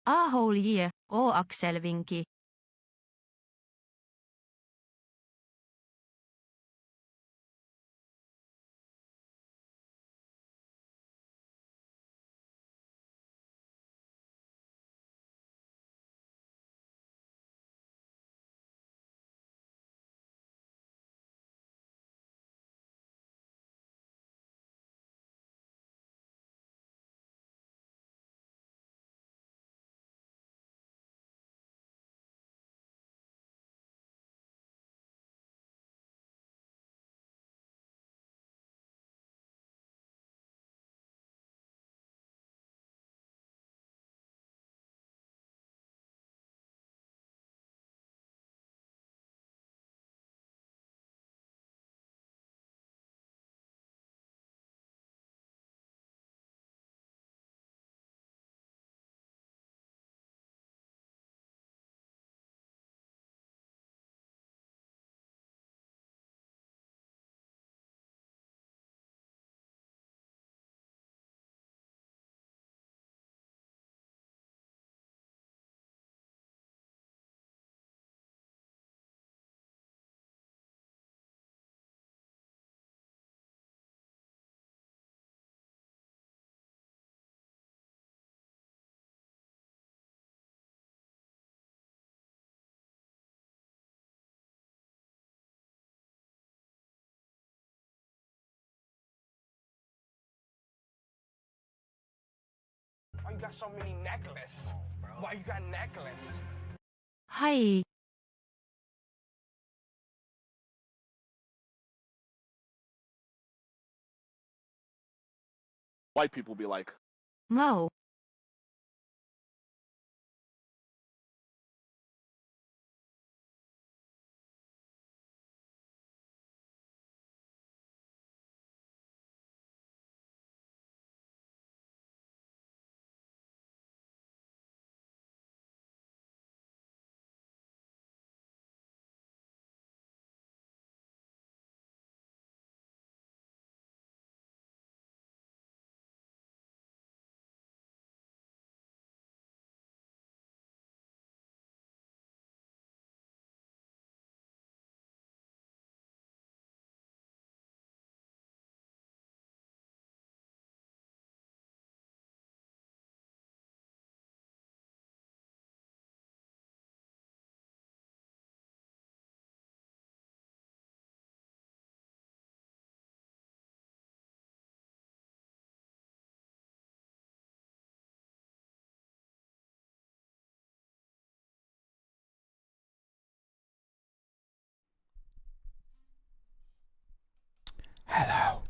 A whole year, Aksel vinki. Why you got so many necklaces? Why you got necklace? Hai. White people be like, Mau. Hello.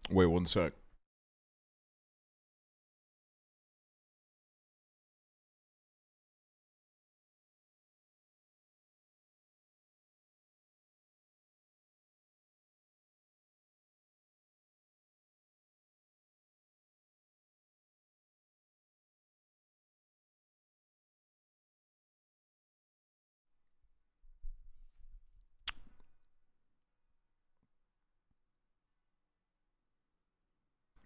Wait one sec.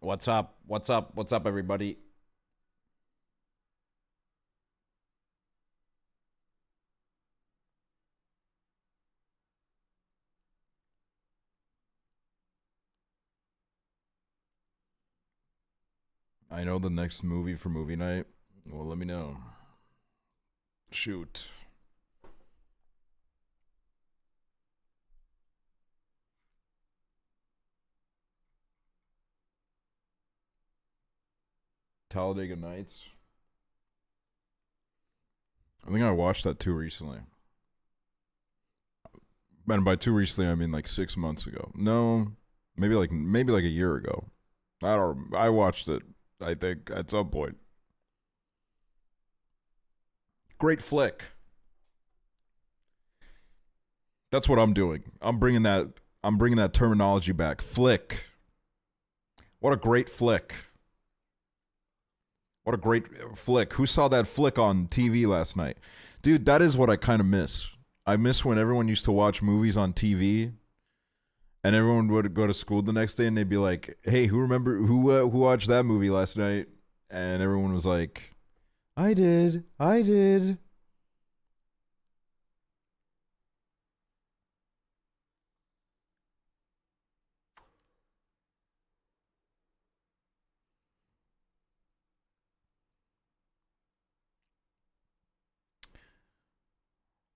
What's up? What's up? What's up, everybody? I know the next movie for movie night. Well, let me know. Shoot. Talladega Nights. I think I watched that too recently. And by too recently, I mean like 6 months ago. No, maybe like a year ago. I watched it, I think, at some point. great flick. That's what I'm doing. I'm bringing that terminology back. Flick. What a great flick. What a great flick. Who saw that flick on TV last night? Dude, that is what I kind of miss. I miss when everyone used to watch movies on TV and everyone would go to school the next day and they'd be like, "Hey, who watched that movie last night?" And everyone was like, "I did. I did."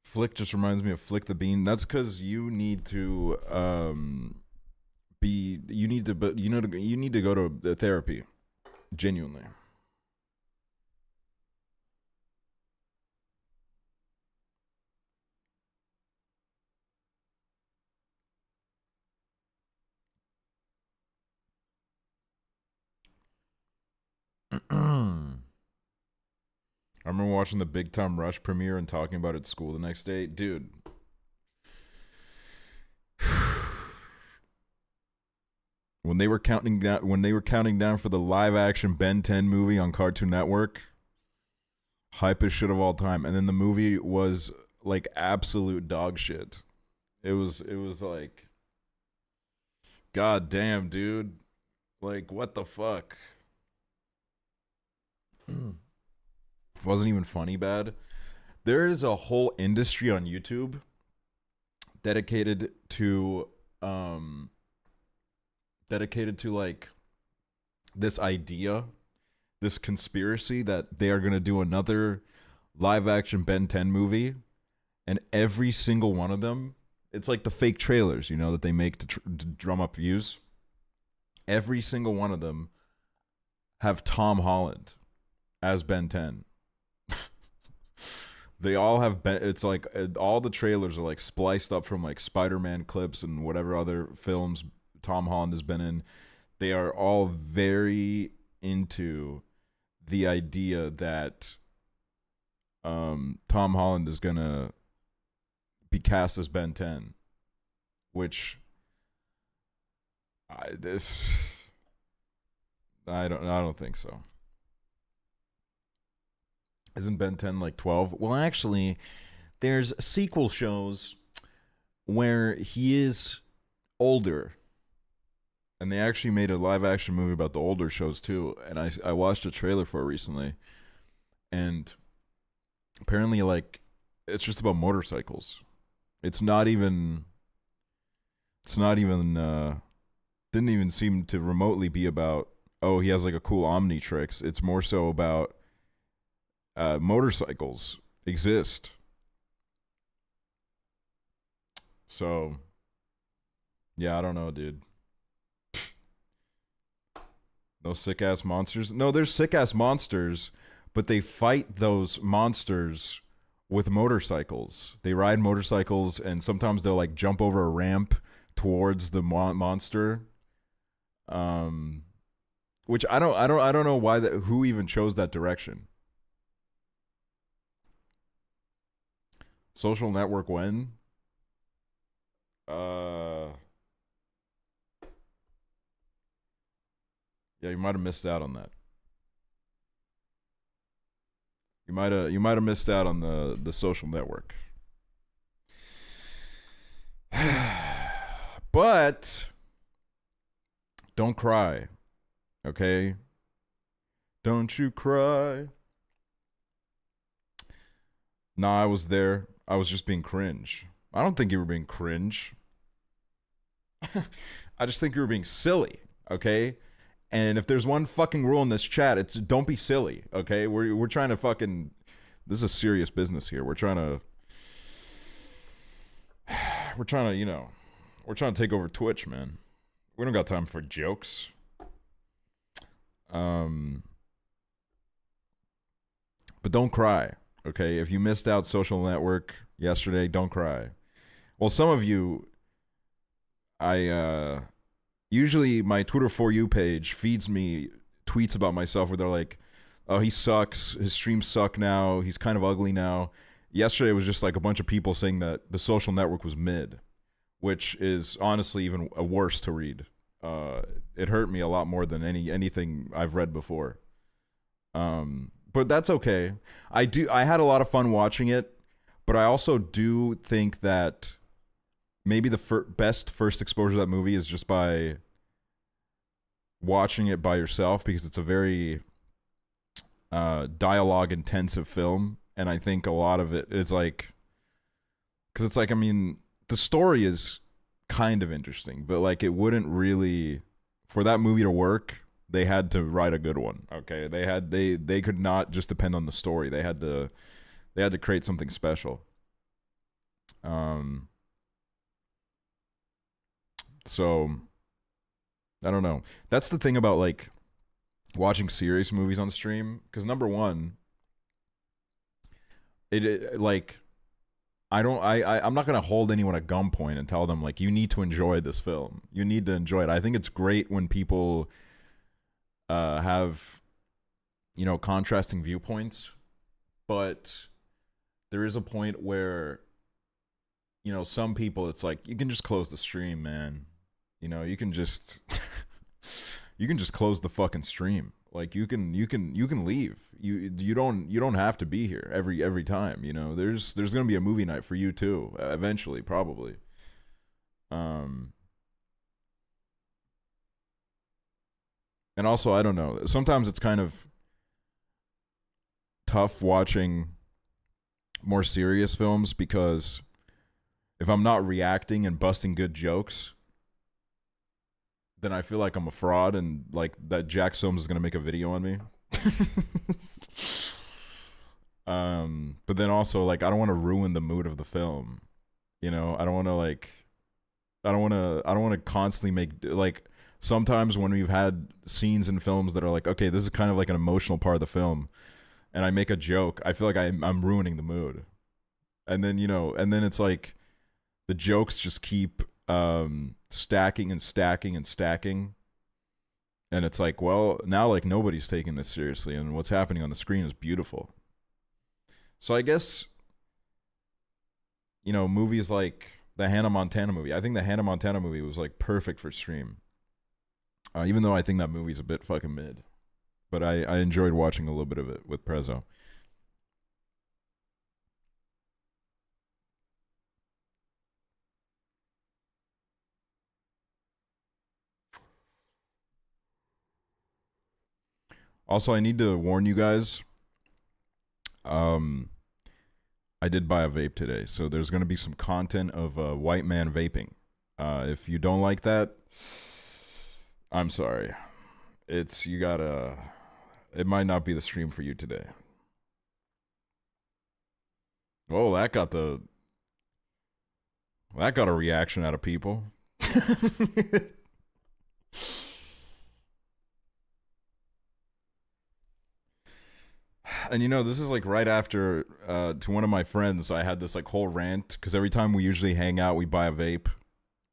Flick just reminds me of Flick the Bean. That's because you need to you need to go to therapy, genuinely. I remember watching the Big Time Rush premiere and talking about it at school the next day. Dude. When they were counting down for the live action Ben 10 movie on Cartoon Network, hypest shit of all time. And then the movie was like absolute dog shit. It was like, god damn, dude. Like, what the fuck? It wasn't even funny bad. There is a whole industry on YouTube dedicated to like this idea, this conspiracy that they are going to do another live action Ben 10 movie, and every single one of them, it's like the fake trailers, you know, that they make to drum up views. Every single one of them have Tom Holland as Ben 10. They all have it's like all the trailers are like spliced up from like Spider-Man clips and whatever other films Tom Holland has been in. They are all very into the idea that Tom Holland is gonna be cast as Ben 10, which I don't think so. Isn't Ben 10 like 12? Well, actually, there's sequel shows where he is older. And they actually made a live action movie about the older shows too. And I watched a trailer for it recently. And apparently, like, it's just about motorcycles. It's not even didn't even seem to remotely be about, oh, he has like a cool Omnitrix. It's more so about motorcycles exist. So, yeah, I don't know, dude. No sick ass monsters. No, there's sick ass monsters, but they fight those monsters with motorcycles. They ride motorcycles, and sometimes they'll like jump over a ramp towards the monster. Which I don't know why who even chose that direction. Social Network when? Yeah, you might have missed out on that. You might have missed out on the Social Network. But don't cry. Okay? Don't you cry. Nah, I was there. I was just being cringe. I don't think you were being cringe. I just think you were being silly, okay? And if there's one fucking rule in this chat, it's don't be silly, okay? We're trying to fucking... This is a serious business here. We're trying to, you know... We're trying to take over Twitch, man. We don't got time for jokes. But don't cry, okay? If you missed out Social Network yesterday, don't cry. Well, some of you... Usually my Twitter For You page feeds me tweets about myself where they're like, oh, he sucks. His streams suck now. He's kind of ugly now. Yesterday was just like a bunch of people saying that The Social Network was mid, which is honestly even worse to read. It hurt me a lot more than anything I've read before. But that's okay. I had a lot of fun watching it, but I also do think that maybe the best first exposure to that movie is just by watching it by yourself, because it's a very dialogue intensive film, and I think a lot of it is like, because it's like, I mean, the story is kind of interesting, but like it wouldn't really, for that movie to work, they had to write a good one. Okay, they could not just depend on the story. They had to create something special. So I don't know. That's the thing about like watching serious movies on stream, because number one, it like I'm not gonna hold anyone at gunpoint and tell them like, you need to enjoy this film. You need to enjoy it. I think it's great when people have, you know, contrasting viewpoints, but there is a point where, you know, some people, it's like, you can just close the stream, man. You know, you can just you can just close the fucking stream. Like you can leave. You don't have to be here every time. You know, there's gonna be a movie night for you too, eventually, probably. And also, I don't know. Sometimes it's kind of tough watching more serious films, because if I'm not reacting and busting good jokes, then I feel like I'm a fraud, and like that Jack Soames is gonna make a video on me. But then also, like, I don't want to ruin the mood of the film. You know, I don't want to constantly make, like, sometimes when we've had scenes in films that are like, okay, this is kind of like an emotional part of the film, and I make a joke, I feel like I'm ruining the mood. And then, you know, and then it's like the jokes just keep stacking and stacking and stacking, and it's like, well, now like nobody's taking this seriously, and what's happening on the screen is beautiful. So I guess, you know, movies like the Hannah Montana movie, I think the Hannah Montana movie was like perfect for stream, even though I think that movie's a bit fucking mid, but I enjoyed watching a little bit of it with Prezzo. Also, I need to warn you guys. I did buy a vape today, so there's going to be some content of a white man vaping. If you don't like that, I'm sorry. It might not be the stream for you today. Oh, that got a reaction out of people. And you know, this is like right after, to one of my friends, I had this like whole rant, because every time we usually hang out, we buy a vape,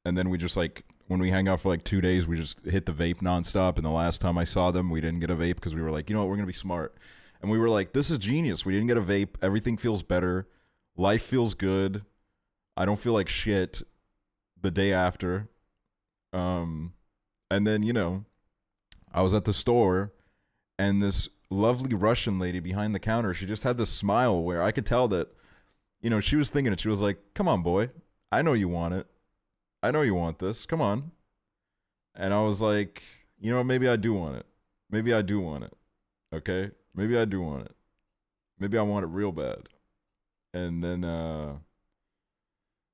and then we just like, when we hang out for like 2 days, we just hit the vape nonstop. And the last time I saw them, we didn't get a vape, because we were like, you know what, we're gonna be smart, and we were like, this is genius. We didn't get a vape. Everything feels better. Life feels good. I don't feel like shit the day after. And then, you know, I was at the store, and this lovely Russian lady behind the counter, she just had this smile where I could tell that, you know, she was thinking it. She was like, come on, boy. I know you want it. I know you want this. Come on. And I was like, you know, maybe I do want it. Maybe I do want it. Okay? Maybe I do want it. Maybe I want it real bad. And then,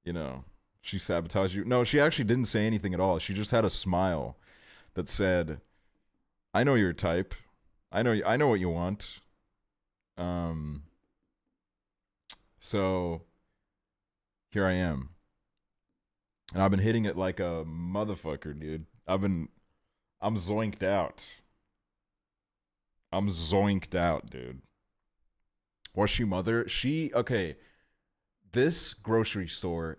you know, she sabotaged you. No, she actually didn't say anything at all. She just had a smile that said, I know your type. I know what you want. So here I am. And I've been hitting it like a motherfucker, dude. I'm zoinked out. I'm zoinked out, dude. Was she mother? Okay. This grocery store,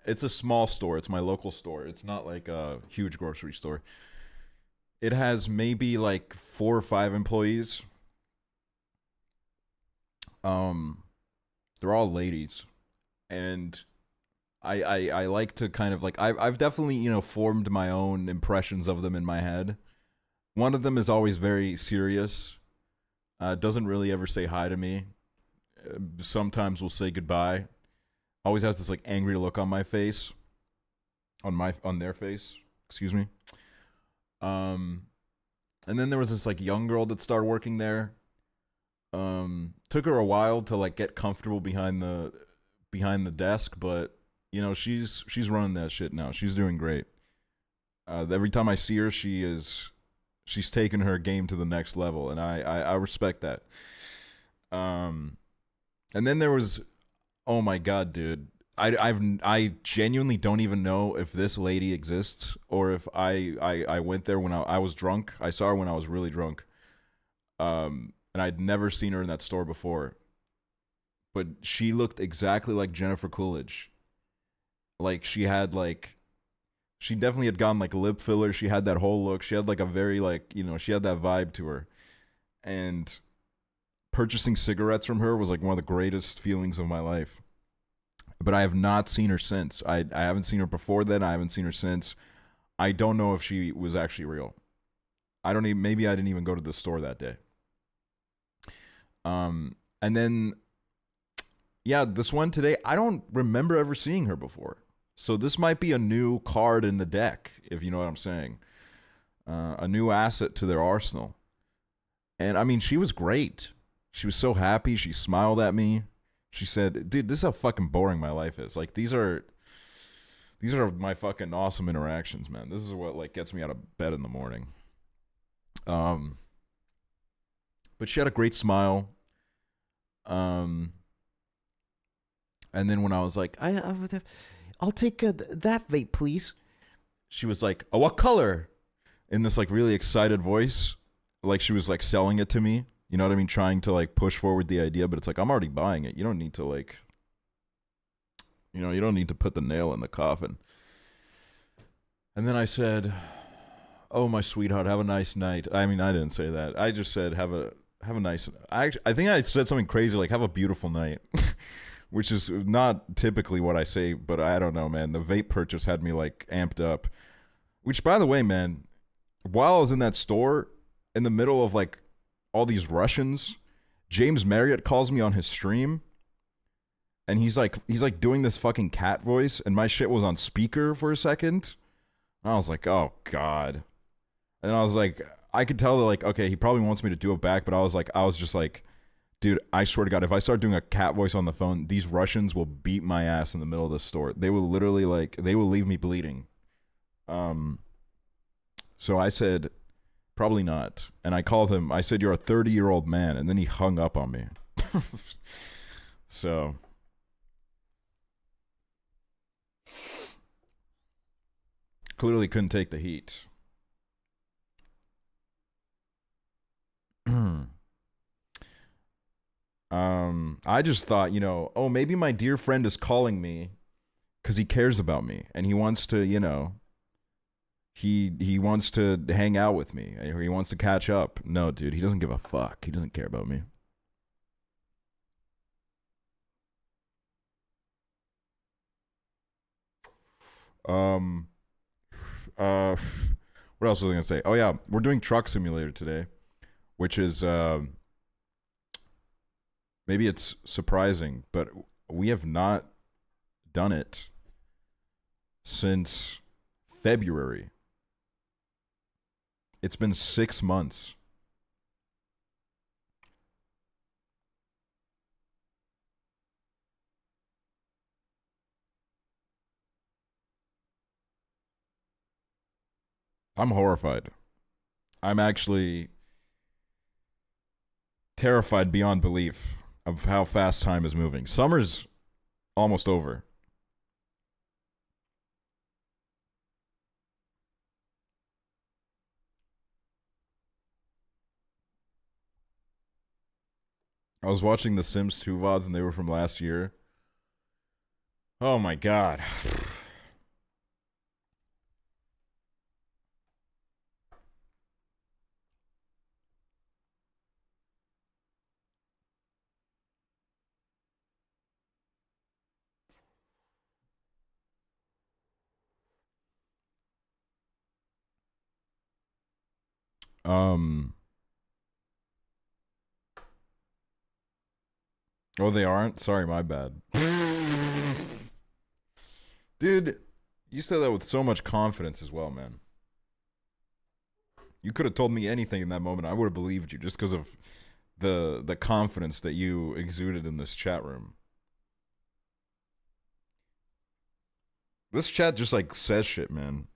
it's a small store. It's my local store. It's not like a huge grocery store. It has maybe like 4 or 5 employees. Um, they're all ladies, and I like to kind of like I've definitely formed my own impressions of them in my head. One of them is always very serious. Doesn't really ever say hi to me. Sometimes we'll say goodbye. Always has this like angry look on my face, on their face. Excuse me. Um, and then there was this like young girl that started working there. Took her a while to like get comfortable behind the desk, but she's running that shit now. She's doing great. Every time I see her, she's taken her game to the next level, and I respect that. And then there was, oh my god, dude, I genuinely don't even know if this lady exists or if I went there when I was drunk. I saw her when I was really drunk. And I'd never seen her in that store before. But she looked exactly like Jennifer Coolidge. Like she definitely had gotten like lip filler. She had that whole look. She had like a very like, she had that vibe to her. And purchasing cigarettes from her was like one of the greatest feelings of my life. But I have not seen her since. I haven't seen her before then. I haven't seen her since. I don't know if she was actually real. Maybe I didn't even go to the store that day. And then, yeah, this one today, I don't remember ever seeing her before. So this might be a new card in the deck, if you know what I'm saying. A new asset to their arsenal. And I mean, she was great. She was so happy. She smiled at me. She said, dude, this is how fucking boring my life is. Like, these are my fucking awesome interactions, man. This is what like gets me out of bed in the morning. But she had a great smile. And then when I was like, I'll take that vape, please. She was like, oh, what color? In this like really excited voice, like she was like selling it to me. You know what I mean? Trying to like push forward the idea, but it's like I'm already buying it. You don't need to like, you don't need to put the nail in the coffin. And then I said, "Oh, my sweetheart, have a nice night." I mean, I didn't say that. I just said, "Have a nice." I think I said something crazy like, "Have a beautiful night," which is not typically what I say. But I don't know, man. The vape purchase had me like amped up. Which, by the way, man, while I was in that store, in the middle of like all these Russians, James Marriott calls me on his stream, and he's like doing this fucking cat voice, and my shit was on speaker for a second. I was like, oh god. And I was like, I could tell that like, okay, he probably wants me to do it back, but I was just like, dude, I swear to God, if I start doing a cat voice on the phone, these Russians will beat my ass in the middle of the store. They will literally like, they will leave me bleeding. So I said, probably not. And I called him, I said, you're a 30-year-old man. And then he hung up on me. So. Clearly couldn't take the heat. I just thought, oh, maybe my dear friend is calling me because he cares about me and he wants to, he wants to hang out with me or he wants to catch up. No, dude, he doesn't give a fuck. He doesn't care about me. What else was I gonna say? Oh yeah, we're doing Truck Simulator today, which is maybe it's surprising, but we have not done it since February. It's been 6 months. I'm horrified. I'm actually terrified beyond belief of how fast time is moving. Summer's almost over. I was watching the Sims 2 VODs and they were from last year. Oh my god. Oh, they aren't? Sorry, my bad. Dude, you said that with so much confidence as well, man. You could have told me anything in that moment. I would have believed you just because of the confidence that you exuded in this chat room. This chat just like says shit, man.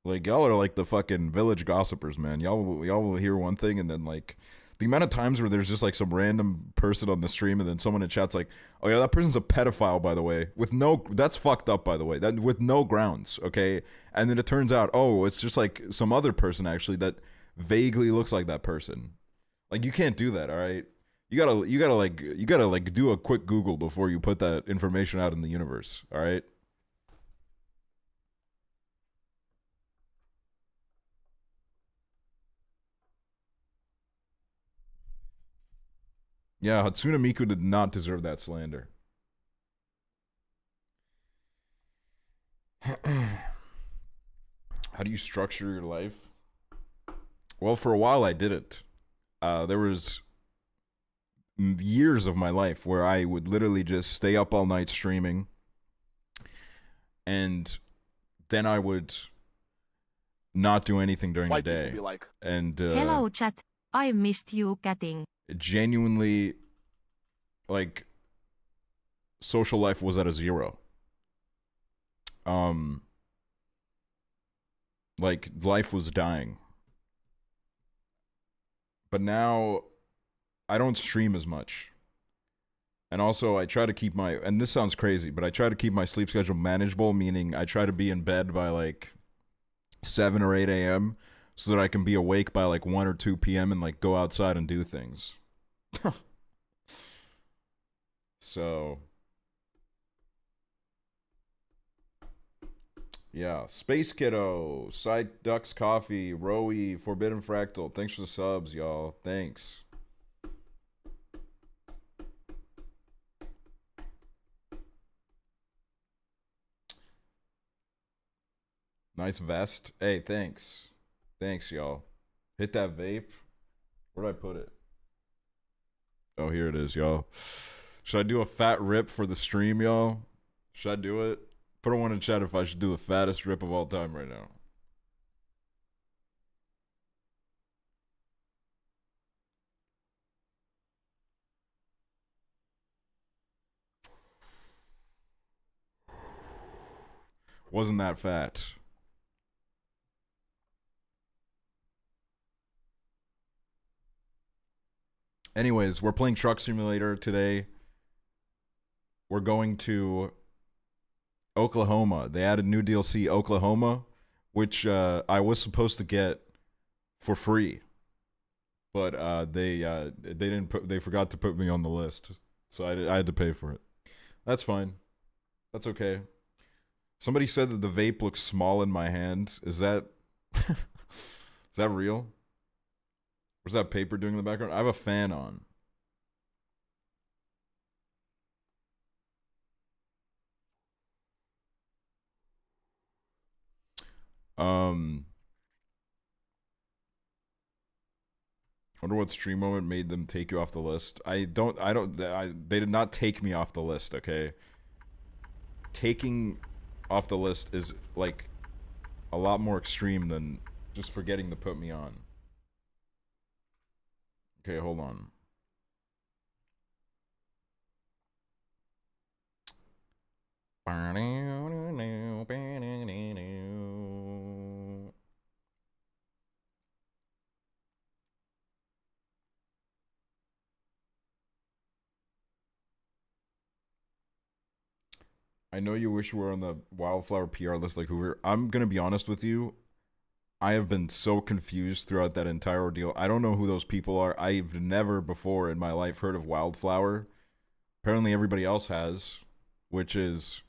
Like y'all are like the fucking village gossipers, man. Y'all will hear one thing and then like the amount of times where there's just like some random person on the stream and then someone in chat's like, "Oh yeah, that person's a pedophile, by the way," with no, that's fucked up, by the way, that with no grounds, okay? And then it turns out, oh, it's just like some other person actually that vaguely looks like that person. Like you can't do that, all right? You gotta do a quick Google before you put that information out in the universe, all right? Yeah, Hatsune Miku did not deserve that slander. How do you structure your life? Well, for a while I did it. There was years of my life where I would literally just stay up all night streaming, and then I would not do anything during the day. Be like, and Hello chat, I missed you catting. Genuinely, like, social life was at a zero. Like, life was dying. But now, I don't stream as much. And also, I try to keep my, and this sounds crazy, but I try to keep my sleep schedule manageable, meaning I try to be in bed by like 7 or 8 a.m. so that I can be awake by like 1 or 2 p.m. and like go outside and do things. So, yeah. Space Kiddo, Side Ducks Coffee, Rowie, Forbidden Fractal. Thanks for the subs, y'all. Thanks. Nice vest. Hey, thanks. Thanks, y'all. Hit that vape. Where'd I put it? Oh, here it is, y'all. Should I do a fat rip for the stream, y'all? Should I do it? Put a one in chat if I should do the fattest rip of all time right now. Wasn't that fat. Anyways, we're playing Truck Simulator today. We're going to Oklahoma. They added new DLC, Oklahoma, which I was supposed to get for free, but they forgot to put me on the list, so I had to pay for it. That's fine. That's okay. Somebody said that the vape looks small in my hand. Is that is that real? What's that paper doing in the background? I have a fan on. Wonder what stream moment made them take you off the list. They did not take me off the list, okay? Taking off the list is like a lot more extreme than just forgetting to put me on. Okay, hold on. I know you wish you were on the Wildflower PR list like Hoover. I'm going to be honest with you. I have been so confused throughout that entire ordeal. I don't know who those people are. I've never before in my life heard of Wildflower. Apparently everybody else has, which is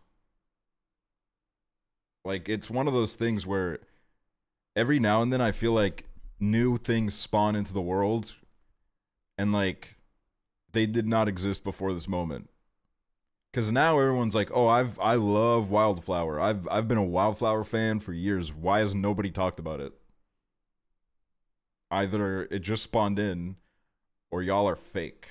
like, it's one of those things where every now and then I feel like new things spawn into the world and like they did not exist before this moment. Because now everyone's like, oh, I love Wildflower. I've been a Wildflower fan for years. Why has nobody talked about it? Either it just spawned in, or y'all are fake.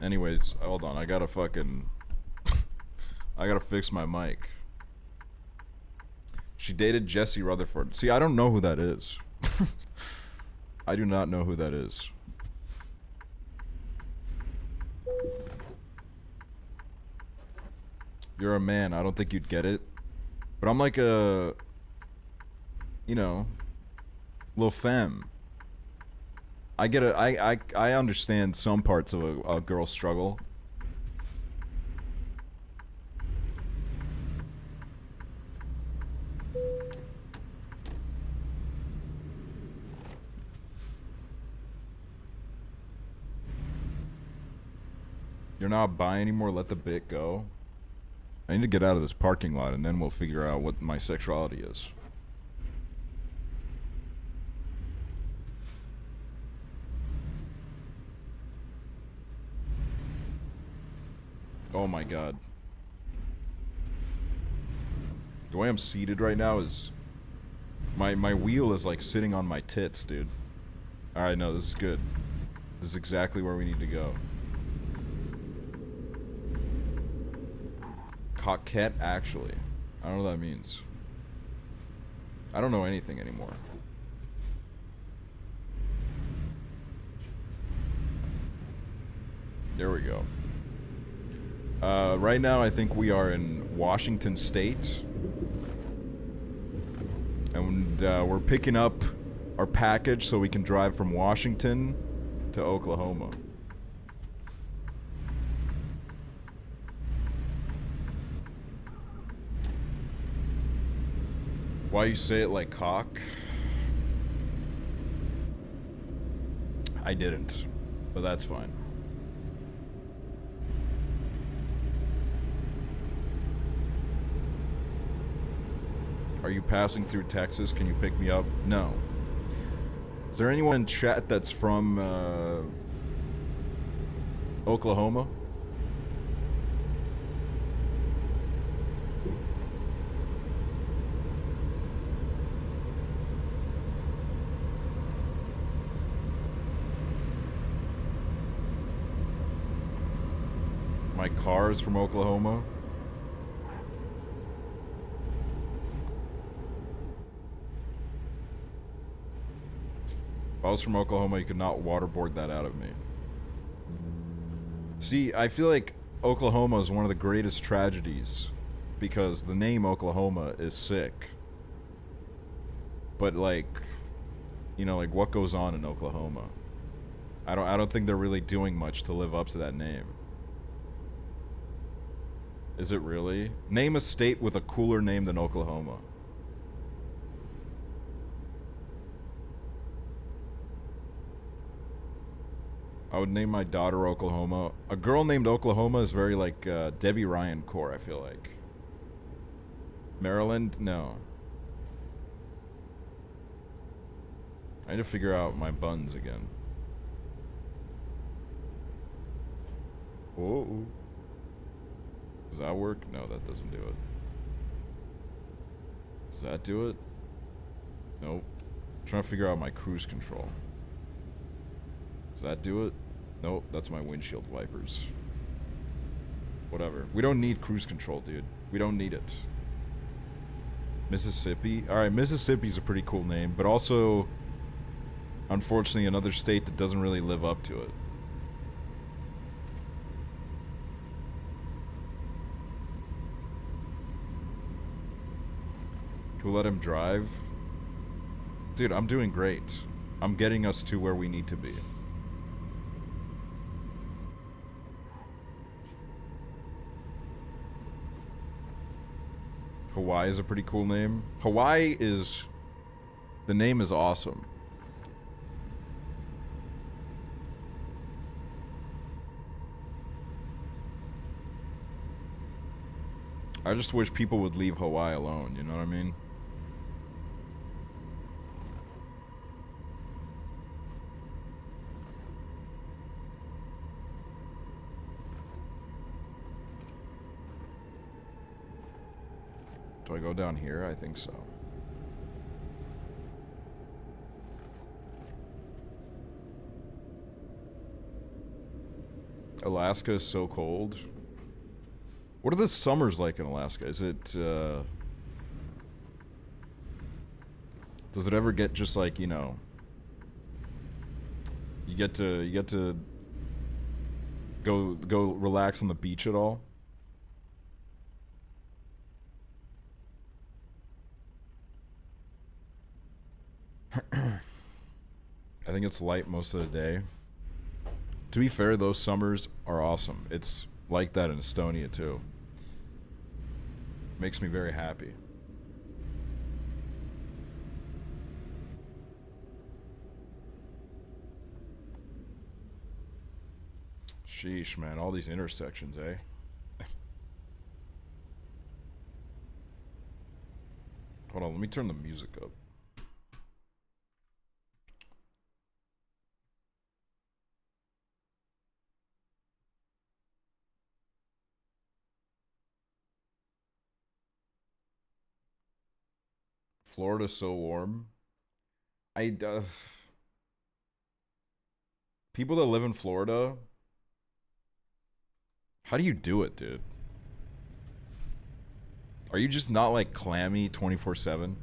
Anyways, hold on. I gotta fucking... I gotta fix my mic. She dated Jesse Rutherford. See, I don't know who that is. I do not know who that is. You're a man. I don't think you'd get it. But I'm like a... You know... little femme. I get it. I understand some parts of a girl's struggle. You're not buying anymore, let the bit go. I need to get out of this parking lot and then we'll figure out what my sexuality is. Oh my god. The way I'm seated right now is... My wheel is like sitting on my tits, dude. Alright, no, this is good. This is exactly where we need to go. Coquette, actually. I don't know what that means. I don't know anything anymore. There we go. Right now, I think we are in Washington State. And we're picking up our package so we can drive from Washington to Oklahoma. Why you say it like cock? I didn't, but that's fine. Are you passing through Texas? Can you pick me up? No. Is there anyone in chat that's from Oklahoma? My car is from Oklahoma. If I was from Oklahoma, you could not waterboard that out of me. See, I feel like Oklahoma is one of the greatest tragedies because the name Oklahoma is sick. But like, you know, like what goes on in Oklahoma? I don't think they're really doing much to live up to that name. Is it really? Name a state with a cooler name than Oklahoma. I would name my daughter Oklahoma. A girl named Oklahoma is very like Debbie Ryan core, I feel like. Maryland? No. I need to figure out my buns again. Whoa. Does that work? No, that doesn't do it. Does that do it? Nope. I'm trying to figure out my cruise control. Does that do it? Nope, that's my windshield wipers. Whatever. We don't need cruise control, dude. We don't need it. Mississippi? Alright, Mississippi's a pretty cool name, but also, unfortunately, another state that doesn't really live up to it. Who let him drive? Dude, I'm doing great. I'm getting us to where we need to be. Hawaii is a pretty cool name. Hawaii is... The name is awesome. I just wish people would leave Hawaii alone, you know what I mean? Do I go down here? I think so. Alaska is so cold. What are the summers like in Alaska? Is it, does it ever get just like, you know, you get to go relax on the beach at all? I think it's light most of the day. To be fair, those summers are awesome. It's like that in Estonia too. Makes me very happy. Sheesh, man, all these intersections, eh? Hold on, let me turn the music up. Florida's so warm. People that live in Florida, how do you do it, dude? Are you just not like clammy 24/7?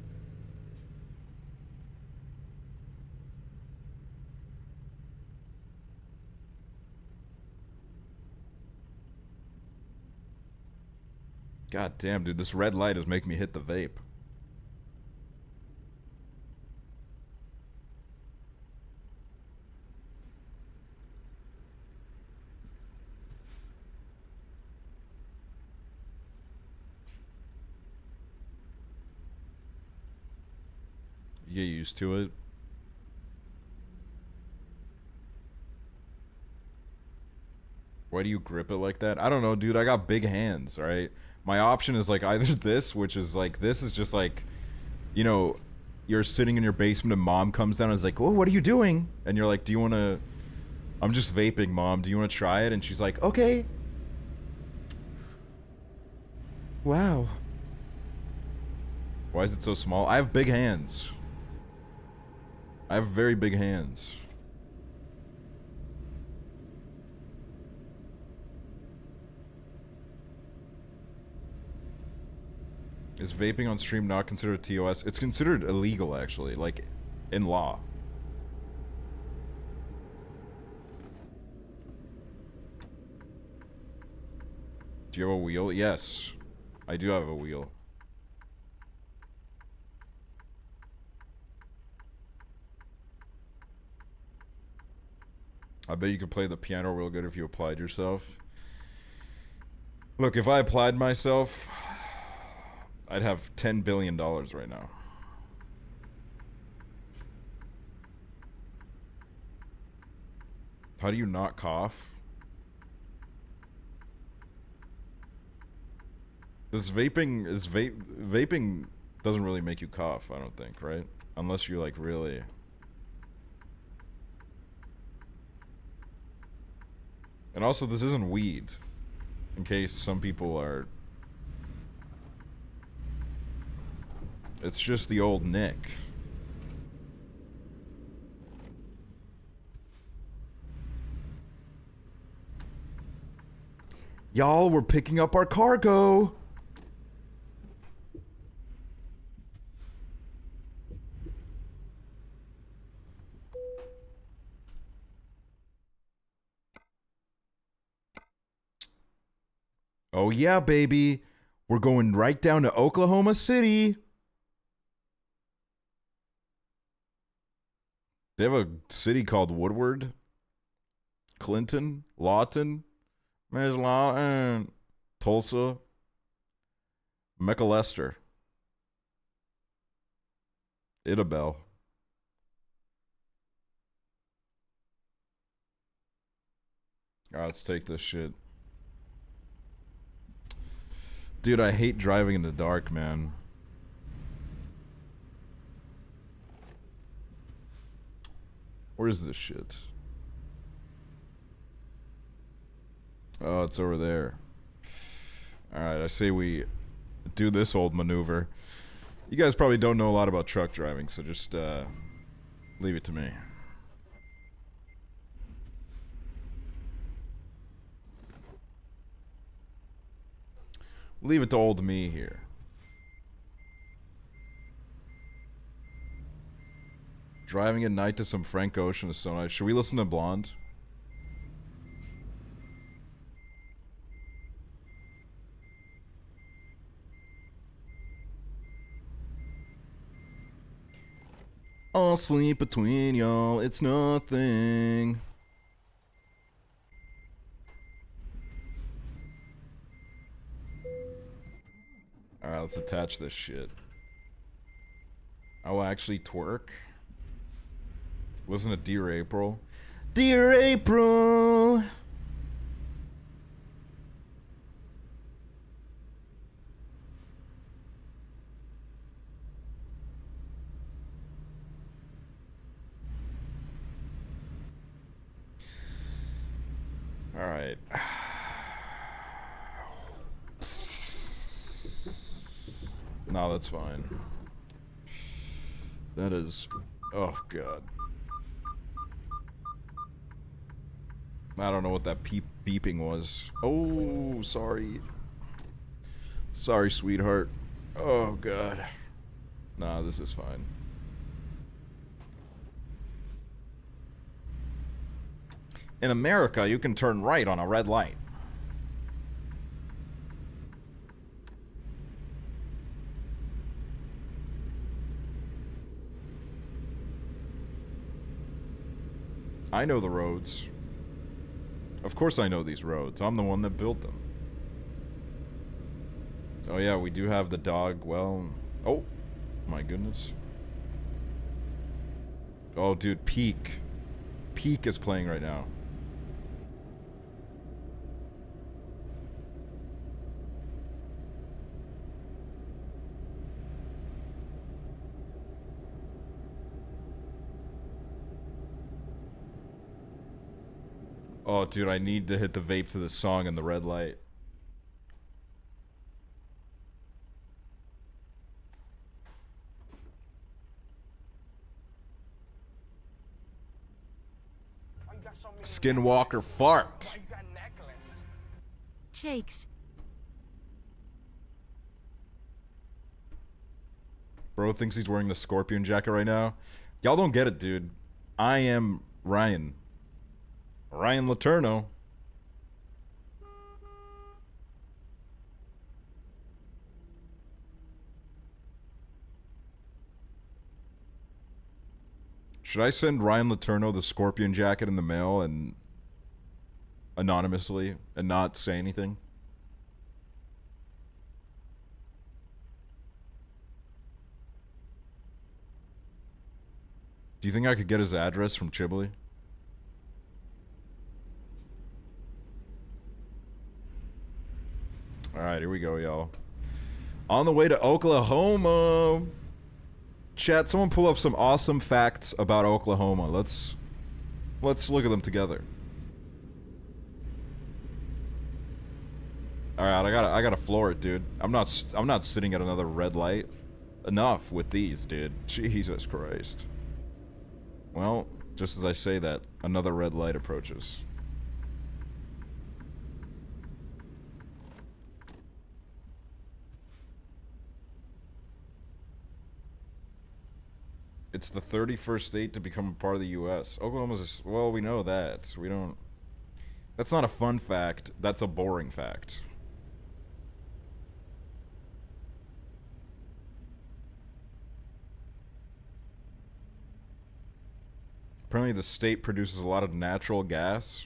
God damn, dude, this red light is making me hit the vape. You get used to it. Why do you grip it like that? I don't know, dude. I got big hands, right? My option is like either this, which is like, this is just like, you know, you're sitting in your basement and mom comes down and is like, "Oh, what are you doing?" And you're like, "Do you want to, I'm just vaping, mom. Do you want to try it?" And she's like, "Okay." Wow. Why is it so small? I have big hands. I have very big hands. Is vaping on stream not considered TOS? It's considered illegal, actually, like, in law. Do you have a wheel? Yes. I do have a wheel. I bet you could play the piano real good if you applied yourself. Look, if I applied myself, I'd have $10 billion right now. How do you not cough? Vaping doesn't really make you cough, I don't think, right? Unless you like really. And also, this isn't weed, in case some people are. It's just the old Nick. Y'all, we're picking up our cargo. Oh yeah, baby. We're going right down to Oklahoma City. They have a city called Woodward, Clinton, Lawton, Miss Lawton, Tulsa, McAlester, Idabel. Alright, let's take this shit. Dude, I hate driving in the dark, man. Where is this shit? Oh, it's over there. Alright, I say we do this old maneuver. You guys probably don't know a lot about truck driving, so just leave it to me. Leave it to old me here. Driving at night to some Frank Ocean is so nice. Should we listen to Blonde? I'll sleep between y'all, it's nothing. Alright, let's attach this shit. I will actually twerk. Listen to Dear April. Dear April! Alright. No, that's fine. That is... Oh, God. I don't know what that beeping was. Oh, sorry. Sorry, sweetheart. Oh, God. Nah, this is fine. In America, you can turn right on a red light. I know the roads. Of course I know these roads. I'm the one that built them. Oh yeah, we do have the dog. Well... Oh! My goodness. Oh, dude, Peak. Peak is playing right now. Oh, dude, I need to hit the vape to this song in the red light. Skinwalker fart. Shakes. Bro thinks he's wearing the scorpion jacket right now. Y'all don't get it, dude. I am Ryan. Ryan Letourneau. Should I send Ryan Letourneau the scorpion jacket in the mail and anonymously and not say anything? Do you think I could get his address from Chiblee? Alright, here we go, y'all. On the way to Oklahoma. Chat, someone pull up some awesome facts about Oklahoma. Let's look at them together. Alright, I gotta floor it, dude. I'm not sitting at another red light. Enough with these, dude. Jesus Christ. Well, just as I say that, another red light approaches. It's the 31st state to become a part of the U.S. Oklahoma's well, we know that. We don't... That's not a fun fact. That's a boring fact. Apparently the state produces a lot of natural gas.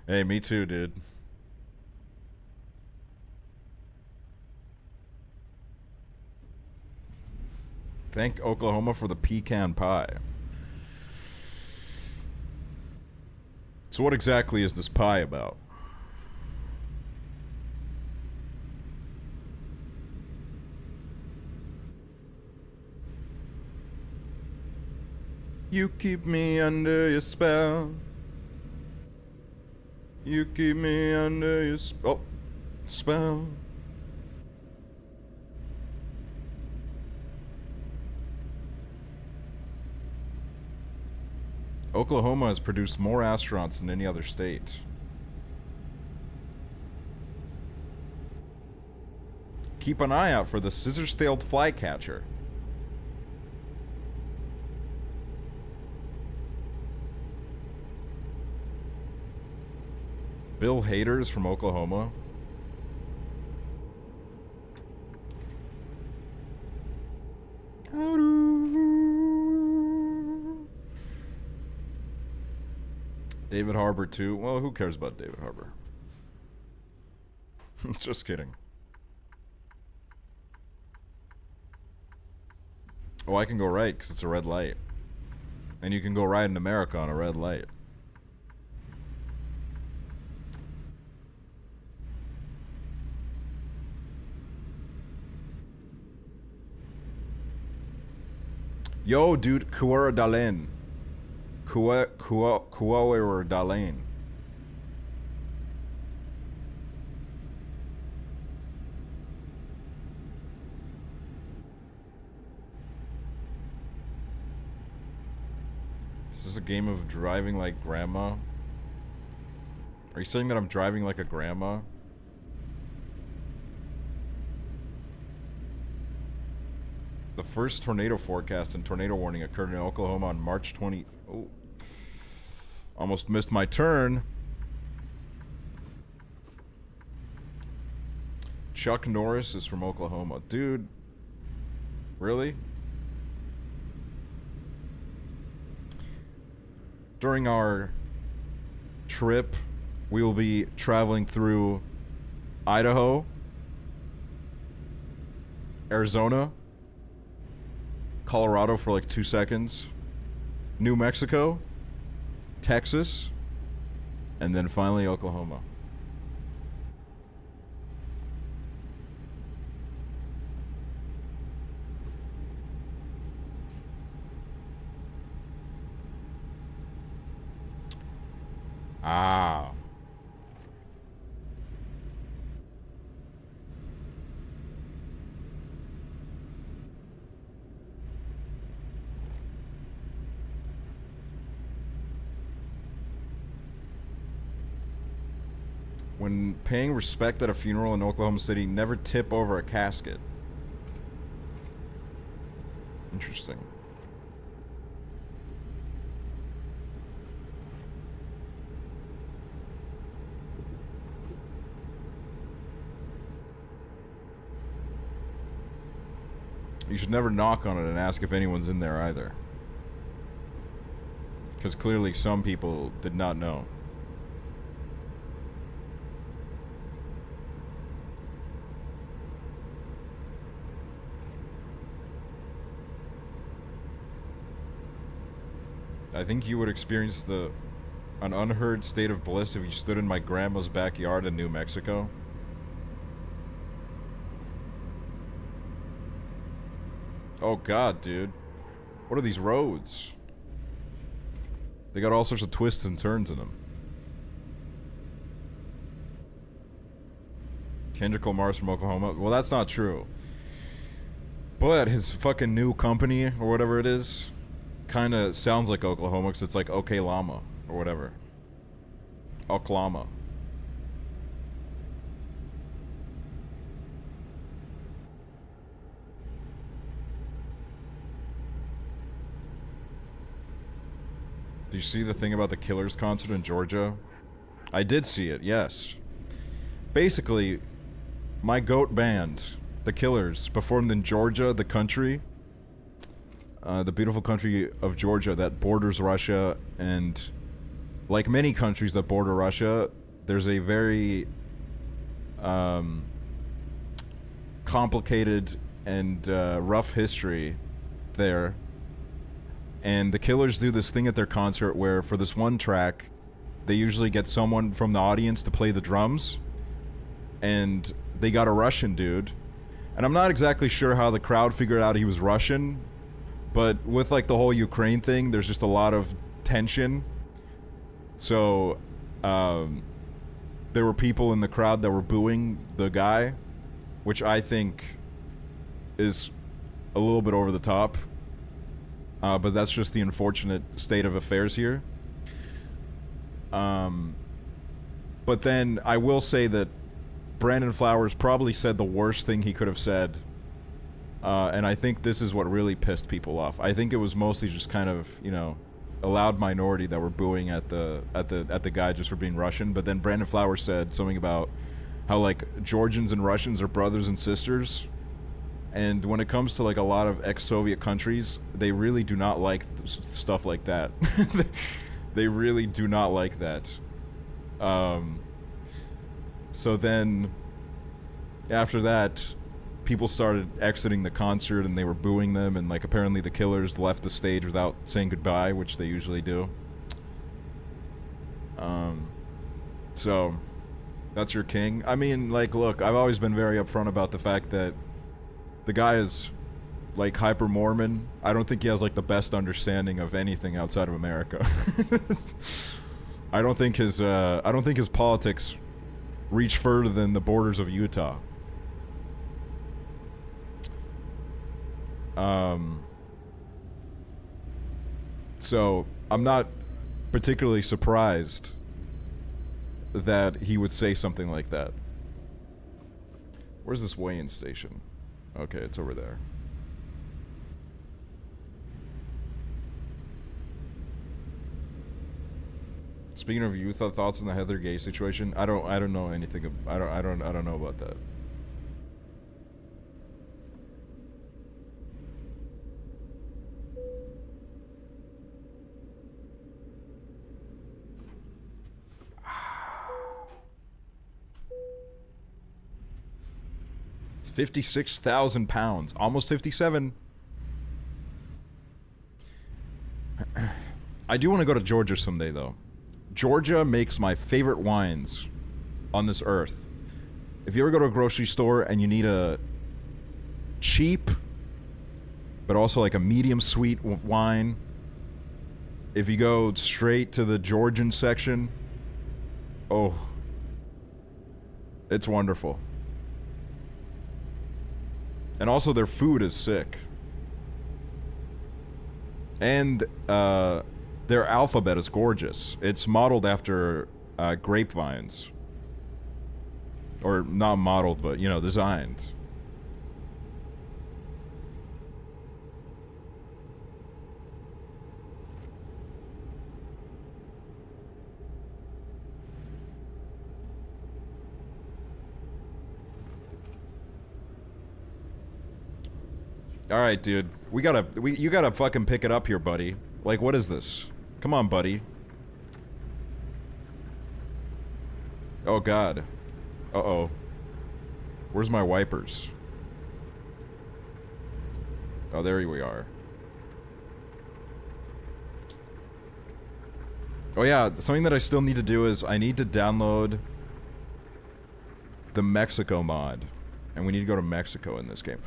Hey, me too, dude. Thank Oklahoma for the pecan pie. So what exactly is this pie about? You keep me under your spell. You keep me under your spell. Oklahoma has produced more astronauts than any other state. Keep an eye out for the scissors-tailed flycatcher. Bill Hader is from Oklahoma. David Harbour too. Well, who cares about David Harbour? Just kidding. Oh, I can go right because it's a red light. And you can go right in America on a red light. Yo, dude, Kuara Dalen. Kuara Dalen. Is this a game of driving like grandma? Are you saying that I'm driving like a grandma? The first tornado forecast and tornado warning occurred in Oklahoma on March 20... Oh. Almost missed my turn. Chuck Norris is from Oklahoma. Dude. Really? During our trip, we will be traveling through Idaho, Arizona, Colorado for like 2 seconds, New Mexico, Texas, and then finally Oklahoma. Ah. When paying respect at a funeral in Oklahoma City, never tip over a casket. Interesting. You should never knock on it and ask if anyone's in there either. Because clearly some people did not know. I think you would experience an unheard state of bliss if you stood in my grandma's backyard in New Mexico. Oh god, dude. What are these roads? They got all sorts of twists and turns in them. Kendrick Lamar's from Oklahoma. Well, that's not true. But his fucking new company, or whatever it is, kind of sounds like Oklahoma, because it's like OK Llama, or whatever. Oklahoma. Do you see the thing about the Killers concert in Georgia? I did see it, yes. Basically, my GOAT band, the Killers, performed in Georgia, the country. The beautiful country of Georgia that borders Russia, and like many countries that border Russia, there's a very complicated and rough history there. And the Killers do this thing at their concert where for this one track, they usually get someone from the audience to play the drums. And they got a Russian dude. And I'm not exactly sure how the crowd figured out he was Russian, but with like the whole Ukraine thing, there's just a lot of tension. So there were people in the crowd that were booing the guy, which I think is a little bit over the top. But that's just the unfortunate state of affairs here. But then I will say that Brandon Flowers probably said the worst thing he could have said. And I think this is what really pissed people off. I think it was mostly just kind of, you know, a loud minority that were booing at the guy just for being Russian. But then Brandon Flowers said something about how, like, Georgians and Russians are brothers and sisters. And when it comes to, like, a lot of ex-Soviet countries, they really do not like stuff like that. They really do not like that. So then, after that, people started exiting the concert and they were booing them, and, like, apparently the Killers left the stage without saying goodbye, which they usually do. So that's your king. I mean, like, look, I've always been very upfront about the fact that the guy is, like, hyper Mormon. I don't think he has, like, the best understanding of anything outside of America. I don't think his politics reach further than the borders of Utah. So I'm not particularly surprised that he would say something like that. Where's this weigh-in station? Okay, it's over there. Speaking of youth, thoughts on the Heather Gay situation? I don't know anything. I don't know about that. £56,000, almost 57. I do want to go to Georgia someday, though. Georgia makes my favorite wines on this earth. If you ever go to a grocery store and you need a cheap, but also like a medium sweet wine, if you go straight to the Georgian section, oh, it's wonderful. And also their food is sick. And their alphabet is gorgeous. It's modeled after grapevines. Or not modeled, but, you know, designed. All right, dude. You gotta fucking pick it up here, buddy. Like, what is this? Come on, buddy. Oh, God. Uh-oh. Where's my wipers? Oh, there we are. Oh, yeah. Something that I still need to do is I need to download the Mexico mod. And we need to go to Mexico in this game.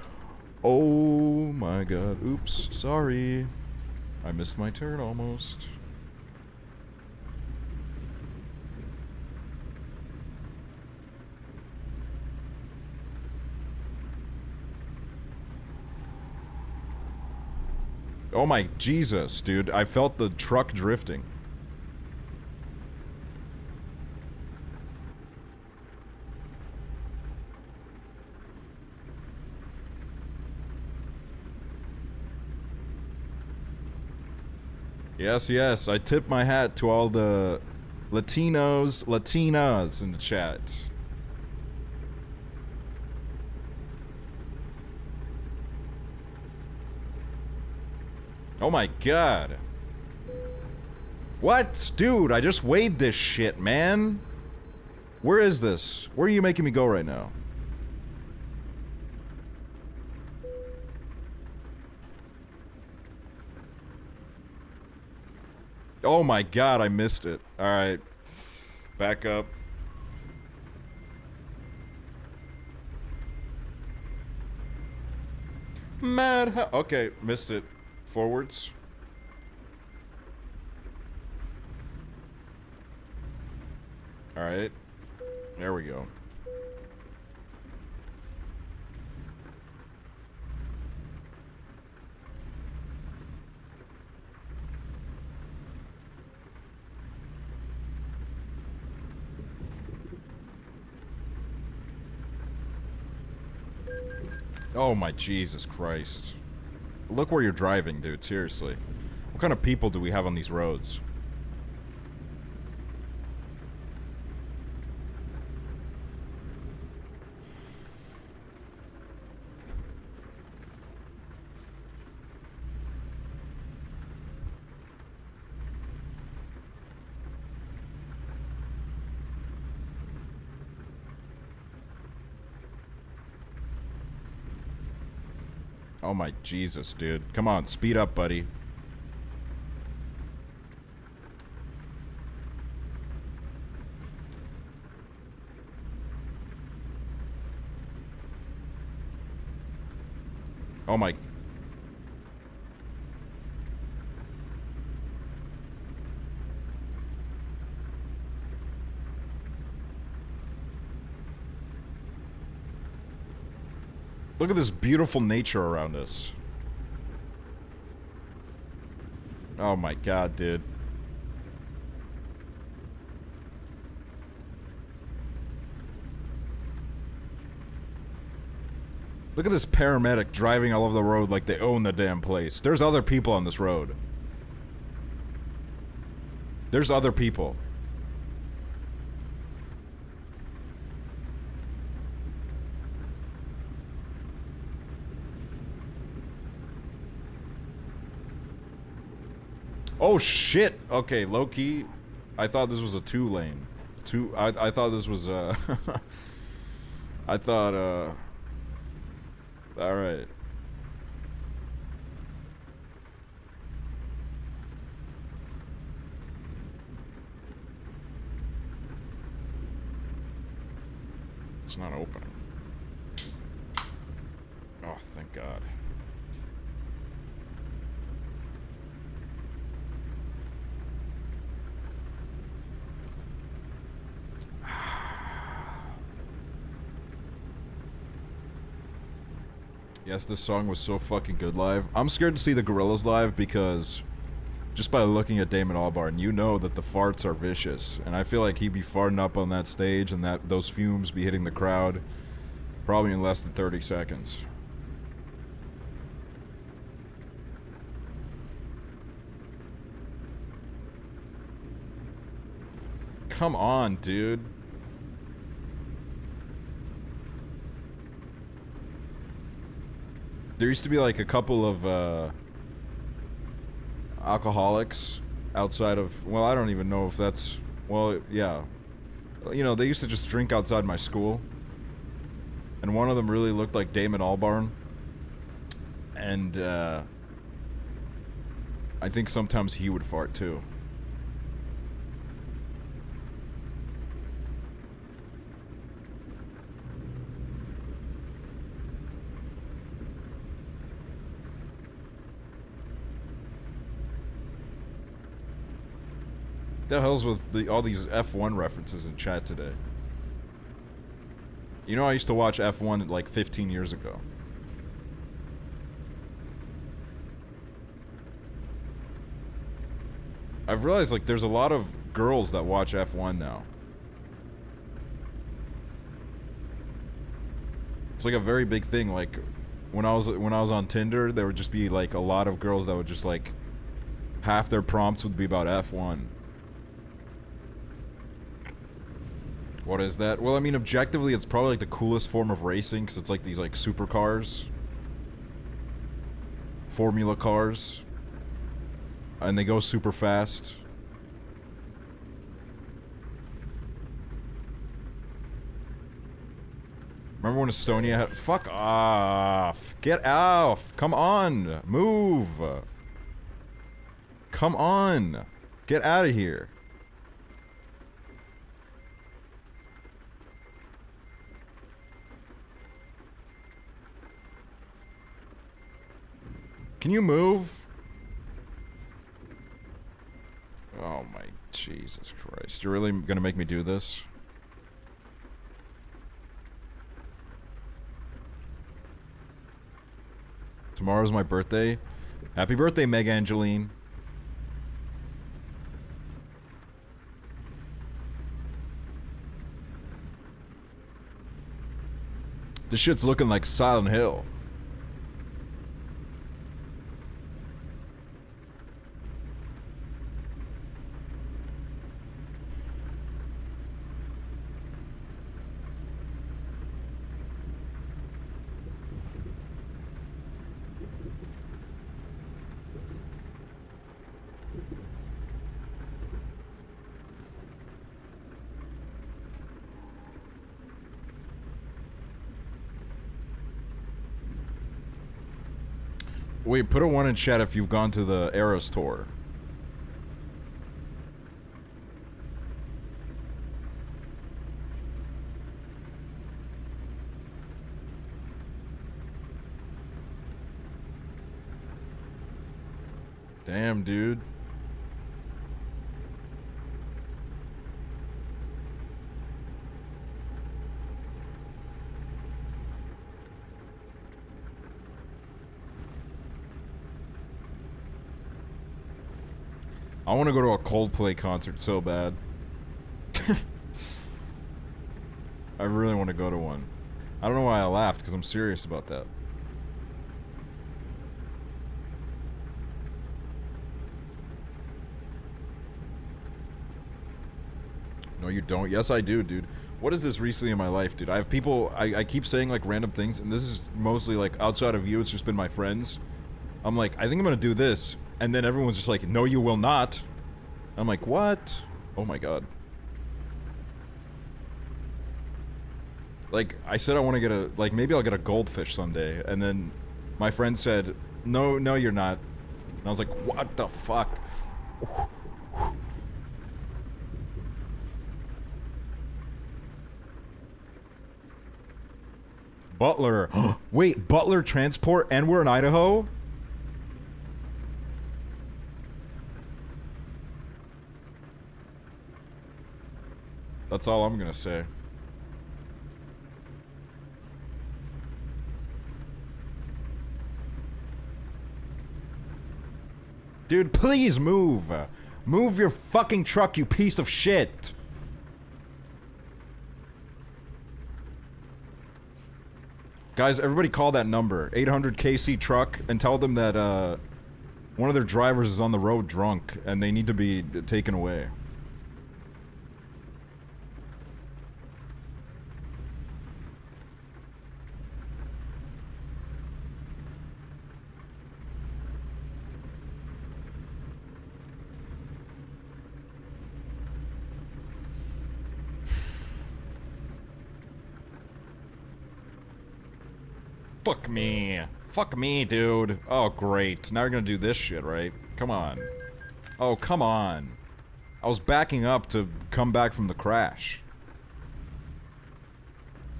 Oh my god. Oops. Sorry. I missed my turn almost. Oh my Jesus, dude. I felt the truck drifting. Yes, yes, I tip my hat to all the Latinas in the chat. Oh my god. What? Dude, I just weighed this shit, man. Where is this? Where are you making me go right now? Oh my god, I missed it. Alright. Back up. Okay, missed it. Forwards. Alright. There we go. Oh my Jesus Christ. Look where you're driving, dude, seriously. What kind of people do we have on these roads? Oh my Jesus, dude. Come on, speed up, buddy. Oh my... Look at this beautiful nature around us. Oh my God, dude. Look at this paramedic driving all over the road like they own the damn place. There's other people on this road. There's other people. Oh shit! Okay, low key, I thought this was a 2-lane. I thought this was I thought alright. It's not opening. Oh, thank God. Yes, this song was so fucking good live. I'm scared to see the Gorillaz live because just by looking at Damon Albarn, you know that the farts are vicious. And I feel like he'd be farting up on that stage and that those fumes be hitting the crowd probably in less than 30 seconds. Come on, dude. There used to be like a couple of alcoholics outside of, well, I don't even know if that's, well, yeah. You know, they used to just drink outside my school. And one of them really looked like Damon Albarn. And I think sometimes he would fart too. The hell's with all these F1 references in chat today? You know, I used to watch F1 like 15 years ago. I've realized like there's a lot of girls that watch F1 now. It's like a very big thing. Like when I was on Tinder, there would just be like a lot of girls that would just like half their prompts would be about F1. What is that? Well, I mean, objectively, it's probably like the coolest form of racing because it's like these like supercars, formula cars, and they go super fast. Remember when Estonia had... Fuck off! Get off! Come on! Move! Come on! Get out of here! Can you move? Oh my Jesus Christ. You're really gonna make me do this? Tomorrow's my birthday. Happy birthday, Meg Angeline. This shit's looking like Silent Hill. Wait, put a 1 in chat if you've gone to the Eras tour. Damn, dude. I want to go to a Coldplay concert so bad. I really want to go to one. I don't know why I laughed, because I'm serious about that. No, you don't. Yes, I do, dude. What is this recently in my life, dude? I have people, I keep saying, like, random things, and this is mostly, like, outside of you, it's just been my friends. I'm like, I think I'm gonna do this, and then everyone's just like, no, you will not. I'm like, what? Oh my god. Like, I said I want to get a, like, maybe I'll get a goldfish someday, and then my friend said, no, no, you're not. And I was like, what the fuck? Butler. Wait, Butler Transport, and we're in Idaho? That's all I'm gonna say. Dude, please move. Move your fucking truck, you piece of shit. Guys, everybody call that number, 800 KC truck, and tell them that one of their drivers is on the road drunk and they need to be taken away. Fuck me. Fuck me, dude. Oh, great. Now you're gonna do this shit, right? Come on. Oh, come on. I was backing up to come back from the crash.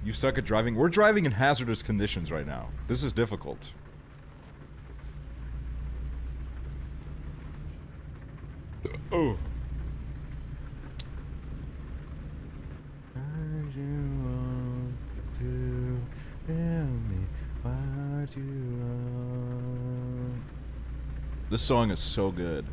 You suck at driving? We're driving in hazardous conditions right now. This is difficult. Oh. This song is so good.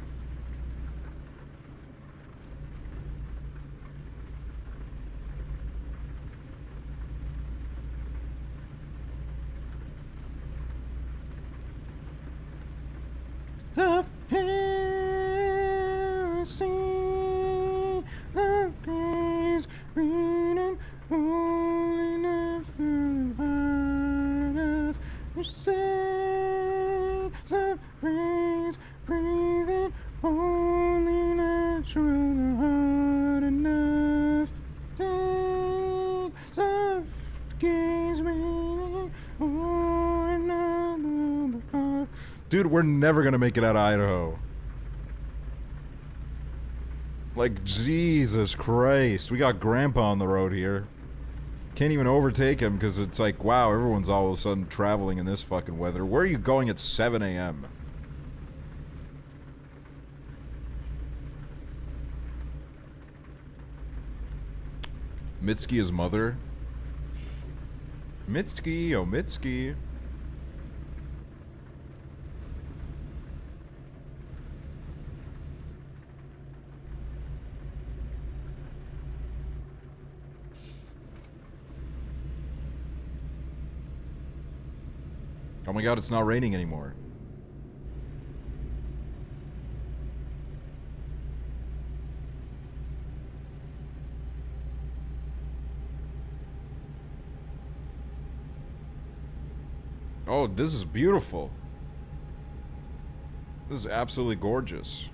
Dude, we're never gonna make it out of Idaho. Like, Jesus Christ. We got Grandpa on the road here. Can't even overtake him because it's like, wow, everyone's all of a sudden traveling in this fucking weather. Where are you going at 7 a.m.? Mitski's mother? Mitski, oh Mitski. Oh my god, it's not raining anymore. Oh, this is beautiful. This is absolutely gorgeous.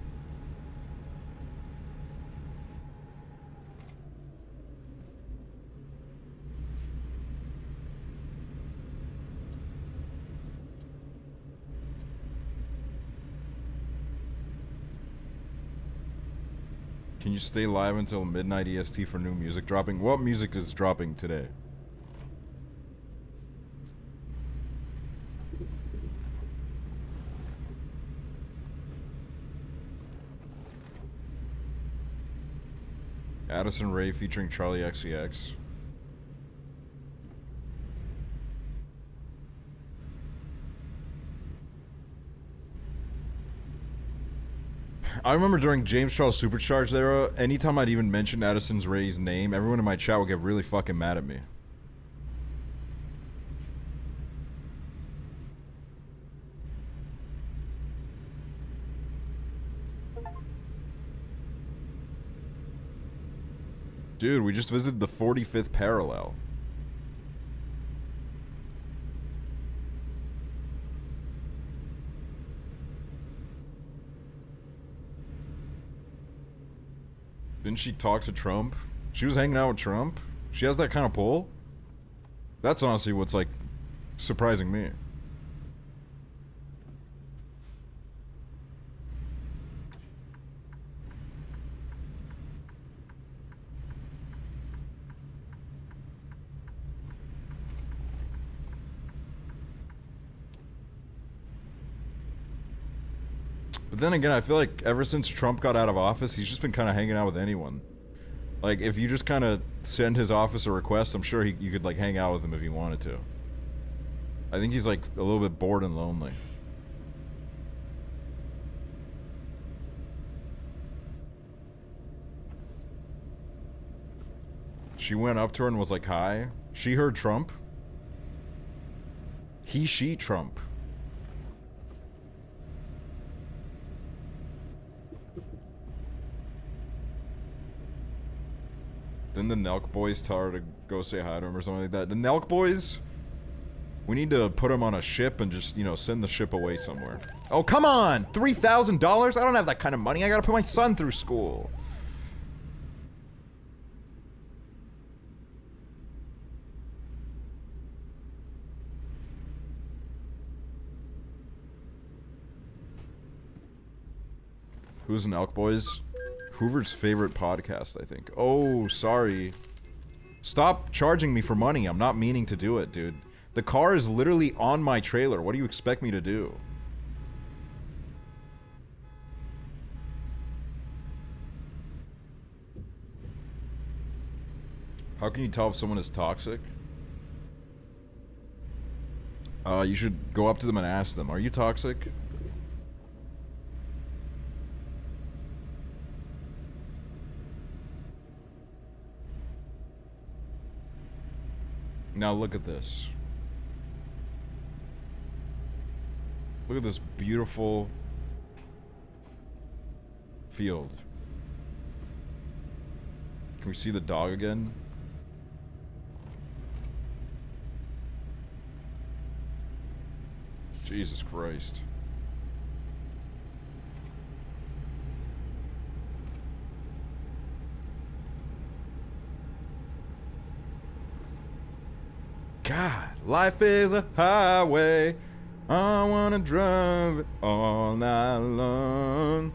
Can you stay live until midnight EST for new music dropping? What music is dropping today? Addison Rae featuring Charlie XCX. I remember during James Charles Supercharged era, anytime I'd even mention Addison Rae's name, everyone in my chat would get really fucking mad at me. Dude, we just visited the 45th parallel. Didn't she talk to Trump? She was hanging out with Trump? She has that kind of pull? That's honestly what's, like, surprising me. But then again, I feel like ever since Trump got out of office, he's just been kind of hanging out with anyone. Like, if you just kind of send his office a request, I'm sure you could, like, hang out with him if you wanted to. I think he's, like, a little bit bored and lonely. She went up to her and was like, hi. She heard Trump. She, Trump. Didn't the Nelk boys tell her to go say hi to him or something like that? The Nelk boys? We need to put him on a ship and just, you know, send the ship away somewhere. Oh, come on! $3,000? I don't have that kind of money. I gotta put my son through school. Who's an Elk Boys? Hoover's favorite podcast, I think. Oh, sorry. Stop charging me for money. I'm not meaning to do it, dude. The car is literally on my trailer. What do you expect me to do? How can you tell if someone is toxic? You should go up to them and ask them, are you toxic? Now look at this. Look at this beautiful field. Can we see the dog again? Jesus Christ. God, life is a highway. I wanna drive it all night long.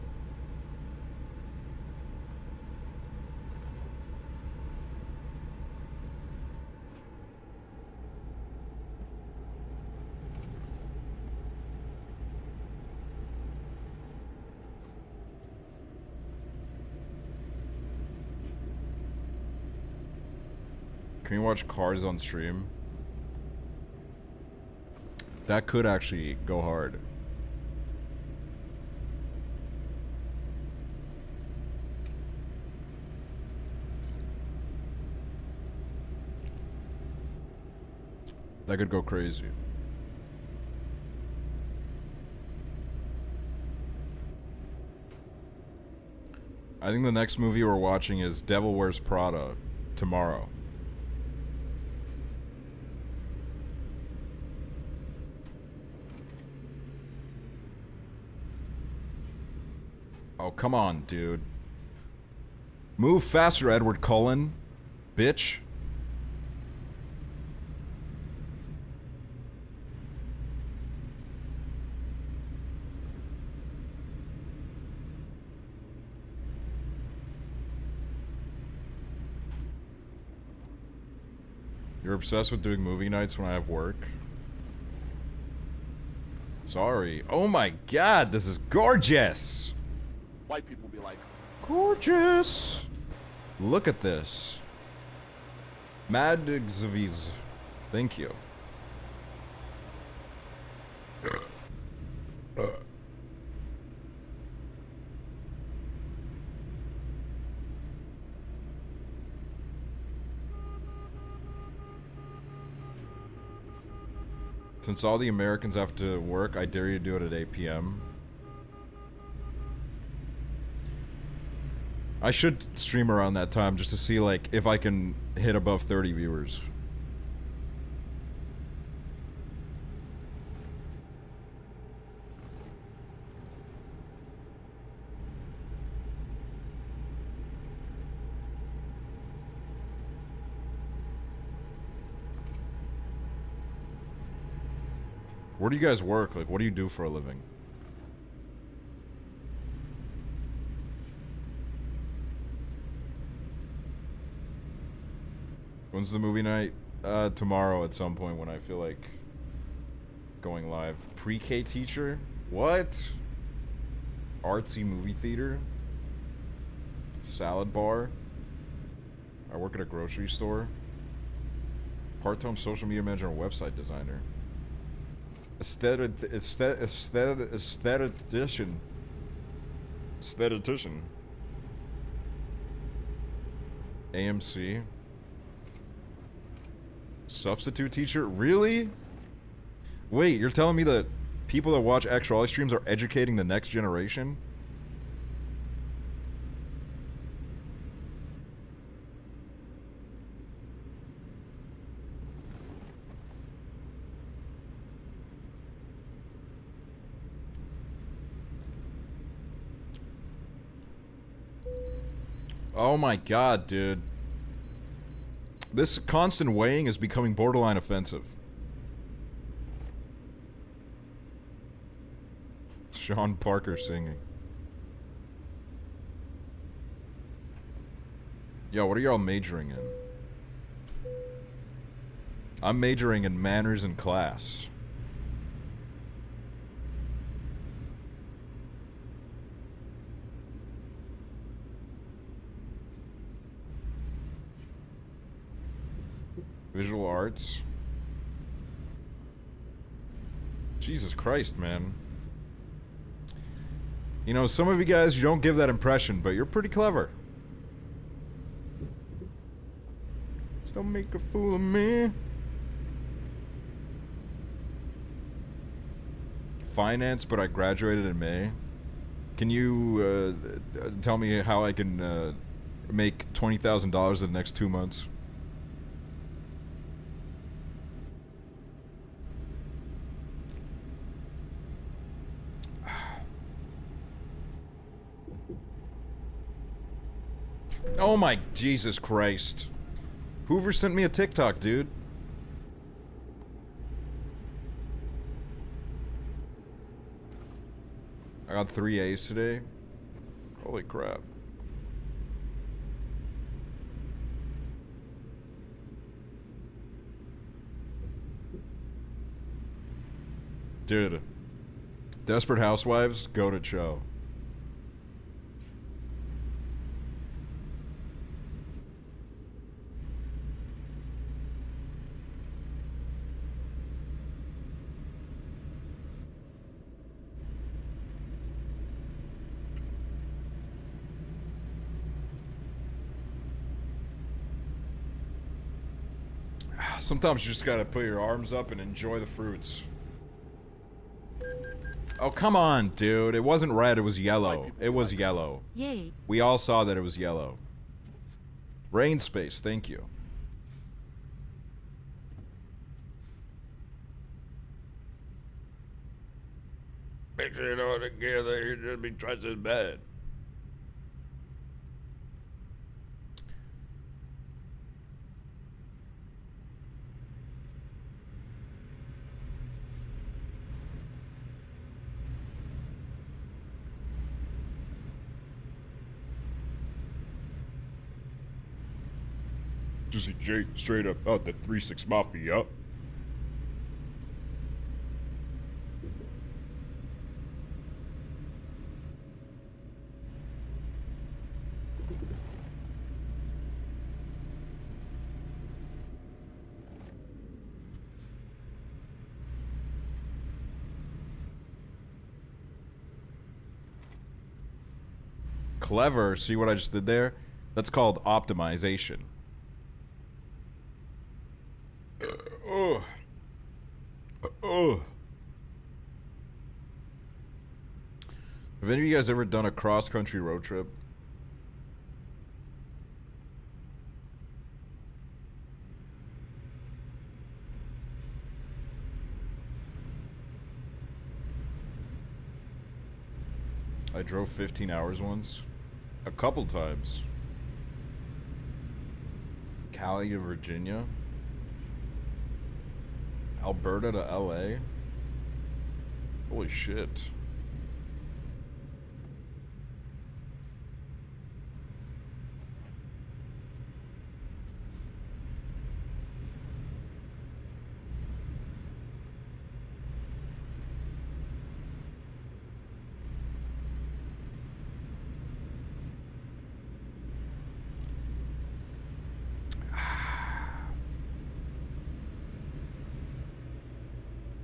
Can you watch Cars on stream? That could actually go hard. That could go crazy. I think the next movie we're watching is Devil Wears Prada tomorrow. Oh, come on, dude. Move faster, Edward Cullen. Bitch. You're obsessed with doing movie nights when I have work? Sorry. Oh my god, this is gorgeous! White people be like, Gorgeous! Look at this. Mad Xaviz. Thank you. Since all the Americans have to work, I dare you to do it at 8 p.m. I should stream around that time just to see, like, if I can hit above 30 viewers. Where do you guys work? Like, what do you do for a living? When's the movie night? Tomorrow at some point when I feel like going live. Pre-K teacher? What? Artsy movie theater? Salad bar? I work at a grocery store. Part-time social media manager and website designer. Aesthetician. AMC. Substitute teacher? Really? Wait, you're telling me that people that watch Aksually streams are educating the next generation? Oh my god, dude. This constant weighing is becoming borderline offensive. Sean Parker singing. Yo, what are y'all majoring in? I'm majoring in manners and class. Visual arts. Jesus Christ, man. You know, some of you guys, you don't give that impression, but you're pretty clever. Just don't make a fool of me. Finance, but I graduated in May. Can you tell me how I can make $20,000 in the next 2 months? Oh my Jesus Christ. Hoover sent me a TikTok, dude. I got 3 A's today. Holy crap. Dude. Desperate Housewives, go to show. Sometimes you just gotta put your arms up and enjoy the fruits. Oh, come on, dude. It wasn't red, it was yellow. people It was like it. yellow. Yay. We all saw that it was yellow. Rain space, thank you. Mix it all together, it just be twice as bad. Just straight up out the 3-6 Mafia. Clever. See what I just did there? That's called optimization. Oh. Oh. Have any of you guys ever done a cross-country road trip? I drove 15 hours once. A couple times. Cali to Virginia. Alberta to LA. Holy shit.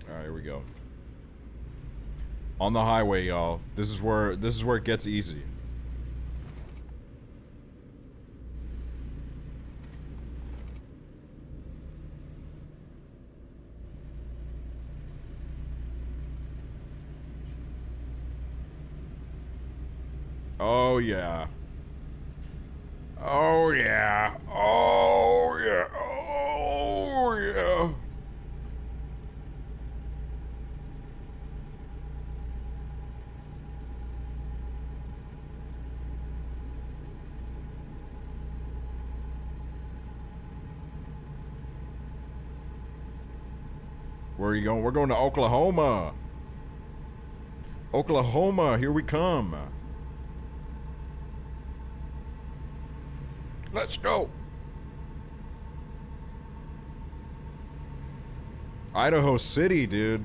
Alright, here we go. On the highway, y'all. This is where it gets easy. Oh yeah. Oh yeah. Oh yeah. Oh yeah. Where are you going? We're going to Oklahoma. Oklahoma, here we come. Let's go. Idaho City, dude.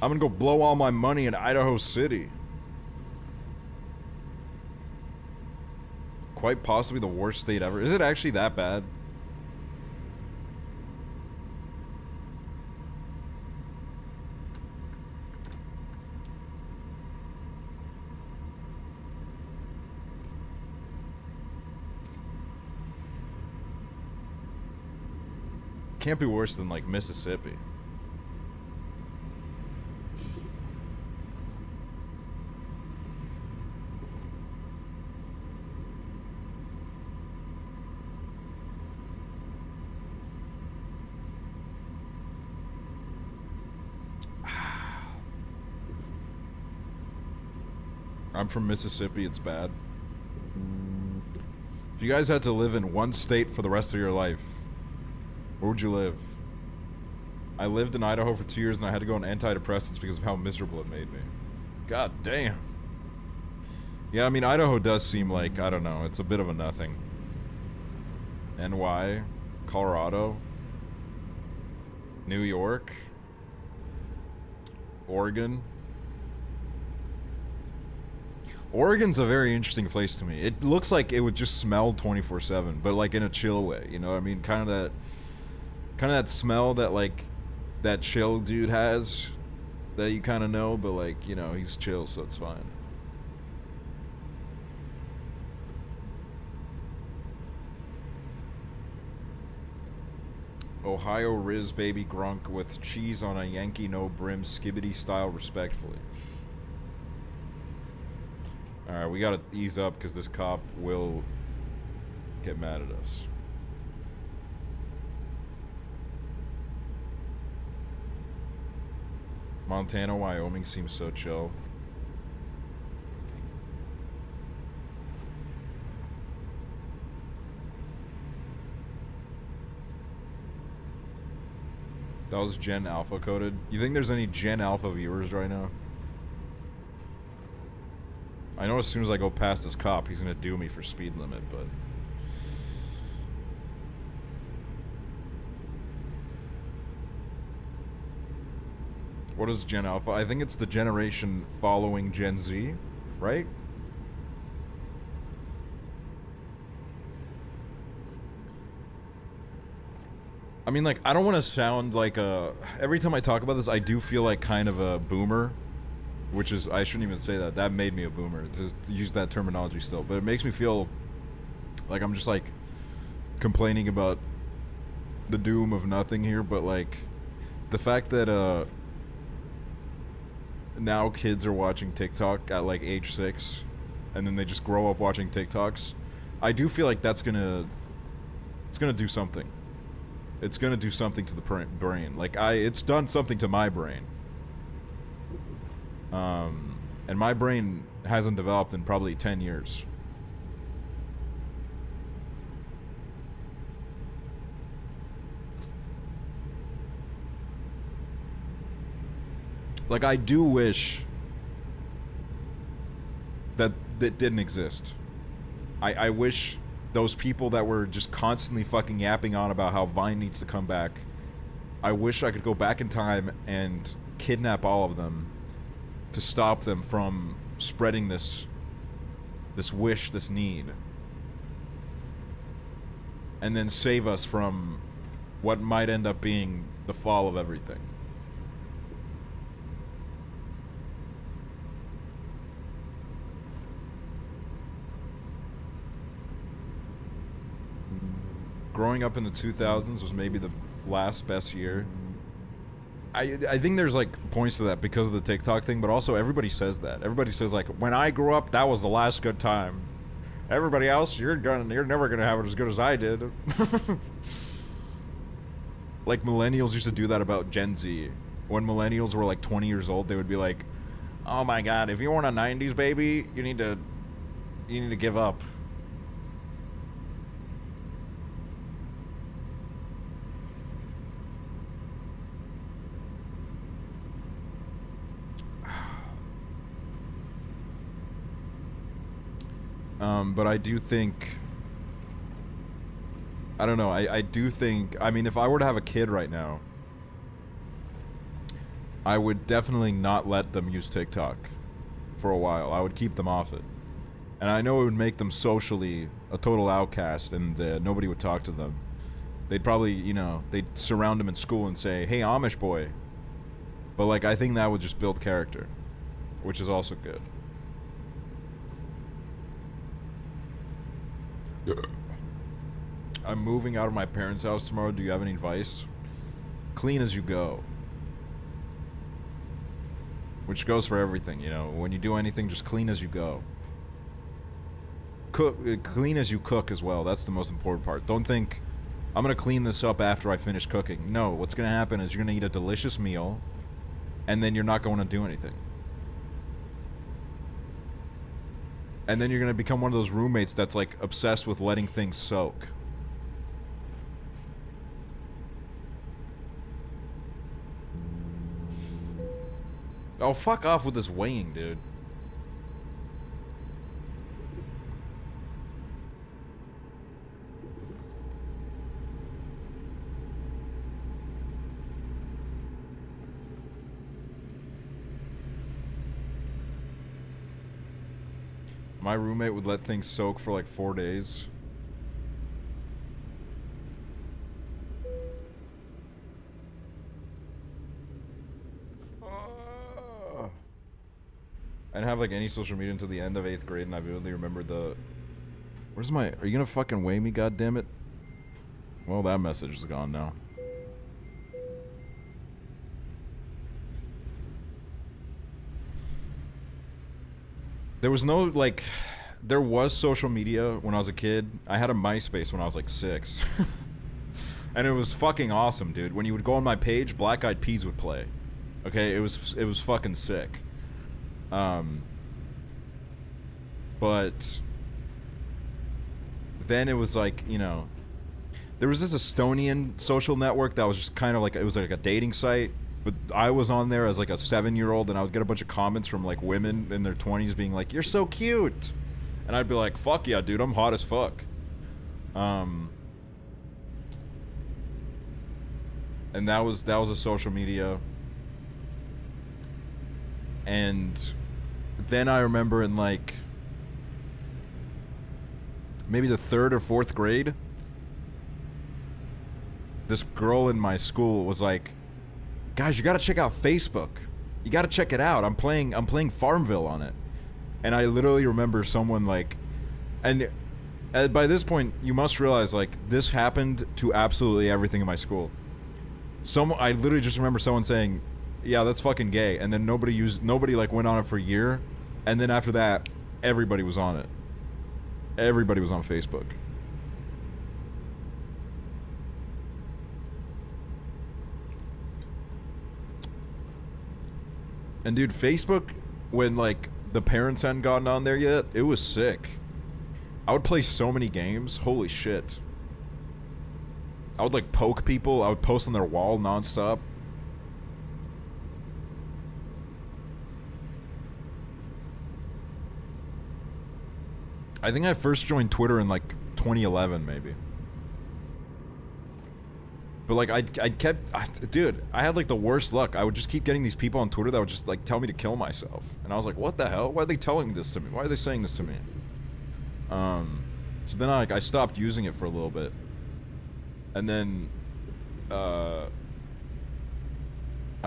I'm gonna go blow all my money in Idaho City. Quite possibly the worst state ever. Is it actually that bad? Can't be worse than like Mississippi. I'm from Mississippi, it's bad. If you guys had to live in one state for the rest of your life, where would you live? I lived in Idaho for 2 years and I had to go on antidepressants because of how miserable it made me. God damn. Yeah, I mean, Idaho does seem like, I don't know, it's a bit of a nothing. NY, Colorado, New York, Oregon. Oregon's a very interesting place to me. It looks like it would just smell 24/7, but like in a chill way, you know what I mean? Kind of that smell that like that chill dude has that you kind of know, but like, you know, he's chill, so it's fine. Ohio Riz baby grunk with cheese on a Yankee no brim skibbity style respectfully. Alright, we gotta ease up because this cop will get mad at us. Montana, Wyoming seems so chill. That was Gen Alpha coded. You think there's any Gen Alpha viewers right now? I know as soon as I go past this cop, he's gonna do me for speed limit, but... What is Gen Alpha? I think it's the generation following Gen Z, right? I mean, like, I don't want to sound like a... Every time I talk about this, I do feel like kind of a boomer. Which is... I shouldn't even say that. That made me a boomer, to use that terminology still. But it makes me feel like I'm just, like, complaining about the doom of nothing here. But, like, the fact that, now kids are watching TikTok at, like, age 6. And then they just grow up watching TikToks. I do feel like that's gonna... It's gonna do something. It's gonna do something to the brain. Like, it's done something to my brain. And my brain hasn't developed in probably 10 years. Like, I do wish that didn't exist. I wish those people that were just constantly fucking yapping on about how Vine needs to come back, I wish I could go back in time and kidnap all of them to stop them from spreading this wish, this need. And then save us from what might end up being the fall of everything. Growing up in the 2000s was maybe the last best year. I think there's like points to that because of the TikTok thing, but also everybody says that. Everybody says like, when I grew up, that was the last good time. Everybody else, you're never gonna have it as good as I did. Like millennials used to do that about Gen Z. When millennials were like 20 years old, they would be like, "Oh my God, if you weren't a '90s baby, you need to give up." But I do think... I don't know, I do think... I mean, if I were to have a kid right now, I would definitely not let them use TikTok for a while. I would keep them off it. And I know it would make them socially a total outcast, and nobody would talk to them. They'd probably, you know, they'd surround them in school and say, "Hey, Amish boy." But, like, I think that would just build character, which is also good. I'm moving out of my parents' house tomorrow. Do you have any advice? Clean as you go. Which goes for everything, you know. When you do anything, just clean as you go. Clean as you cook as well. That's the most important part. Don't think, I'm going to clean this up after I finish cooking. No, what's going to happen is you're going to eat a delicious meal, and then you're not going to do anything. And then you're going to become one of those roommates that's, like, obsessed with letting things soak. Oh, fuck off with this weighing, dude. My roommate would let things soak for like 4 days. I didn't have like any social media until the end of 8th grade, and I vividly remember the... Where's my... Are you gonna fucking weigh me, goddammit? Well, that message is gone now. There was no, like, there was social media when I was a kid. I had a MySpace when I was like 6. And it was fucking awesome, dude. When you would go on my page, Black Eyed Peas would play. Okay, it was fucking sick. But then it was like, you know, there was this Estonian social network that was just kind of like, it was like a dating site. But I was on there as like a 7-year-old, and I would get a bunch of comments from like women in their 20s being like, "You're so cute," and I'd be like, "Fuck yeah, dude, I'm hot as fuck." And that was a social media. And then I remember in like maybe the 3rd or 4th grade, this girl in my school was like, "Guys, you gotta check out Facebook. You gotta check it out. I'm playing Farmville on it." And I literally remember someone like, and by this point, you must realize like this happened to absolutely everything in my school. I literally just remember someone saying, "Yeah, that's fucking gay," and then nobody like went on it for a year, and then after that, everybody was on it. Everybody was on Facebook. And dude, Facebook, when like the parents hadn't gotten on there yet, it was sick. I would play so many games. Holy shit. I would like poke people. I would post on their wall nonstop. I think I first joined Twitter in like 2011 maybe. But like dude, I had like the worst luck. I would just keep getting these people on Twitter that would just like tell me to kill myself, and I was like, what the hell? Why are they telling this to me? Why are they saying this to me? So then I stopped using it for a little bit, and then I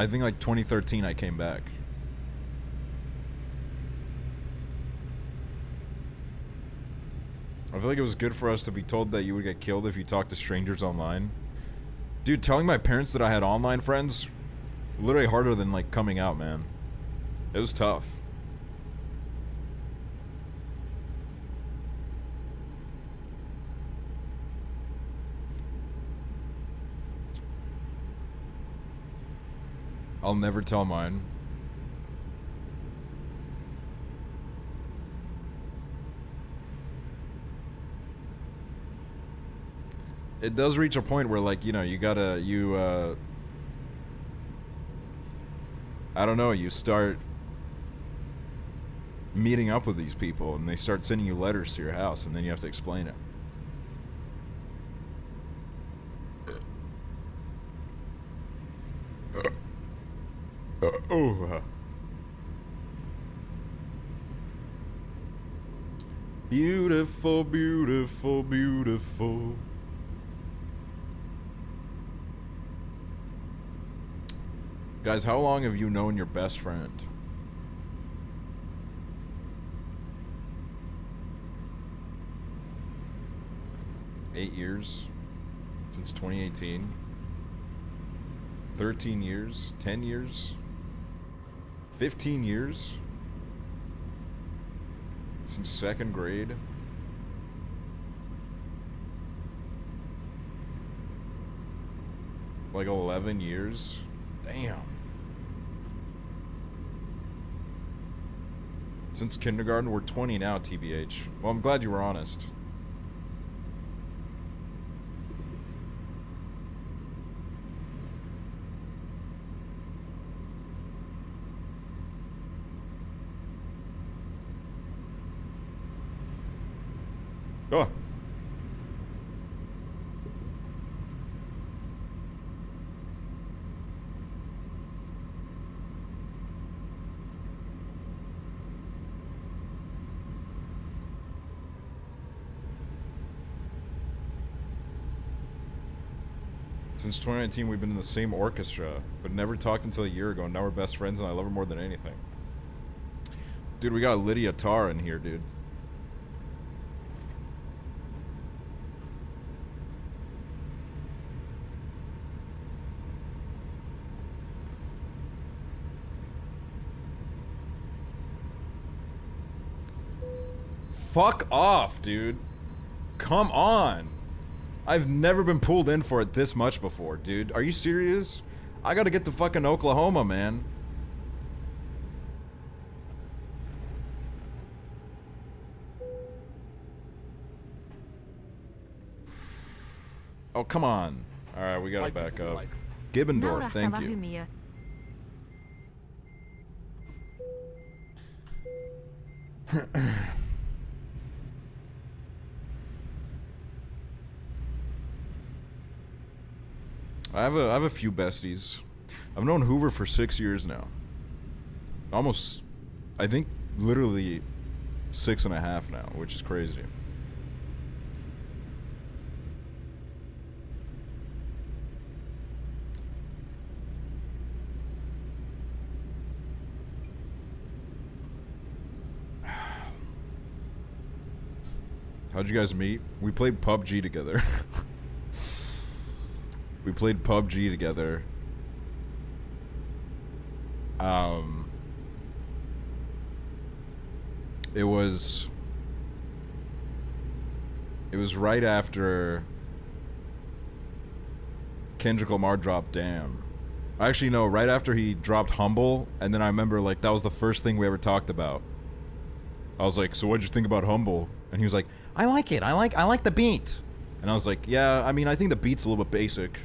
think like 2013 I came back. I feel like it was good for us to be told that you would get killed if you talked to strangers online. Dude, telling my parents that I had online friends, literally harder than like coming out, man. It was tough. I'll never tell mine. It does reach a point where, like, you know, I don't know, you start meeting up with these people, and they start sending you letters to your house, and then you have to explain it. Beautiful, beautiful, beautiful. Guys, how long have you known your best friend? Eight years? Since 2018? 13 years? 10 years? 15 years? Since 2nd grade? Like 11 years? Damn. Since kindergarten, we're 20 now, TBH. Well, I'm glad you were honest. Oh. Since 2019, we've been in the same orchestra, but never talked until a year ago. Now we're best friends, and I love her more than anything. Dude, we got Lydia Tarr in here, dude. fuck off, dude. Come on. I've never been pulled in for it this much before, dude. Are you serious? I gotta get to fucking Oklahoma, man. Oh, come on. Alright, we gotta White back people up. be like, Gibbendorf, thank Naurahtava you. hymiö. I have a few besties. I've known Hoover for 6 years now. Almost, I think, literally 6.5 now, which is crazy. How'd you guys meet? We played PUBG together. We played PUBG together. It was right after Kendrick Lamar dropped Damn. Actually, no, right after he dropped Humble, and then I remember, like, that was the first thing we ever talked about. I was like, so what'd you think about Humble? And he was like, I like it. I like the beat. And I was like, yeah, I mean, I think the beat's a little bit basic.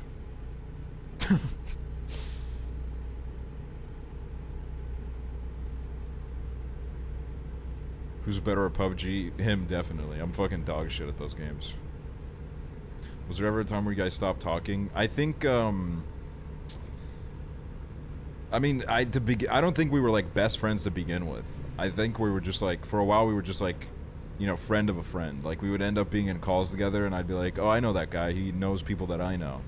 Who's better at PUBG? Him, definitely. I'm fucking dog shit at those games. Was there ever a time where you guys stopped talking? I think, I mean, I don't think we were, like, best friends to begin with. I think we were just, like, for a while we were just, like, you know, friend of a friend. Like, we would end up being in calls together, and I'd be like, oh, I know that guy. He knows people that I know.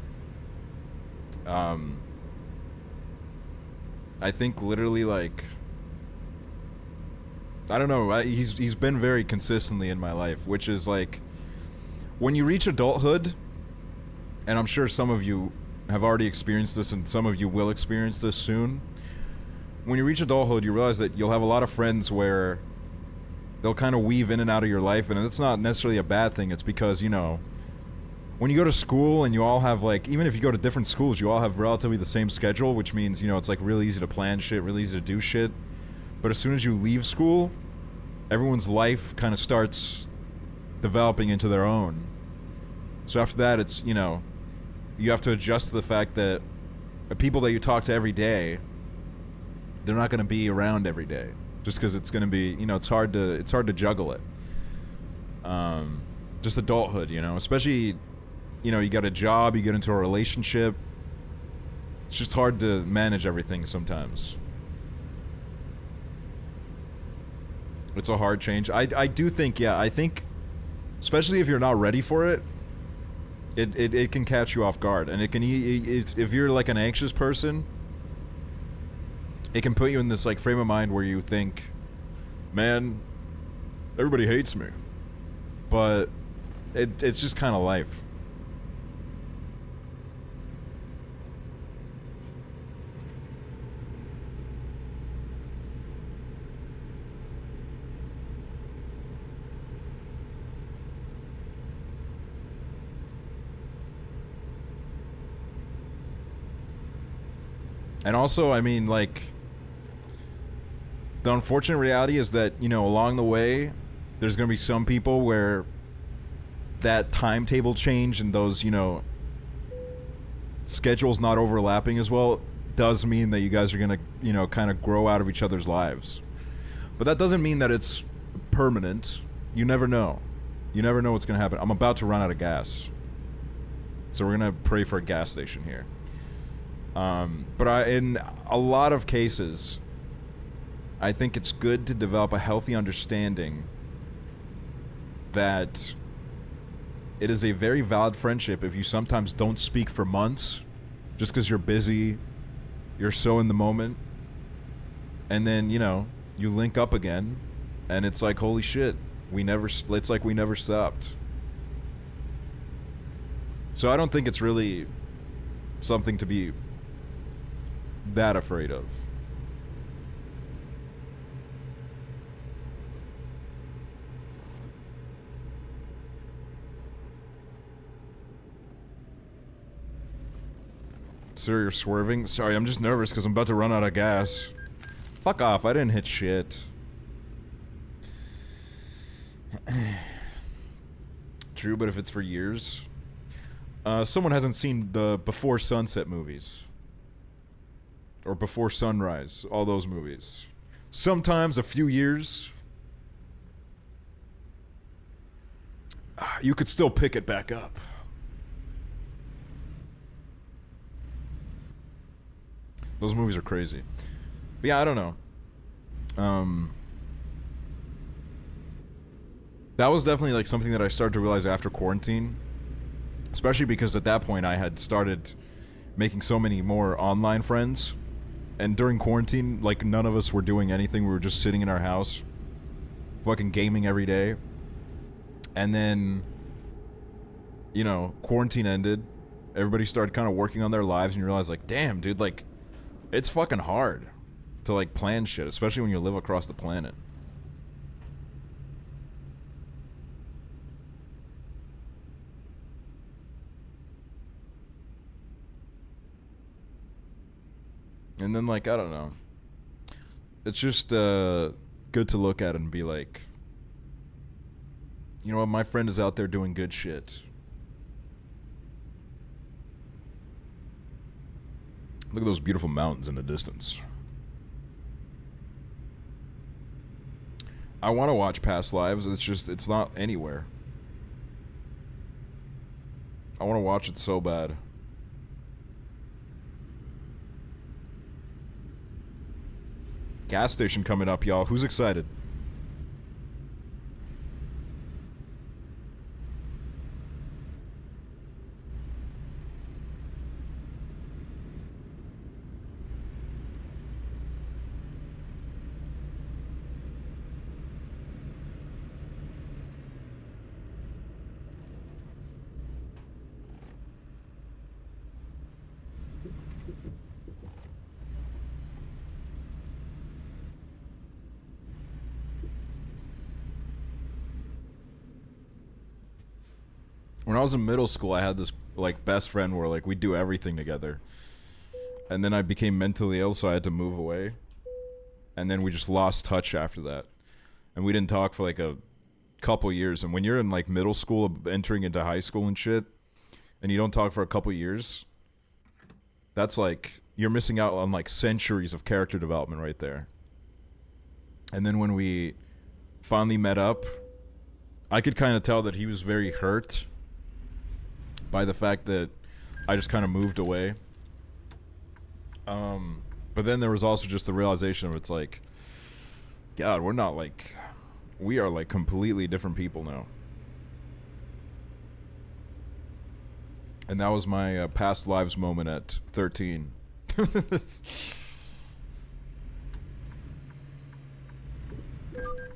I think literally, like, I don't know, he's been very consistently in my life, which is, like, when you reach adulthood, and I'm sure some of you have already experienced this and some of you will experience this soon, when you reach adulthood, you realize that you'll have a lot of friends where they'll kind of weave in and out of your life, and it's not necessarily a bad thing. It's because, you know, when you go to school and you all have, like, even if you go to different schools, you all have relatively the same schedule, which means, you know, it's, like, really easy to plan shit, really easy to do shit. But as soon as you leave school, everyone's life kind of starts developing into their own. So after that, it's, you know, you have to adjust to the fact that the people that you talk to every day, they're not going to be around every day. Just because it's going to be, you know, it's hard to juggle it. Just adulthood, you know, especially, you know, you got a job, you get into a relationship. It's just hard to manage everything sometimes. It's a hard change. I do think, yeah, I think, especially if you're not ready for it, it can catch you off guard. And it can, if you're like an anxious person, it can put you in this, like, frame of mind where you think, man, everybody hates me. But it's just kind of life. And also, I mean, like, the unfortunate reality is that, you know, along the way, there's going to be some people where that timetable change and those, you know, schedules not overlapping as well does mean that you guys are going to, you know, kind of grow out of each other's lives. But that doesn't mean that it's permanent. You never know. You never know what's going to happen. I'm about to run out of gas. So we're going to pray for a gas station here. But in a lot of cases, I think it's good to develop a healthy understanding that it is a very valid friendship if you sometimes don't speak for months just because you're busy, you're so in the moment, and then, you know, you link up again, and it's like, holy shit, it's like we never stopped. So I don't think it's really something to be that afraid of. Sir, you're swerving? Sorry, I'm just nervous because I'm about to run out of gas. Fuck off, I didn't hit shit. True, but if it's for years... someone hasn't seen the Before Sunset movies. Or Before Sunrise, all those movies. Sometimes a few years... you could still pick it back up. Those movies are crazy. But yeah, I don't know. That was definitely like something that I started to realize after quarantine. Especially because at that point I had started making so many more online friends. And during quarantine, like none of us were doing anything. We were just sitting in our house. Fucking gaming every day. And then, you know, quarantine ended. Everybody started kind of working on their lives and you realize like, damn, dude, like, it's fucking hard to like plan shit, especially when you live across the planet. And then like, I don't know. It's just good to look at and be like, you know what, my friend is out there doing good shit. Look at those beautiful mountains in the distance. I want to watch past lives, it's just, it's not anywhere. I want to watch it so bad. Gas station coming up, y'all. Who's excited? When I was in middle school, I had this like best friend where like we do everything together. And then I became mentally ill, so I had to move away. And then we just lost touch after that. And we didn't talk for like a couple years. And when you're in like middle school, entering into high school and shit, and you don't talk for a couple years, that's like, you're missing out on like centuries of character development right there. And then when we finally met up, I could kind of tell that he was very hurt by the fact that I just kind of moved away. But then there was also just the realization of it's like, God, we're not like, we are like completely different people now. And that was my past lives moment at 13.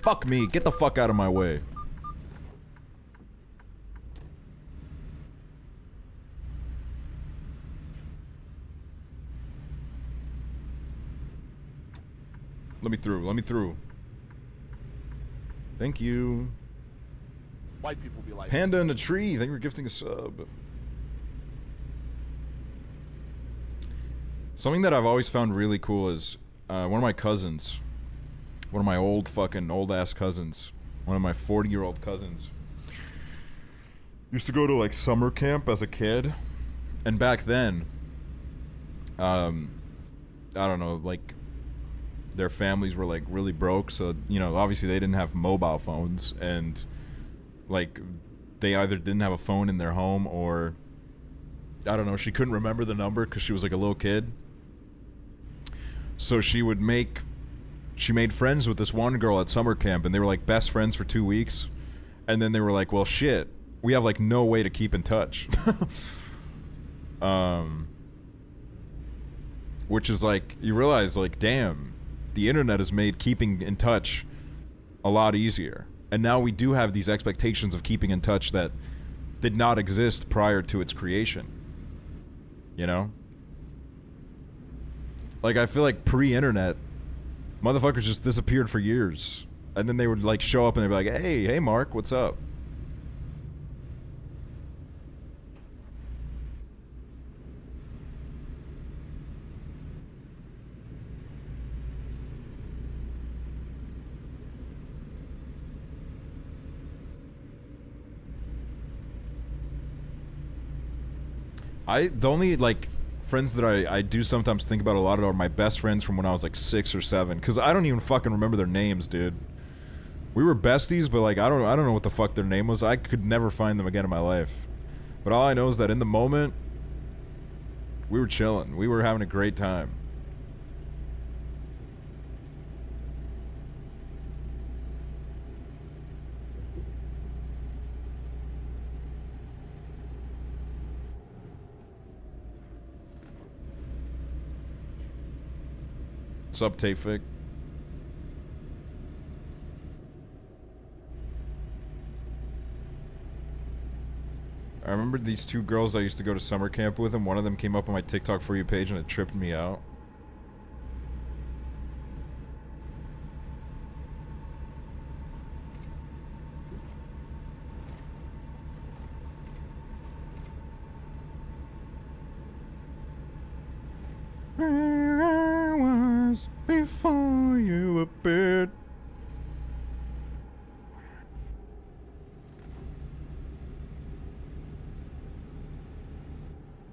Fuck me, get the fuck out of my way. Let me through, let me through. Thank you. White people be like, Panda in a tree, thank you for gifting a sub. Something that I've always found really cool is one of my cousins, one of my old ass cousins, one of my 40-year-old cousins, used to go to like summer camp as a kid. And back then, I don't know, like their families were like really broke, so you know, obviously they didn't have mobile phones, and like they either didn't have a phone in their home, or I don't know, she couldn't remember the number because she was like a little kid. So she made friends with this one girl at summer camp, and they were like best friends for 2 weeks. And then they were like, well shit, we have like no way to keep in touch. Which is like, you realize like, damn, the internet has made keeping in touch a lot easier. And now we do have these expectations of keeping in touch that did not exist prior to its creation. You know? Like, I feel like pre-internet, motherfuckers just disappeared for years. And then they would like show up and they'd be like, hey Mark, what's up? The only like friends that I do sometimes think about a lot are my best friends from when I was like 6 or 7, because I don't even fucking remember their names, dude. We were besties, but like I don't know what the fuck their name was. I could never find them again in my life. But all I know is that in the moment, we were chilling. We were having a great time. What's up, Tafik? I remember these 2 girls I used to go to summer camp with, and one of them came up on my TikTok For You page and it tripped me out. Where I was before you appeared.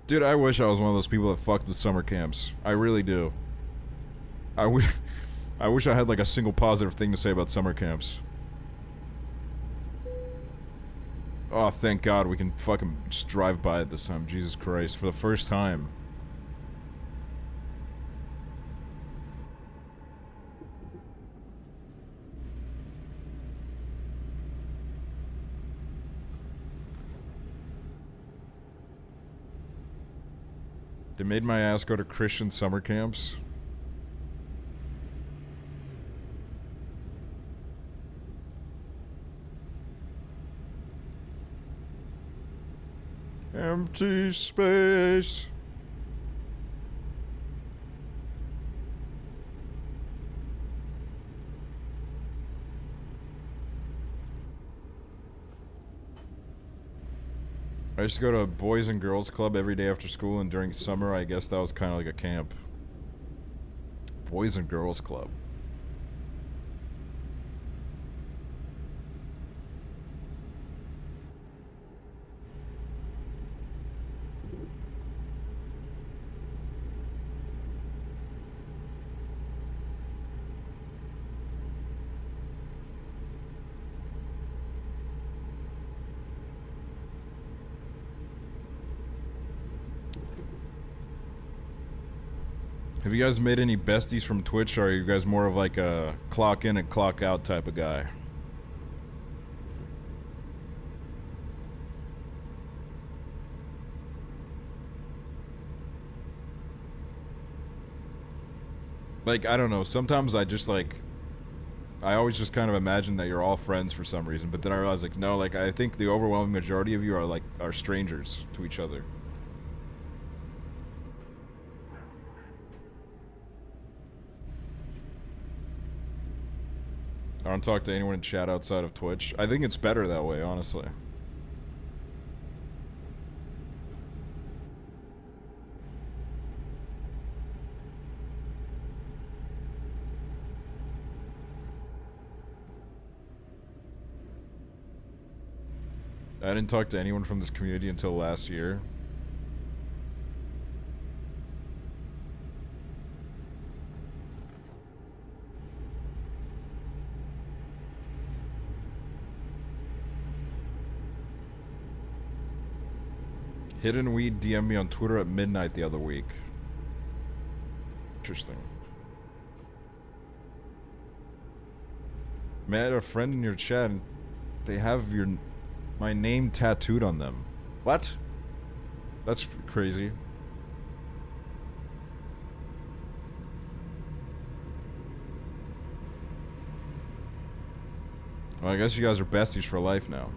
Dude, I wish I was one of those people that fucked with summer camps. I really do. I wish I had like a single positive thing to say about summer camps. Oh, thank God we can fucking just drive by it this time. Jesus Christ, for the first time. They made my ass go to Christian summer camps. Empty space. I used to go to a boys and girls club every day after school, and during summer, I guess that was kind of like a camp. Boys and girls club. Have you guys made any besties from Twitch, or are you guys more of like a clock in and clock out type of guy? Like, I don't know, sometimes I just like, I always just kind of imagine that you're all friends for some reason, but then I realize like, no, like I think the overwhelming majority of you are strangers to each other. I don't talk to anyone in chat outside of Twitch. I think it's better that way, honestly. I didn't talk to anyone from this community until last year. Hidden Weed DM'd me on Twitter at midnight the other week. Interesting. Man, I had a friend in your chat and they have my name tattooed on them. What? That's crazy. Well, I guess you guys are besties for life now.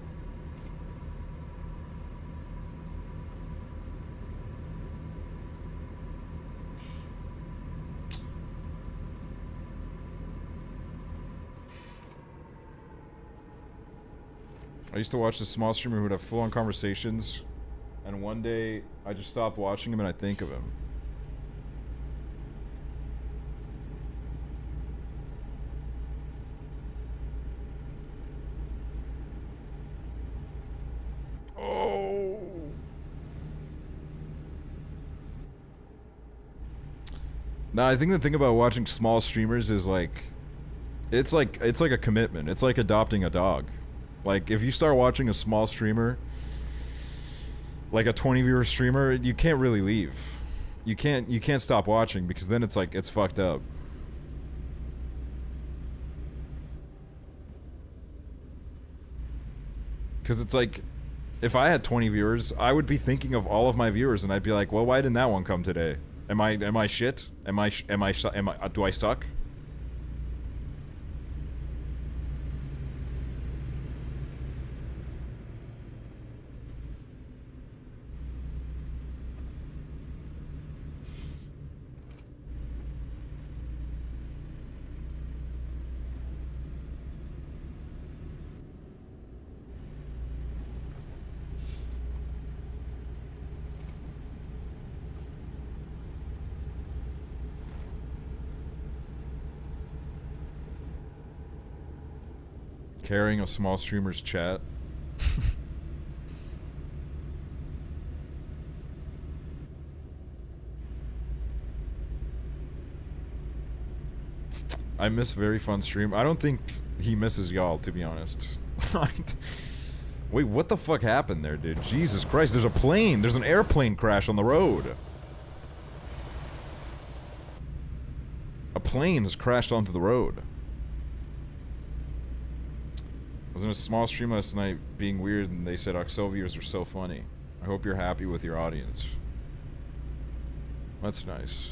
I used to watch this small streamer who would have full-on conversations, and one day I just stopped watching him and I think of him. Oh. No, I think the thing about watching small streamers is like it's like a commitment. It's like adopting a dog. Like if you start watching a small streamer, like a 20-viewer streamer, you can't really leave. You can't stop watching because then it's like it's fucked up. Cuz it's like if I had 20 viewers, I would be thinking of all of my viewers and I'd be like, "Well, why didn't that one come today? Am I shit? Am I do I suck?" Carrying a small streamer's chat. I miss very fun stream. I don't think he misses y'all, to be honest. Wait, what the fuck happened there, dude? Jesus Christ, there's a plane! There's an airplane crash on the road! A plane has crashed onto the road. I was in a small stream last night being weird and they said Aksel viewers are so funny. I hope you're happy with your audience. That's nice.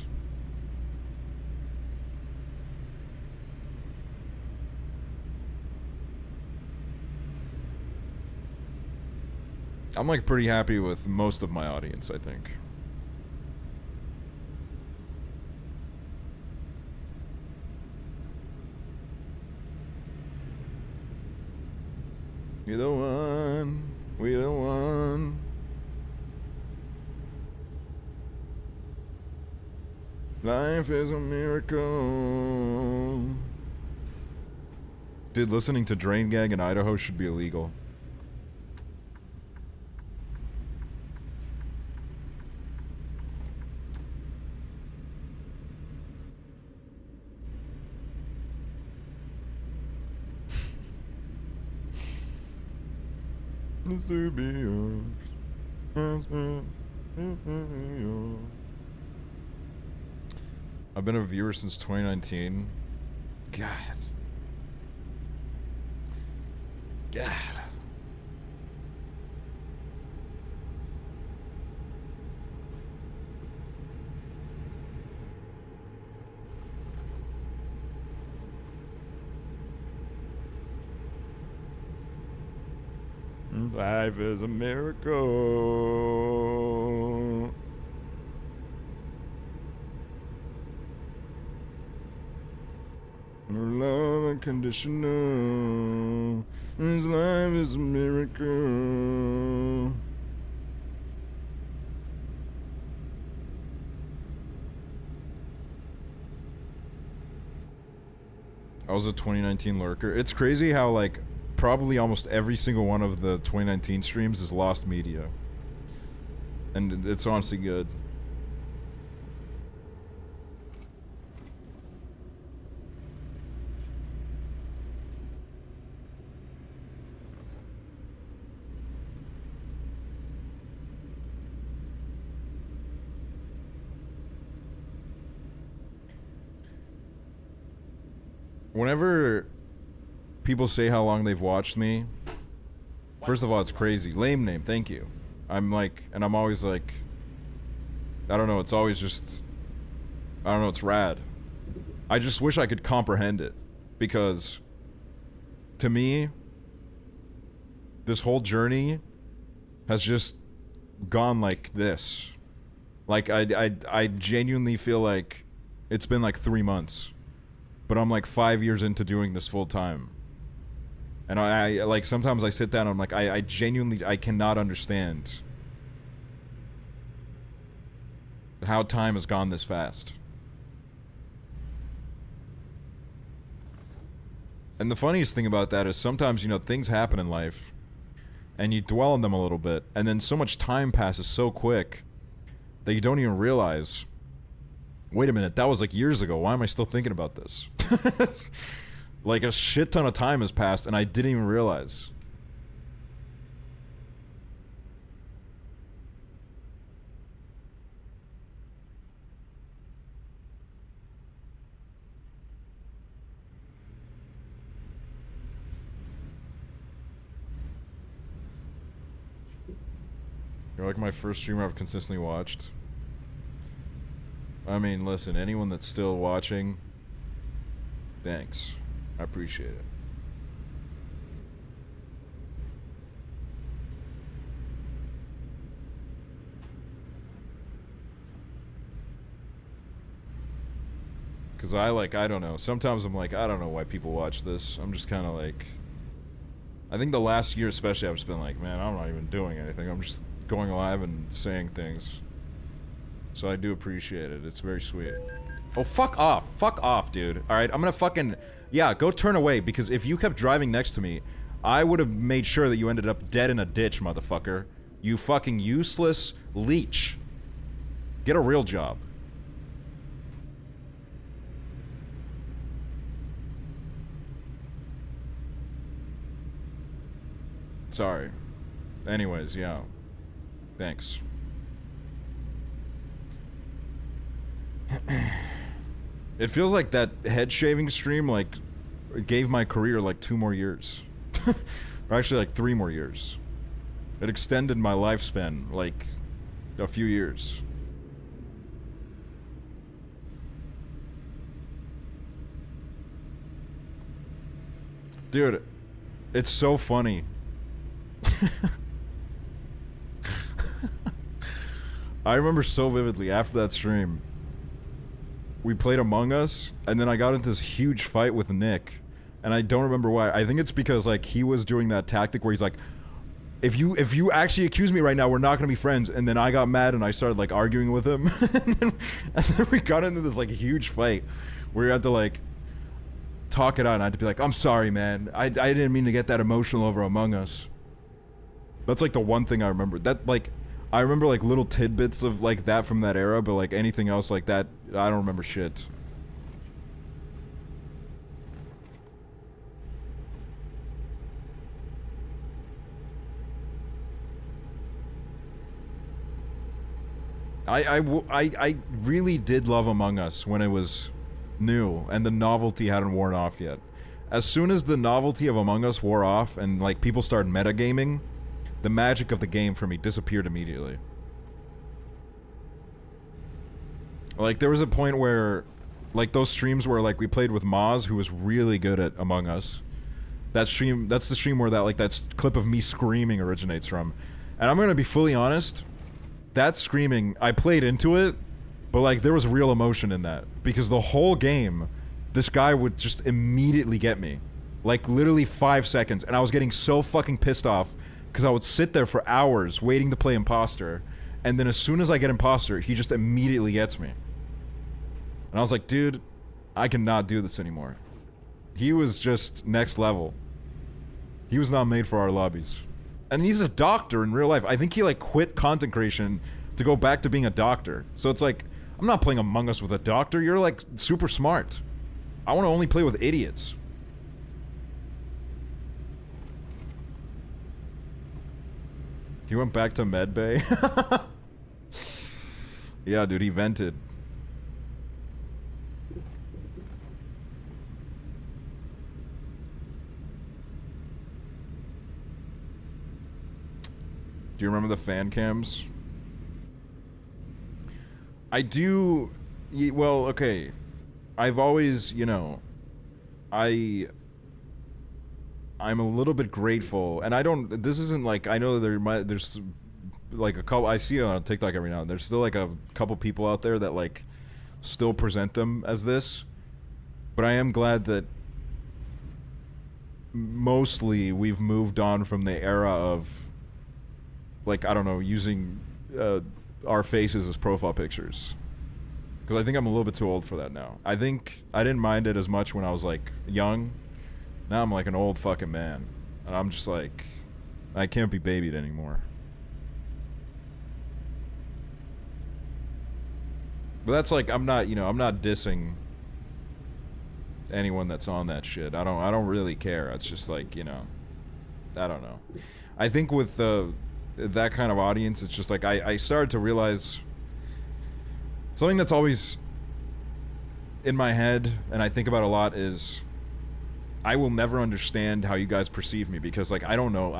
I'm like pretty happy with most of my audience, I think. You're the one, we're the one. Life is a miracle. Dude, listening to Drain Gang in Idaho should be illegal. I've been a viewer since 2019. God. God. Life is a miracle. Love unconditional. This life is a miracle. I was a 2019 lurker. It's crazy how like probably almost every single one of the 2019 streams is lost media. And it's honestly good. Whenever people say how long they've watched me, first of all, it's crazy. Lame name, thank you. I'm like, and I'm always like, I don't know, it's always just, I don't know, it's rad. I just wish I could comprehend it, because to me, this whole journey has just gone like this. Like, I genuinely feel like it's been like 3 months. But I'm like 5 years into doing this full time. And I like, sometimes I sit down and I'm like, I genuinely, I cannot understand how time has gone this fast. And the funniest thing about that is sometimes, you know, things happen in life and you dwell on them a little bit, and then so much time passes so quick that you don't even realize Wait a minute, that was like years ago. Why am I still thinking about this? Like a shit ton of time has passed and I didn't even realize. You're like my first streamer I've consistently watched. I mean, listen, anyone that's still watching, thanks. I appreciate it. Because I don't know. Sometimes I'm like, I don't know why people watch this. I'm just kind of like... I think the last year especially I've just been like, man, I'm not even doing anything. I'm just going live and saying things. So I do appreciate it. It's very sweet. Oh, fuck off. Fuck off, dude. Alright, I'm gonna fucking... Yeah, go turn away, because if you kept driving next to me, I would have made sure that you ended up dead in a ditch, motherfucker. You fucking useless leech. Get a real job. Sorry. Anyways, yeah. Thanks. It feels like that head shaving stream, like, gave my career, like, 2 more years. Or actually, like, 3 more years. It extended my lifespan, like, a few years. Dude, it's so funny. I remember so vividly after that stream, we played Among Us, and then I got into this huge fight with Nick, and I don't remember why. I think it's because, like, he was doing that tactic where he's like, if you actually accuse me right now, we're not gonna be friends. And then I got mad and I started, like, arguing with him. and then we got into this, like, huge fight where you had to, like, talk it out, and I had to be like, I'm sorry, man. I didn't mean to get that emotional over Among Us. That's, like, the one thing I remember. That, like, I remember, like, little tidbits of, like, that from that era, but, like, anything else like that, I don't remember shit. I really did love Among Us when it was new, and the novelty hadn't worn off yet. As soon as the novelty of Among Us wore off, and, like, people started metagaming, the magic of the game for me disappeared immediately. Like, there was a point where, like, those streams where, like, we played with Maz, who was really good at Among Us. That stream, that's the stream where that, like, that clip of me screaming originates from. And I'm gonna be fully honest, that screaming, I played into it, but, like, there was real emotion in that. Because the whole game, this guy would just immediately get me. Like, literally 5 seconds, and I was getting so fucking pissed off because I would sit there for hours waiting to play Imposter, and then as soon as I get Imposter, he just immediately gets me. And I was like, dude, I cannot do this anymore. He was just next level. He was not made for our lobbies. And he's a doctor in real life. I think he, like, quit content creation to go back to being a doctor. So it's like, I'm not playing Among Us with a doctor. You're, like, super smart. I want to only play with idiots. He went back to medbay. Yeah, dude, he vented. Do you remember the fan cams? I do. Well, okay. I've always, you know, I'm a little bit grateful, and I don't. This isn't like, I know there's like a couple. I see it on TikTok every now and then. There's still like a couple people out there that, like, still present them as this, but I am glad that mostly we've moved on from the era of, like, I don't know, using our faces as profile pictures. Because I think I'm a little bit too old for that now. I think I didn't mind it as much when I was, like, young. Now I'm like an old fucking man. And I'm just like, I can't be babied anymore. But that's like, I'm not, you know, I'm not dissing anyone that's on that shit. I don't really care. It's just like, you know, I don't know. I think with that kind of audience, it's just like I started to realize something that's always in my head and I think about a lot is I will never understand how you guys perceive me because like I don't know.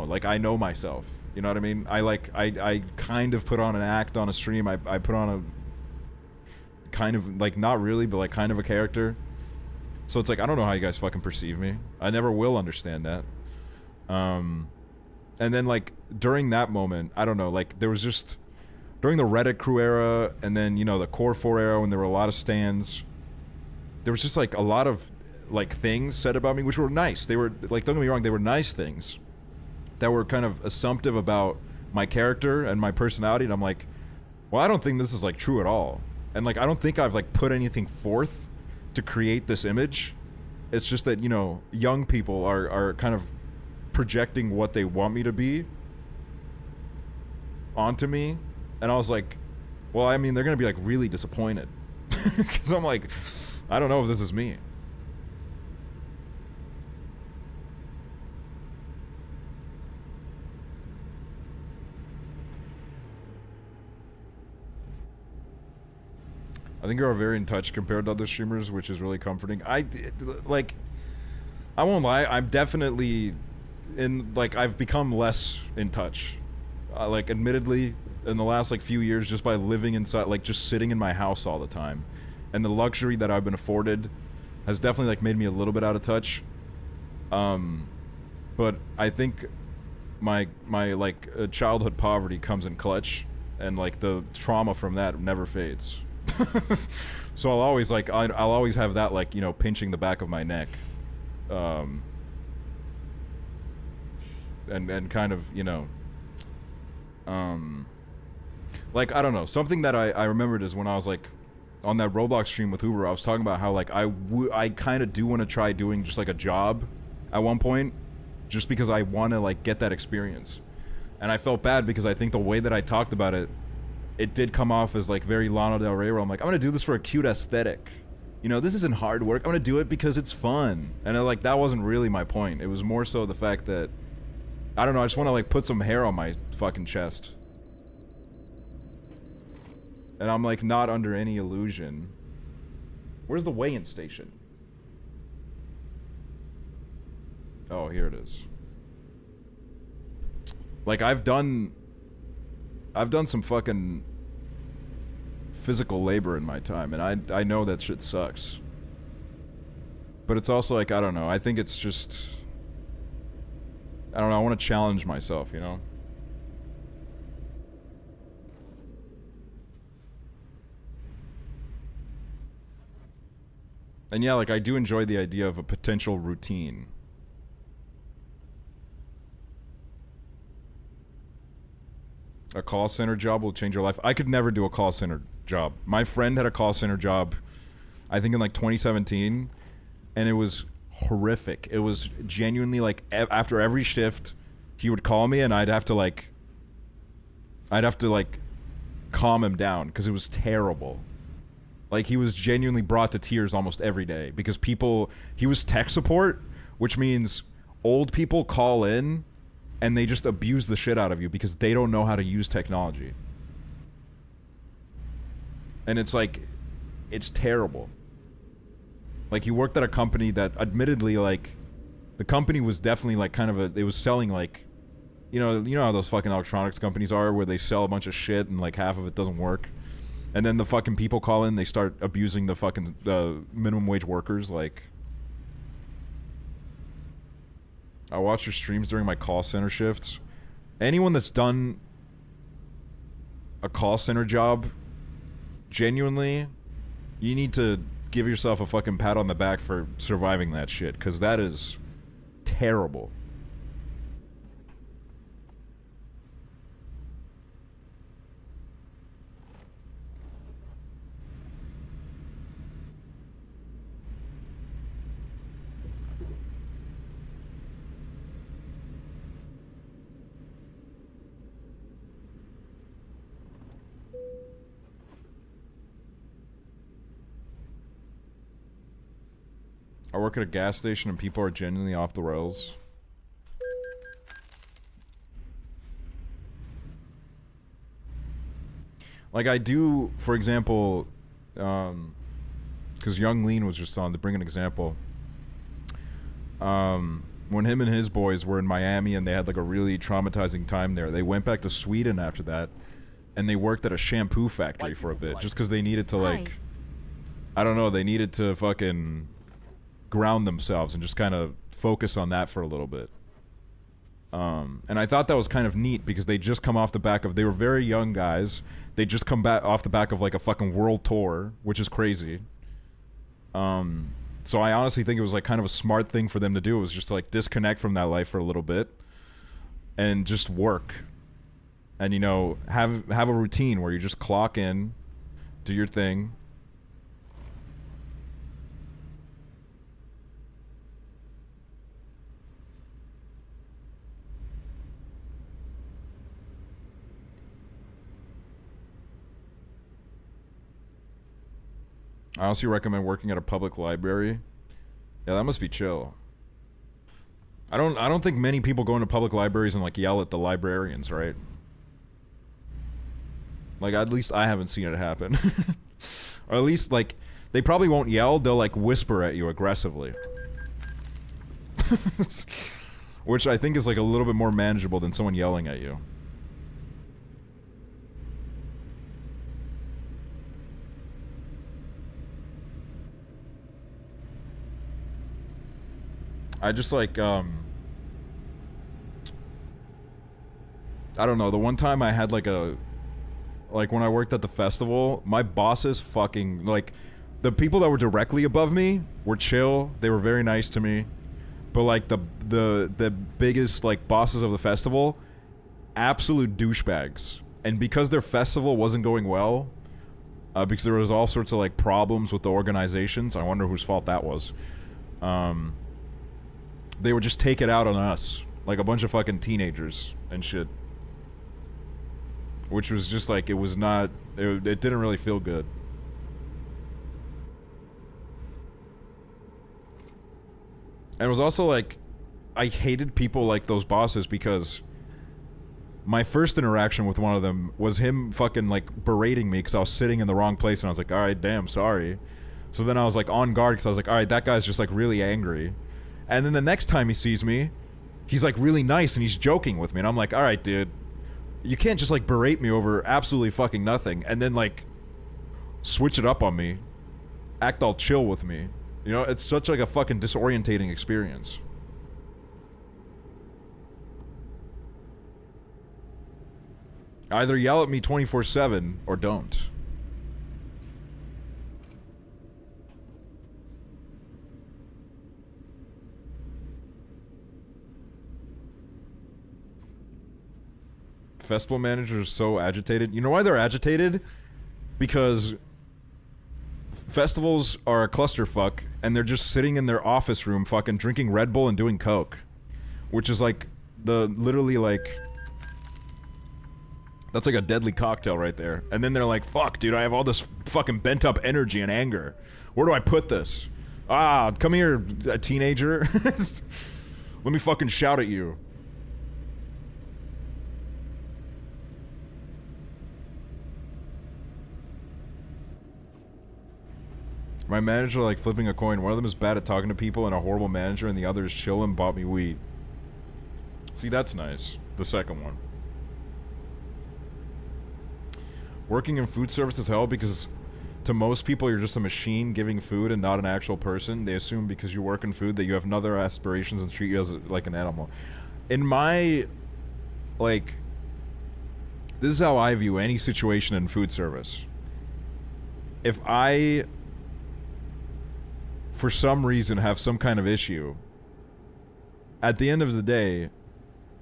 Like I know myself. You know what I mean? I kind of put on an act on a stream. I put on a kind of like not really, but like kind of a character. So it's like I don't know how you guys fucking perceive me. I never will understand that. And then like during that moment, I don't know, like there was just during the Reddit crew era and then, you know, the Core 4 era when there were a lot of stands, there was just like a lot of like things said about me which were nice. They were like, don't get me wrong, they were nice things that were kind of assumptive about my character and my personality, and I'm like, well, I don't think this is like true at all. And like I don't think I've like put anything forth to create this image. It's just that, you know, young people are kind of projecting what they want me to be onto me, and I was like, well, I mean, they're gonna be like really disappointed because I'm like, I don't know if this is me. I think you're very in touch compared to other streamers, which is really comforting. I won't lie, I'm definitely in, like, I've become less in touch. Like, admittedly, in the last, like, few years, just by living inside, like, just sitting in my house all the time. And the luxury that I've been afforded has definitely, like, made me a little bit out of touch. But I think my like, childhood poverty comes in clutch, and, like, the trauma from that never fades. So I'll always, like, I'll always have that, like, you know, pinching the back of my neck. And kind of, you know, like, I don't know, something that I remembered is when I was like on that Roblox stream with Hoover, I was talking about how like I kind of do want to try doing just like a job at one point, just because I want to like get that experience. And I felt bad because I think the way that I talked about it, it did come off as like very Lana Del Rey, where I'm like, I'm gonna do this for a cute aesthetic. You know, this isn't hard work. I'm gonna do it because it's fun. And like, that wasn't really my point. It was more so the fact that, I don't know, I just want to like put some hair on my fucking chest. And I'm like not under any illusion. Where's the weigh-in station? Oh, here it is. Like, I've done some fucking physical labor in my time, and I know that shit sucks. But it's also like, I don't know, I think it's just, I don't know, I want to challenge myself, you know? And yeah, like, I do enjoy the idea of a potential routine. A call center job will change your life. I could never do a call center job. My friend had a call center job, I think in like 2017, and it was horrific. It was genuinely like, after every shift, he would call me and I'd have to like calm him down because it was terrible. Like, he was genuinely brought to tears almost every day because he was tech support, which means old people call in and they just abuse the shit out of you because they don't know how to use technology. And it's like, it's terrible. Like, he worked at a company that admittedly, like, the company was definitely like kind of it was selling like, you know how those fucking electronics companies are where they sell a bunch of shit and like half of it doesn't work. And then the fucking people call in, they start abusing the fucking minimum wage workers. Like, I watch your streams during my call center shifts. Anyone that's done a call center job, genuinely, you need to give yourself a fucking pat on the back for surviving that shit, because that is terrible. I work at a gas station and people are genuinely off the rails. Like I do, for example, because Young Lean was just on, to bring an example. When him and his boys were in Miami and they had like a really traumatizing time there, they went back to Sweden after that, and they worked at a shampoo factory for a bit, just because they needed to like, I don't know, they needed to fucking ground themselves and just kind of focus on that for a little bit. And I thought that was kind of neat because they just come off the back of, they were very young guys. They just come back off the back of like a fucking world tour, which is crazy. So I honestly think it was like kind of a smart thing for them to do. It was just to like disconnect from that life for a little bit and just work. And you know, have a routine where you just clock in, do your thing. I also recommend working at a public library. Yeah, that must be chill. I don't think many people go into public libraries and like yell at the librarians, right? Like at least I haven't seen it happen. Or at least like they probably won't yell, they'll like whisper at you aggressively. Which I think is like a little bit more manageable than someone yelling at you. I just like, I don't know, the one time I had like like when I worked at the festival, my bosses fucking, like, the people that were directly above me were chill, they were very nice to me, but like the biggest like bosses of the festival, absolute douchebags. And because their festival wasn't going well, because there was all sorts of like problems with the organizations, I wonder whose fault that was, they would just take it out on us, like a bunch of fucking teenagers and shit. Which was just like, it was not, it didn't really feel good. And it was also like, I hated people like those bosses because my first interaction with one of them was him fucking like berating me because I was sitting in the wrong place, and I was like, alright, damn, sorry. So then I was like on guard because I was like, alright, that guy's just like really angry. And then the next time he sees me, he's like really nice and he's joking with me. And I'm like, alright, dude, you can't just like berate me over absolutely fucking nothing and then like switch it up on me. Act all chill with me. You know, it's such like a fucking disorientating experience. Either yell at me 24/7 or don't. Festival managers are so agitated. You know why they're agitated? Because festivals are a clusterfuck and they're just sitting in their office room fucking drinking Red Bull and doing coke. Which is like the literally like, that's like a deadly cocktail right there. And then they're like, fuck dude, I have all this fucking bent up energy and anger. Where do I put this? Ah, come here, a teenager. Let me fucking shout at you. My manager like flipping a coin. One of them is bad at talking to people and a horrible manager, and the other is chill and bought me weed. See, that's nice. The second one. Working in food service is hell because to most people you're just a machine giving food and not an actual person. They assume because you work in food that you have other aspirations and treat you as like an animal. In my, like, this is how I view any situation in food service. If I, for some reason, have some kind of issue, at the end of the day,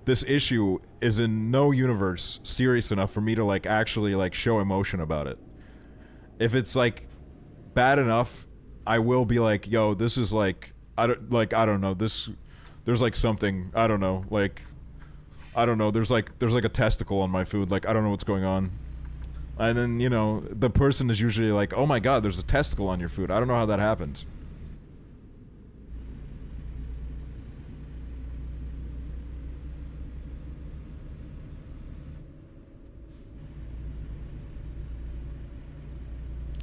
this issue is in no universe serious enough for me to like actually like show emotion about it. If it's like bad enough, I will be like, yo, this is like, I don't know, this, there's like something, I don't know, like, I don't know, there's like a testicle on my food, like I don't know what's going on. And then, you know, the person is usually like, oh my god, there's a testicle on your food, I don't know how that happens.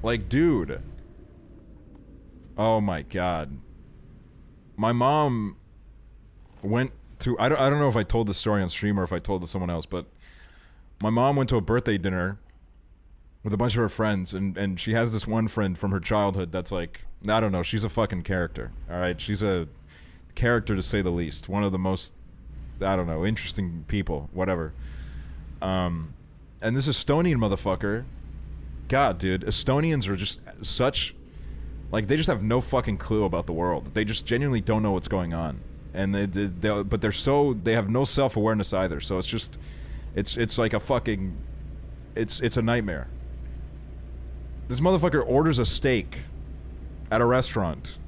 Like, dude. Oh my god. My mom went to, I don't know if I told this story on stream or if I told it to someone else, but my mom went to a birthday dinner with a bunch of her friends, and she has this one friend from her childhood that's like, I don't know, she's a fucking character, alright? She's a character to say the least. One of the most, I don't know, interesting people, whatever. And this Estonian motherfucker, god, dude, Estonians are just such, like, they just have no fucking clue about the world. They just genuinely don't know what's going on. And but they have no self-awareness either, so it's just, it's like a fucking, it's a nightmare. This motherfucker orders a steak at a restaurant,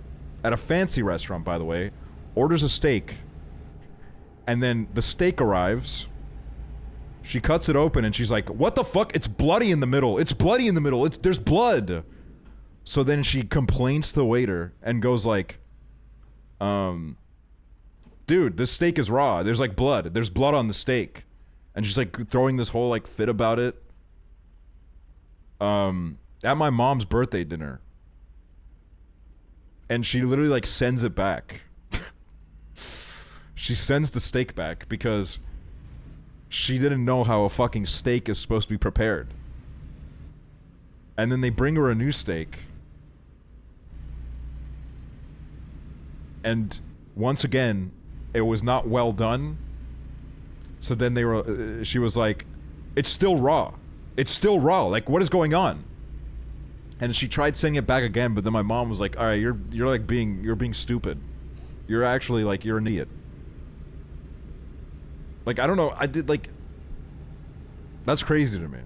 at a fancy restaurant, by the way, orders a steak, and then the steak arrives, she cuts it open, and she's like, what the fuck? It's bloody in the middle. It's bloody in the middle. There's blood. So then she complains to the waiter and goes like, dude, this steak is raw. There's like blood. There's blood on the steak. And she's like throwing this whole like fit about it. At my mom's birthday dinner. And she literally like sends it back. She sends the steak back because she didn't know how a fucking steak is supposed to be prepared. And then they bring her a new steak. And once again, it was not well done. So then she was like, it's still raw. It's still raw. Like, what is going on? And she tried sending it back again, but then my mom was like, all right, you're like you're being stupid. You're actually like, you're an idiot. Like, I don't know, that's crazy to me.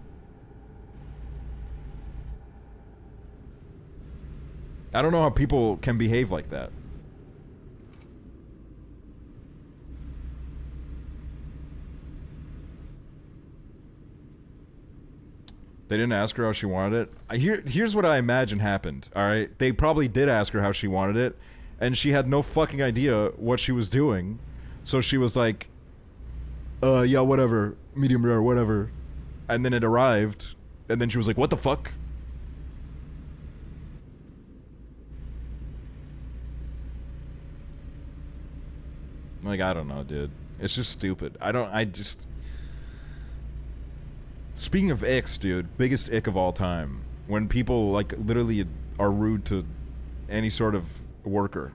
I don't know how people can behave like that. They didn't ask her how she wanted it. Here's what I imagine happened, alright? They probably did ask her how she wanted it, and she had no fucking idea what she was doing. So she was like, yeah, whatever. Medium rare, whatever. And then it arrived, and then she was like, what the fuck? Like, I don't know, dude. It's just stupid. Speaking of icks, dude, biggest ick of all time. When people, like, literally are rude to any sort of worker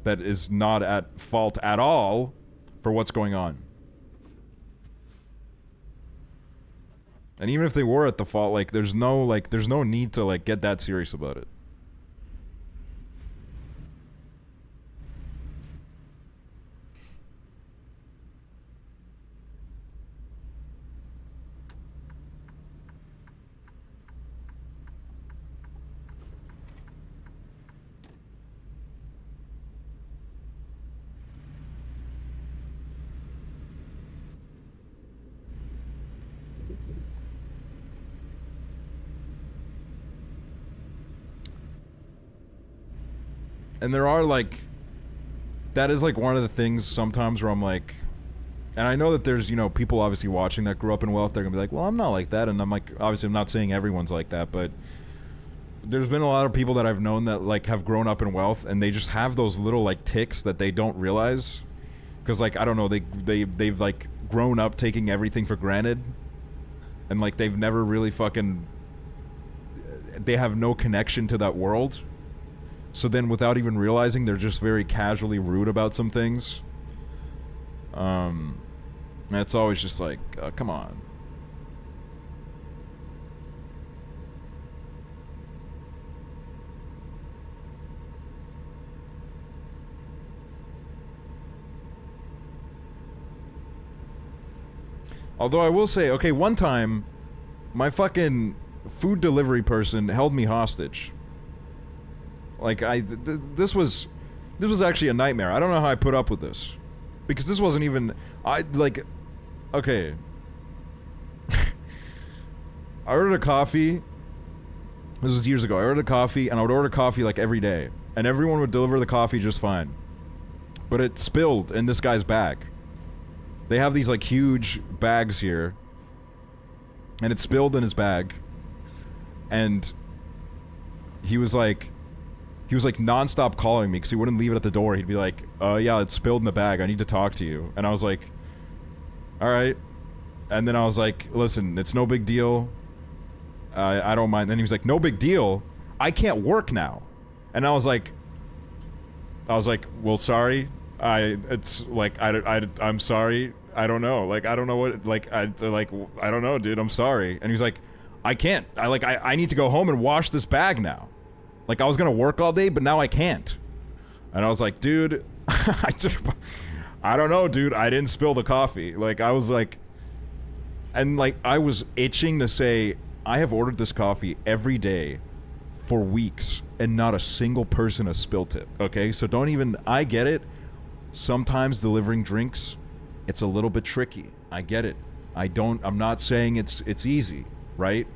that is not at fault at all for what's going on. And even if they were at the fault, like, there's no need to, like, get that serious about it. And there are, like, that is, like, one of the things sometimes where I'm like, and I know that there's, you know, people obviously watching that grew up in wealth, they're gonna be like, well, I'm not like that, and I'm like, obviously I'm not saying everyone's like that, but there's been a lot of people that I've known that, like, have grown up in wealth, and they just have those little, like, tics that they don't realize, because, like, I don't know, they've, like, grown up taking everything for granted, and, like, they've never really fucking, they have no connection to that world. So then, without even realizing, they're just very casually rude about some things. It's always just like, come on. Although I will say, okay, one time, my fucking food delivery person held me hostage. Like, this was actually a nightmare. I don't know how I put up with this. Because this wasn't even, okay. I ordered a coffee. This was years ago. I ordered a coffee, and I would order coffee, like, every day. And everyone would deliver the coffee just fine. But it spilled in this guy's bag. They have these, like, huge bags here. And it spilled in his bag. And he was like nonstop calling me because he wouldn't leave it at the door. He'd be like, yeah, it's spilled in the bag. I need to talk to you. And I was like, all right. And then I was like, listen, it's no big deal. I don't mind. Then he was like, no big deal. I can't work now. And I was like, well, sorry. I'm sorry. I don't know. Like, I don't know what, like, I don't know, dude. I'm sorry. And he was like, I can't. I need to go home and wash this bag now. Like, I was gonna work all day, but now I can't. And I was like, dude, I don't know, dude. I didn't spill the coffee. Like, I was like, and like, I was itching to say, I have ordered this coffee every day for weeks, and not a single person has spilt it, okay? So don't even, I get it. Sometimes delivering drinks, it's a little bit tricky. I get it. I'm not saying it's easy, right?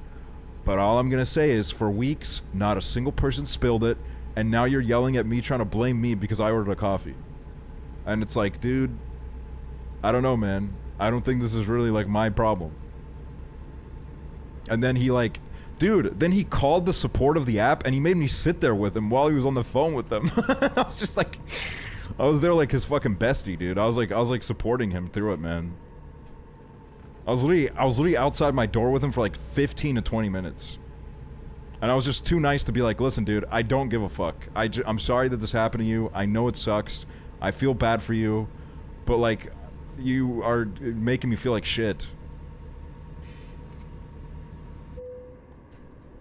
But all I'm gonna say is, for weeks, not a single person spilled it, and now you're yelling at me, trying to blame me because I ordered a coffee. And it's like, dude, I don't know, man. I don't think this is really, like, my problem. And then he, like, dude, then he called the support of the app, and he made me sit there with him while he was on the phone with them. I was just like, I was there like his fucking bestie, dude. I was like supporting him through it, man. I was literally outside my door with him for like 15 to 20 minutes. And I was just too nice to be like, listen, dude, I don't give a fuck. I'm sorry that this happened to you. I know it sucks. I feel bad for you. But, like, you are making me feel like shit.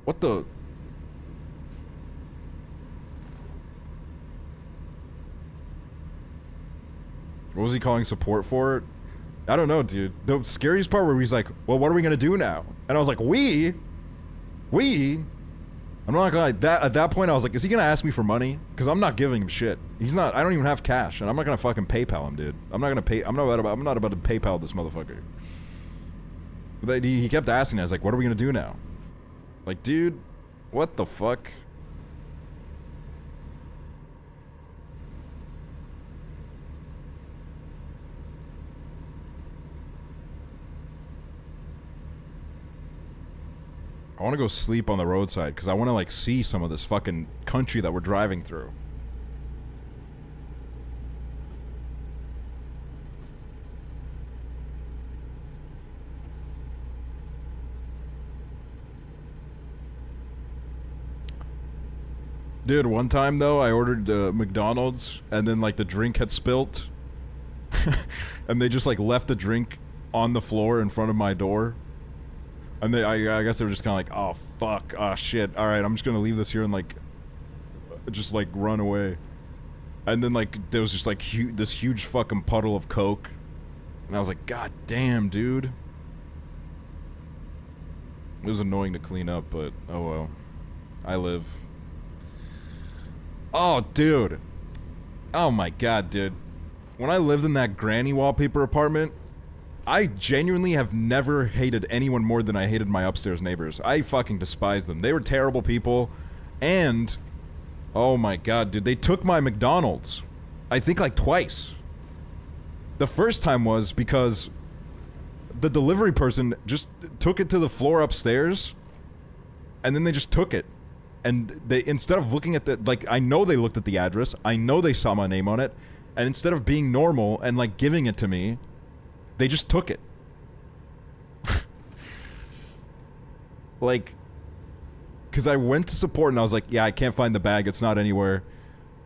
What the... What was he calling support for? I don't know, dude. The scariest part where he's like, well, what are we gonna do now? And I was like, we? I'm not gonna lie, at that point I was like, is he gonna ask me for money? Because I'm not giving him shit. He's not, I don't even have cash, and I'm not gonna fucking PayPal him, dude. I'm not about to PayPal this motherfucker. But he kept asking me, I was like, what are we gonna do now? Like, dude, what the fuck? I want to go sleep on the roadside because I want to, like, see some of this fucking country that we're driving through. Dude, one time though, I ordered McDonald's and then, like, the drink had spilt. And they just, like, left the drink on the floor in front of my door. And I guess they were just kind of like, oh, fuck, oh, shit, alright, I'm just gonna leave this here and, like, just, like, run away. And then, like, there was just, like, this huge fucking puddle of Coke. And I was like, god damn, dude. It was annoying to clean up, but, oh well. I live. Oh, dude. Oh my god, dude. When I lived in that granny wallpaper apartment, I genuinely have never hated anyone more than I hated my upstairs neighbors. I fucking despised them. They were terrible people, and... oh my god, dude, they took my McDonald's. I think, like, twice. The first time was because the delivery person just took it to the floor upstairs, and then they just took it. And they, instead of looking at the, like, I know they looked at the address, I know they saw my name on it, and instead of being normal and, like, giving it to me, they just took it. Like, because I went to support and I was like, yeah, I can't find the bag, it's not anywhere.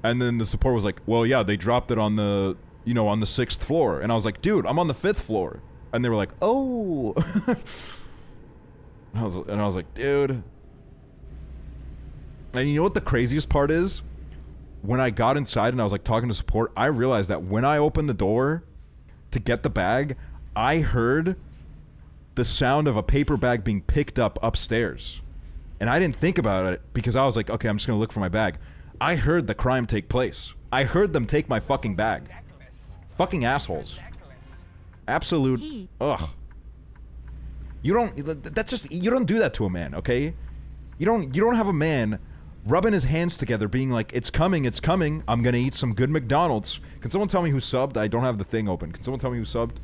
And then the support was like, well, yeah, they dropped it on the, you know, on the 6th floor. And I was like, dude, I'm on the 5th floor. And they were like, oh. And I was like, dude. And you know what the craziest part is? When I got inside and I was, like, talking to support, I realized that when I opened the door to get the bag, I heard the sound of a paper bag being picked up upstairs. And I didn't think about it because I was like, okay, I'm just gonna look for my bag. I heard the crime take place. I heard them take my fucking bag. Fucking assholes. Absolute, ugh. You don't, that's just, you don't do that to a man, okay? You don't have a man rubbing his hands together being like, it's coming, I'm gonna eat some good McDonald's. Can someone tell me who subbed? I don't have the thing open. Can someone tell me who subbed?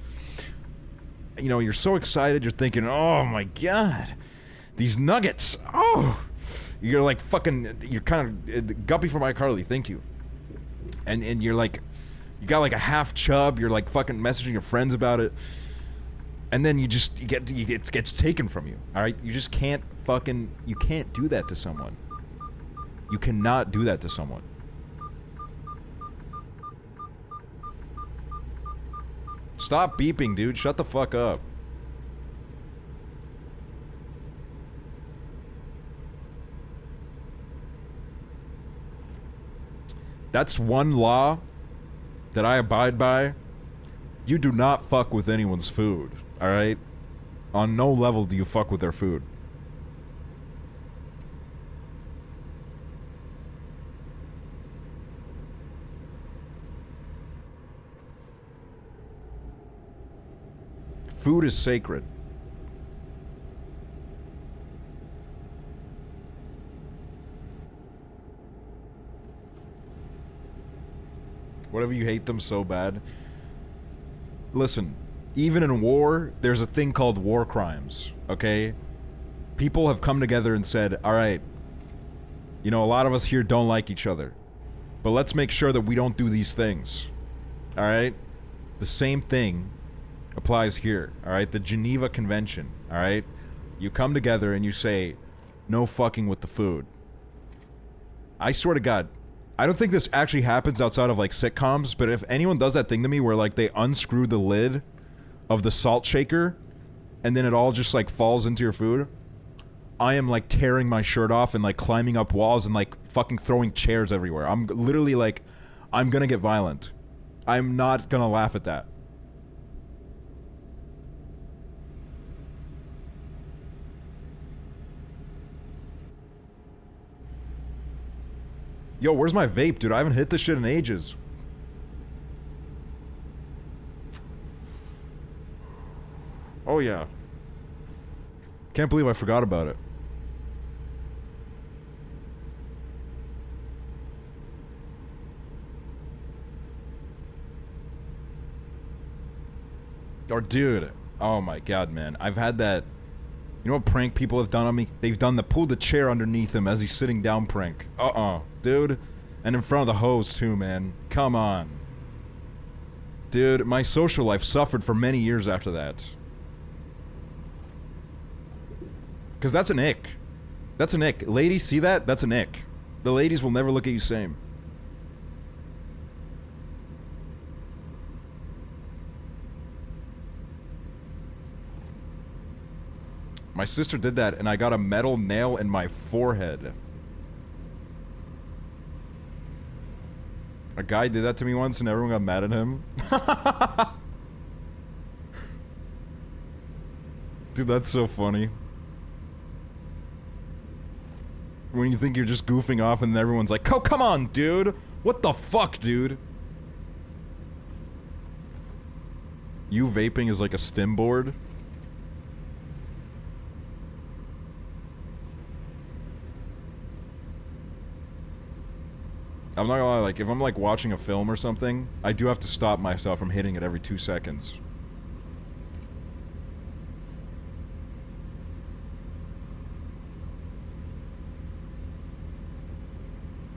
You know, you're so excited, you're thinking, oh my god, these nuggets, oh, You're like fucking, you're kind of Guppy from iCarly, thank you. And you're like, you got like a half chub, you're like fucking messaging your friends about it. And then it gets taken from you, all right? You just can't fucking, you can't do that to someone. You cannot do that to someone. Stop beeping, dude. Shut the fuck up. That's one law that I abide by. You do not fuck with anyone's food, alright? On no level do you fuck with their food. Food is sacred. Whatever you hate them so bad. Listen, even in war, there's a thing called war crimes, okay? People have come together and said, alright, you know, a lot of us here don't like each other, but let's make sure that we don't do these things, alright? The same thing applies here, alright? The Geneva Convention, alright? You come together and you say, no fucking with the food. I swear to God, I don't think this actually happens outside of like sitcoms, but if anyone does that thing to me where like they unscrew the lid of the salt shaker and then it all just like falls into your food, I am like tearing my shirt off and like climbing up walls and like fucking throwing chairs everywhere. I'm literally like, I'm gonna get violent. I'm not gonna laugh at that. Yo, where's my vape, dude? I haven't hit this shit in ages. Oh, yeah. Can't believe I forgot about it. Or, dude. Oh, my God, man. I've had that... You know what prank people have done on me? They've done the pull the chair underneath him as he's sitting down prank. Dude. And in front of the hose too, man. Come on. Dude, my social life suffered for many years after that. Cause that's an ick. That's an ick. Ladies, see that? That's an ick. The ladies will never look at you same. My sister did that, and I got a metal nail in my forehead. A guy did that to me once, and everyone got mad at him. Dude, that's so funny. When you think you're just goofing off, and everyone's like, "Oh, come on, dude! What the fuck, dude?" You vaping is like a stim board? I'm not gonna lie, like, if I'm, like, watching a film or something, I do have to stop myself from hitting it every 2 seconds.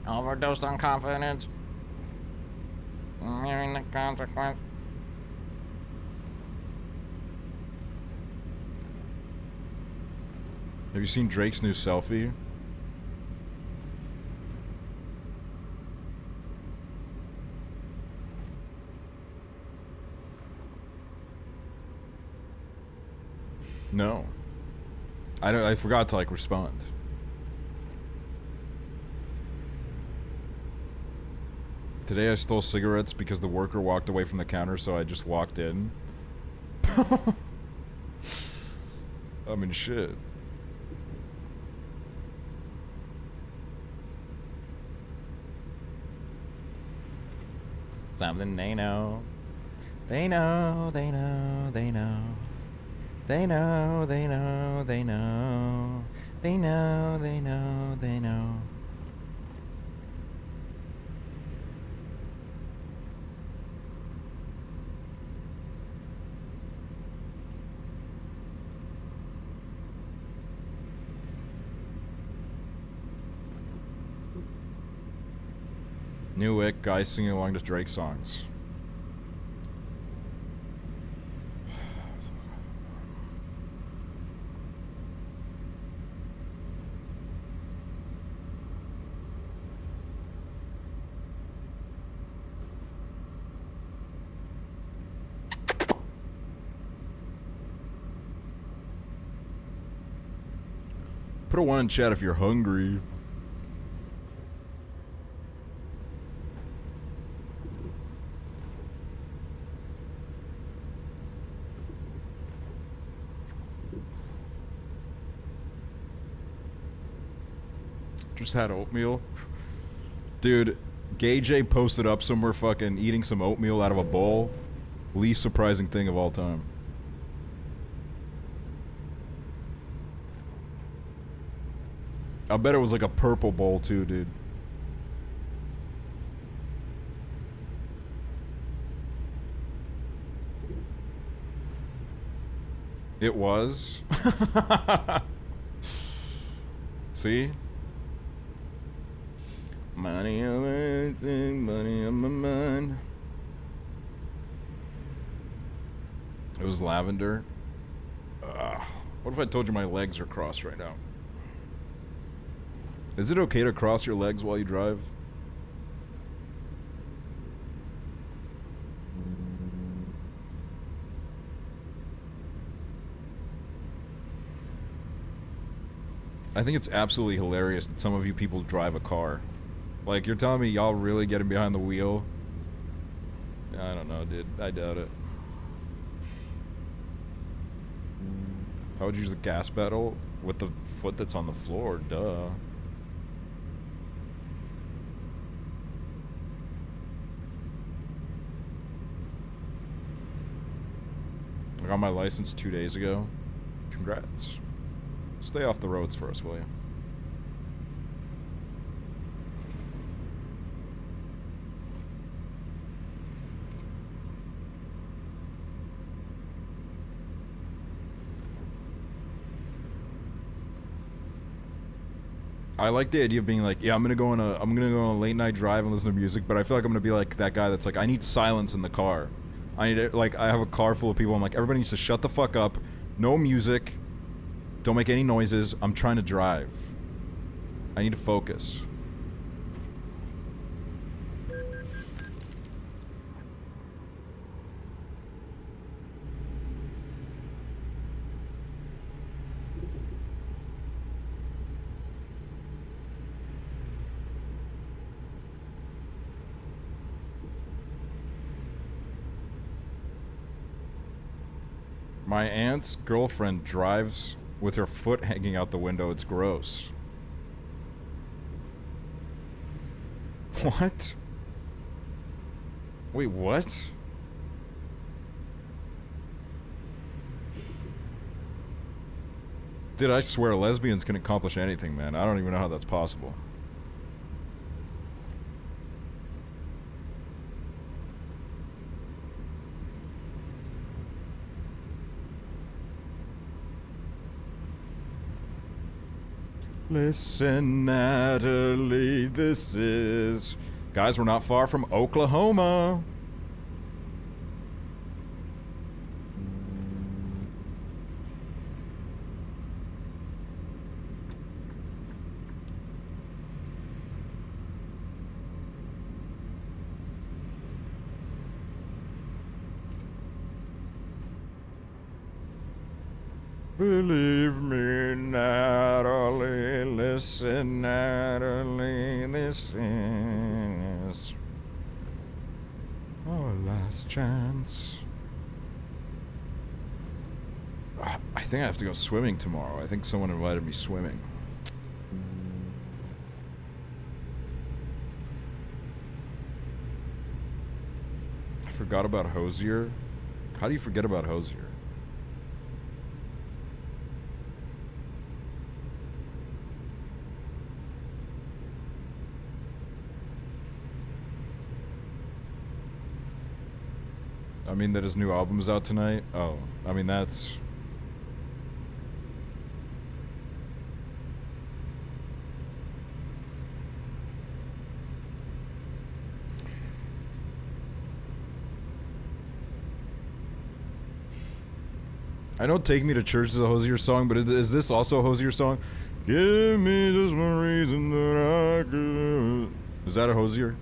Overdosed on confidence. Hearing the consequence. Have you seen Drake's new selfie? No. I forgot to, like, respond. Today I stole cigarettes because the worker walked away from the counter, so I just walked in. I mean, shit. Something they know. They know, they know, they know. They know, they know, they know. They know, they know, they know. New Ick, guys singing along to Drake songs. Put a one in chat if you're hungry. Just had oatmeal. Dude, Gay J posted up somewhere fucking eating some oatmeal out of a bowl. Least surprising thing of all time. I bet it was like a purple bowl too, dude. It was. See? Money on everything, money on my mind. It was lavender. What if I told you my legs are crossed right now? Is it okay to cross your legs while you drive? I think it's absolutely hilarious that some of you people drive a car. Like, you're telling me y'all really getting behind the wheel? I don't know, dude. I doubt it. How would you use the gas pedal? With the foot that's on the floor, duh. I got my license 2 days ago. Congrats. Stay off the roads first, will you? I like the idea of being like, yeah, I'm gonna go on a late night drive and listen to music, but I feel like I'm gonna be like that guy that's like, I need silence in the car. I need it, like, I have a car full of people. I'm like, everybody needs to shut the fuck up. No music. Don't make any noises. I'm trying to drive. I need to focus. My aunt's girlfriend drives with her foot hanging out the window. It's gross. What? Wait, what? Dude, I swear lesbians can accomplish anything, man. I don't even know how that's possible. Listen, Natalie, this is... Guys, we're not far from Oklahoma. Believe me, Natalie, listen, Natalie, this is our last chance. I think I have to go swimming tomorrow. I think someone invited me swimming. I forgot about Hosier. How do you forget about Hosier? I mean that his new album's out tonight? Oh, I mean that's... I know Take Me to Church is a Hosier song, but is this also a Hosier song? Give me just one reason that I could... Is that a Hosier?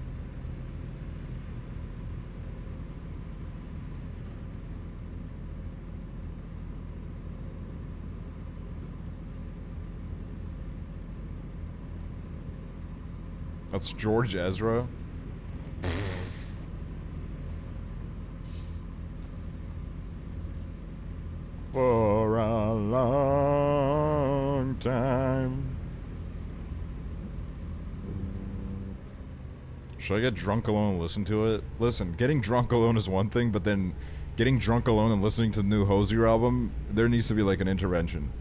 That's George Ezra. For a long time. Should I get drunk alone and listen to it? Listen, getting drunk alone is one thing, but then getting drunk alone and listening to the new Hosier album, there needs to be like an intervention.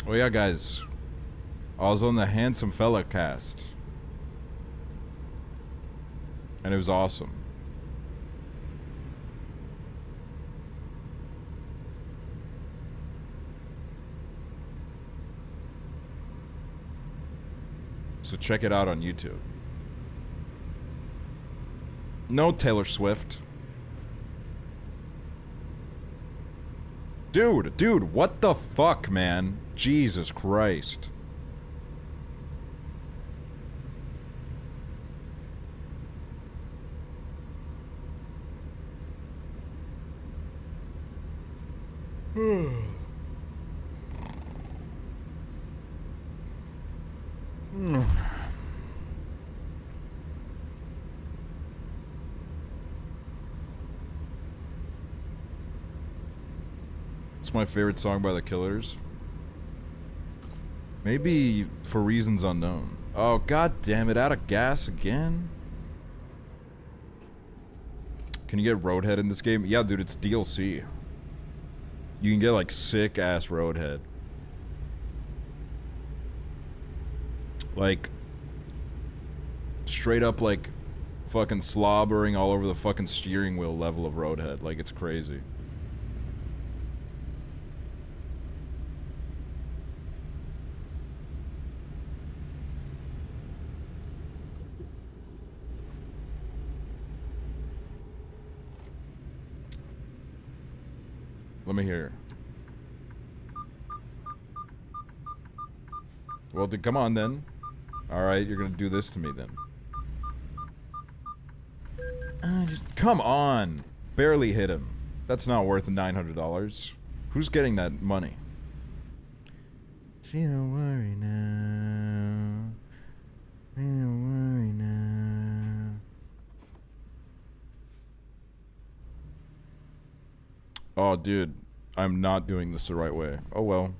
Oh yeah, guys. I was on the Handsome Fella cast. And it was awesome. So check it out on YouTube. No Taylor Swift. Dude, what the fuck, man? Jesus Christ. It's my favorite song by The Killers. Maybe For Reasons Unknown. Oh, god damn it, out of gas again? Can you get Roadhead in this game? Yeah, dude, it's DLC. You can get, like, sick-ass Roadhead. Like, straight up, like, fucking slobbering all over the fucking steering wheel level of Roadhead. Like, it's crazy. Let me hear. Well, then come on then. Alright, you're gonna do this to me then. Come on! Barely hit him. That's not worth $900. Who's getting that money? She don't worry now. She don't worry now. Oh, dude. I'm not doing this the right way. Oh, well.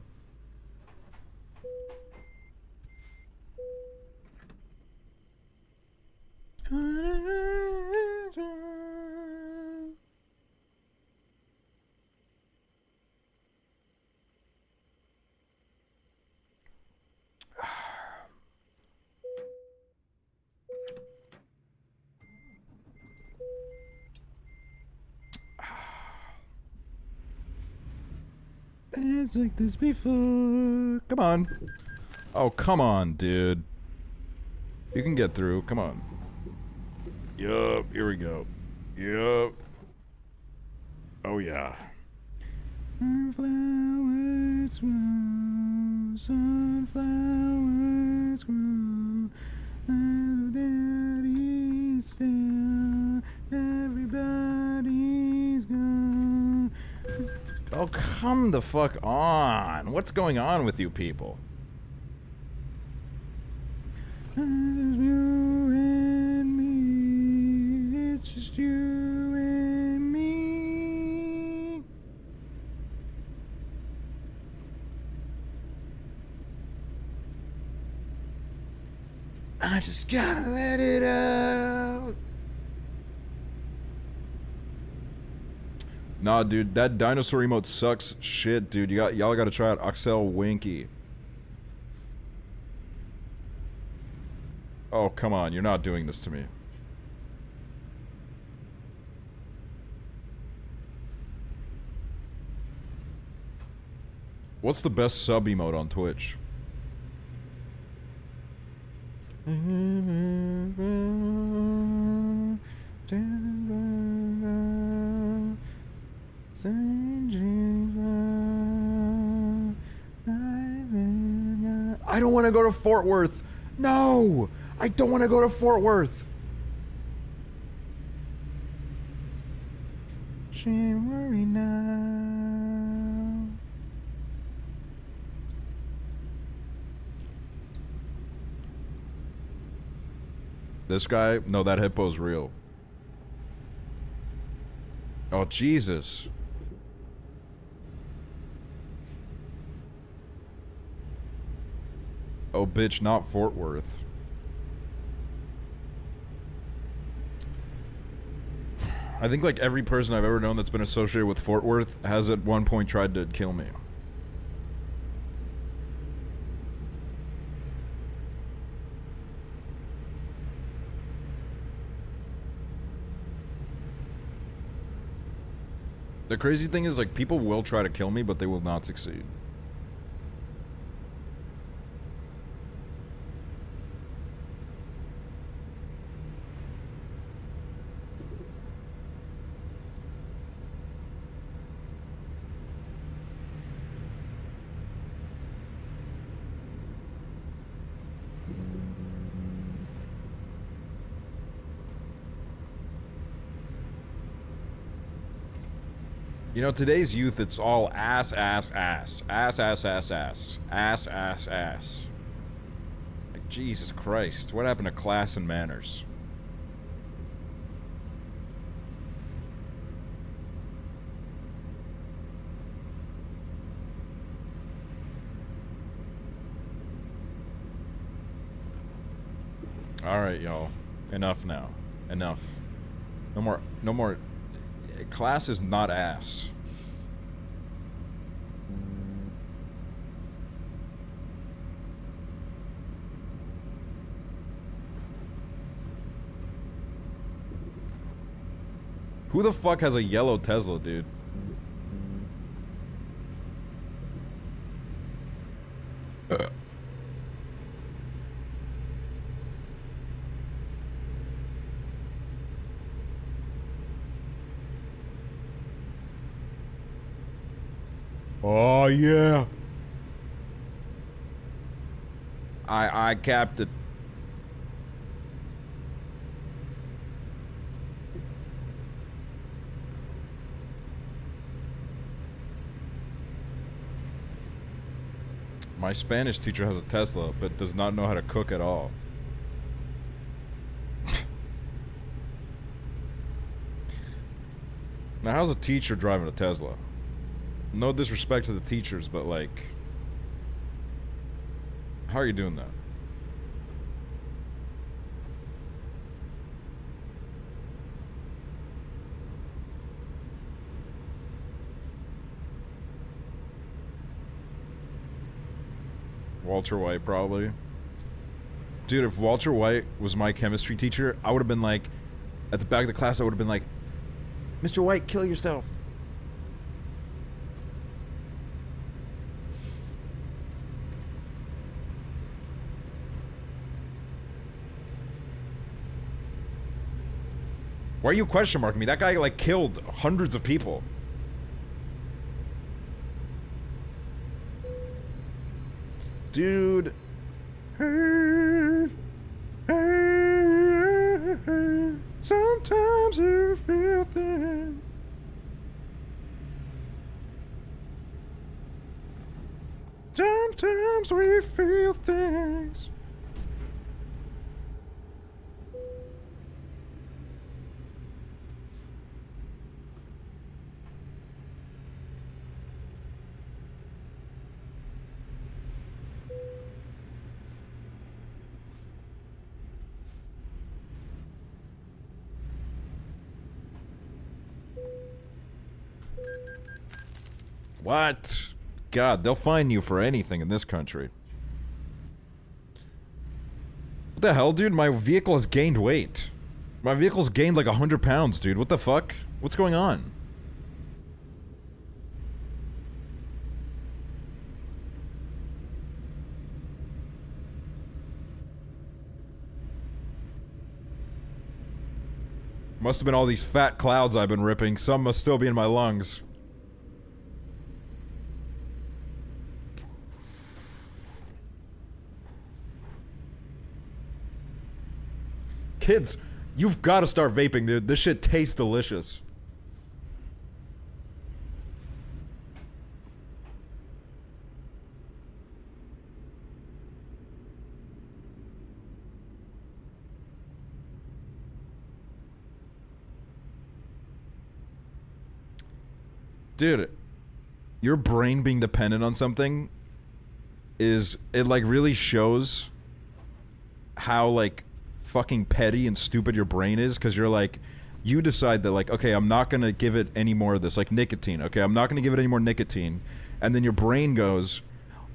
It's like this before. Come on. Oh, come on, dude. You can get through. Come on. Yup. Here we go. Yup. Oh, yeah. Sunflowers grow. Sunflowers grow. Daddy's still. Everybody's gone. Oh, come the fuck on. What's going on with you people? It's you and me. It's just you and me. I just gotta let it out. Nah, dude, that dinosaur emote sucks shit, dude. Y'all gotta try out Aksel Winky. Oh, come on, you're not doing this to me. What's the best sub emote on Twitch? I don't want to go to Fort Worth. No, I don't want to go to Fort Worth. Shame worry now. This guy? No, that hippo's real. Oh, Jesus. Oh, bitch, not Fort Worth. I think, like, every person I've ever known that's been associated with Fort Worth has at one point tried to kill me. The crazy thing is, like, people will try to kill me, but they will not succeed. You know, today's youth, it's all ass, ass, ass. Ass, ass, ass, ass. Ass, ass, ass. Like, Jesus Christ. What happened to class and manners? Alright, y'all. Enough now. Enough. No more. No more. Class is not ass. Who the fuck has a yellow Tesla, dude? Oh, yeah. I capped it. My Spanish teacher has a Tesla, but does not know how to cook at all. Now, how's a teacher driving a Tesla? No disrespect to the teachers, but like, how are you doing that? Walter White, probably. Dude, if Walter White was my chemistry teacher, I would have been like, at the back of the class, I would have been like, Mr. White, kill yourself. Why are you question marking me? That guy, like, killed hundreds of people. Dude. Sometimes you feel things. Sometimes we feel things. What? God, they'll fine you for anything in this country. What the hell, dude? My vehicle has gained weight. My vehicle's gained like 100 pounds, dude. What the fuck? What's going on? Must have been all these fat clouds I've been ripping. Some must still be in my lungs. Kids, you've got to start vaping, dude. This shit tastes delicious. Dude, your brain being dependent on something is, it like really shows how like fucking petty and stupid your brain is, because you're like, you decide that like, okay, I'm not gonna give it any more of this, like nicotine, okay, I'm not gonna give it any more nicotine, and then your brain goes,